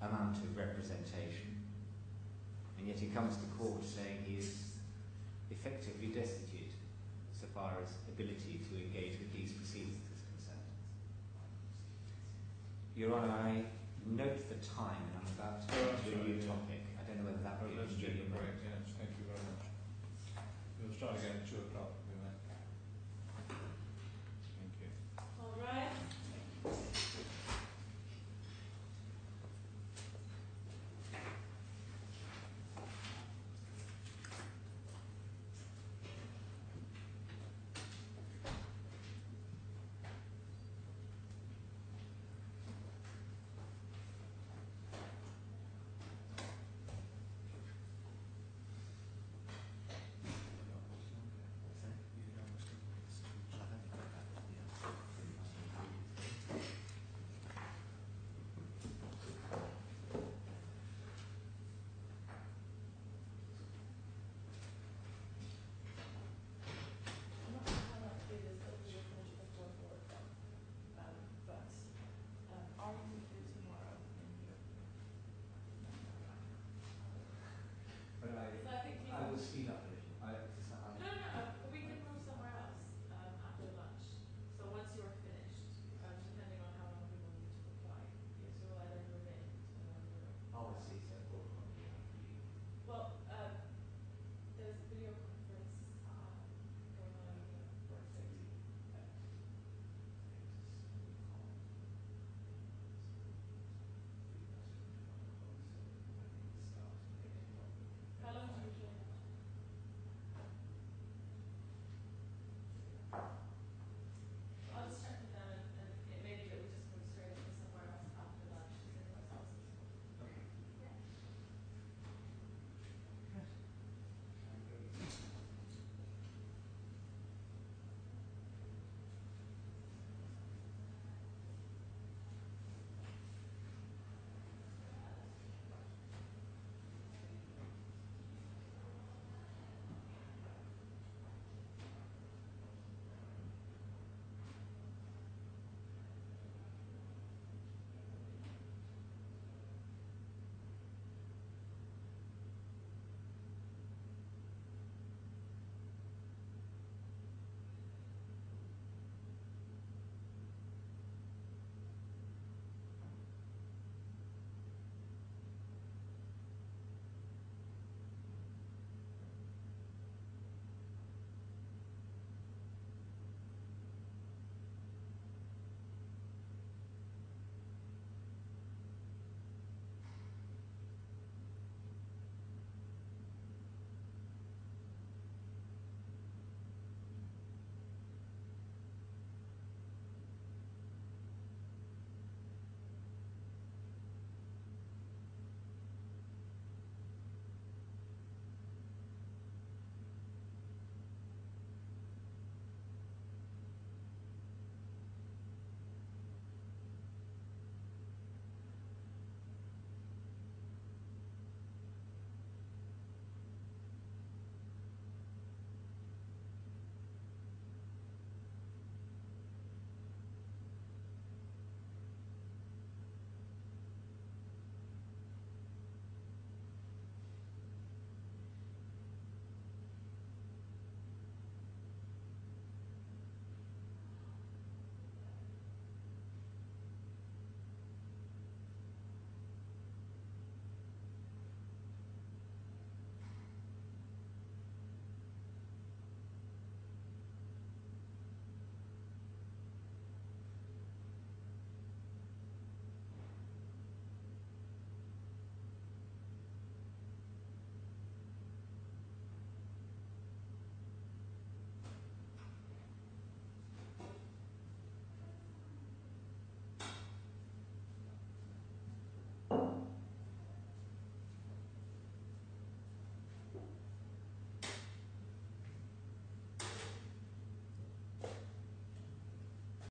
amount of representation, and yet he comes to court saying he is effectively destitute so far as ability to engage with these proceedings is concerned. Your Honour, I note the time, and I'm about to go to a new topic. I don't know whether that will be let's take a break, yes. Thank you very much. We'll start again at 2 o'clock.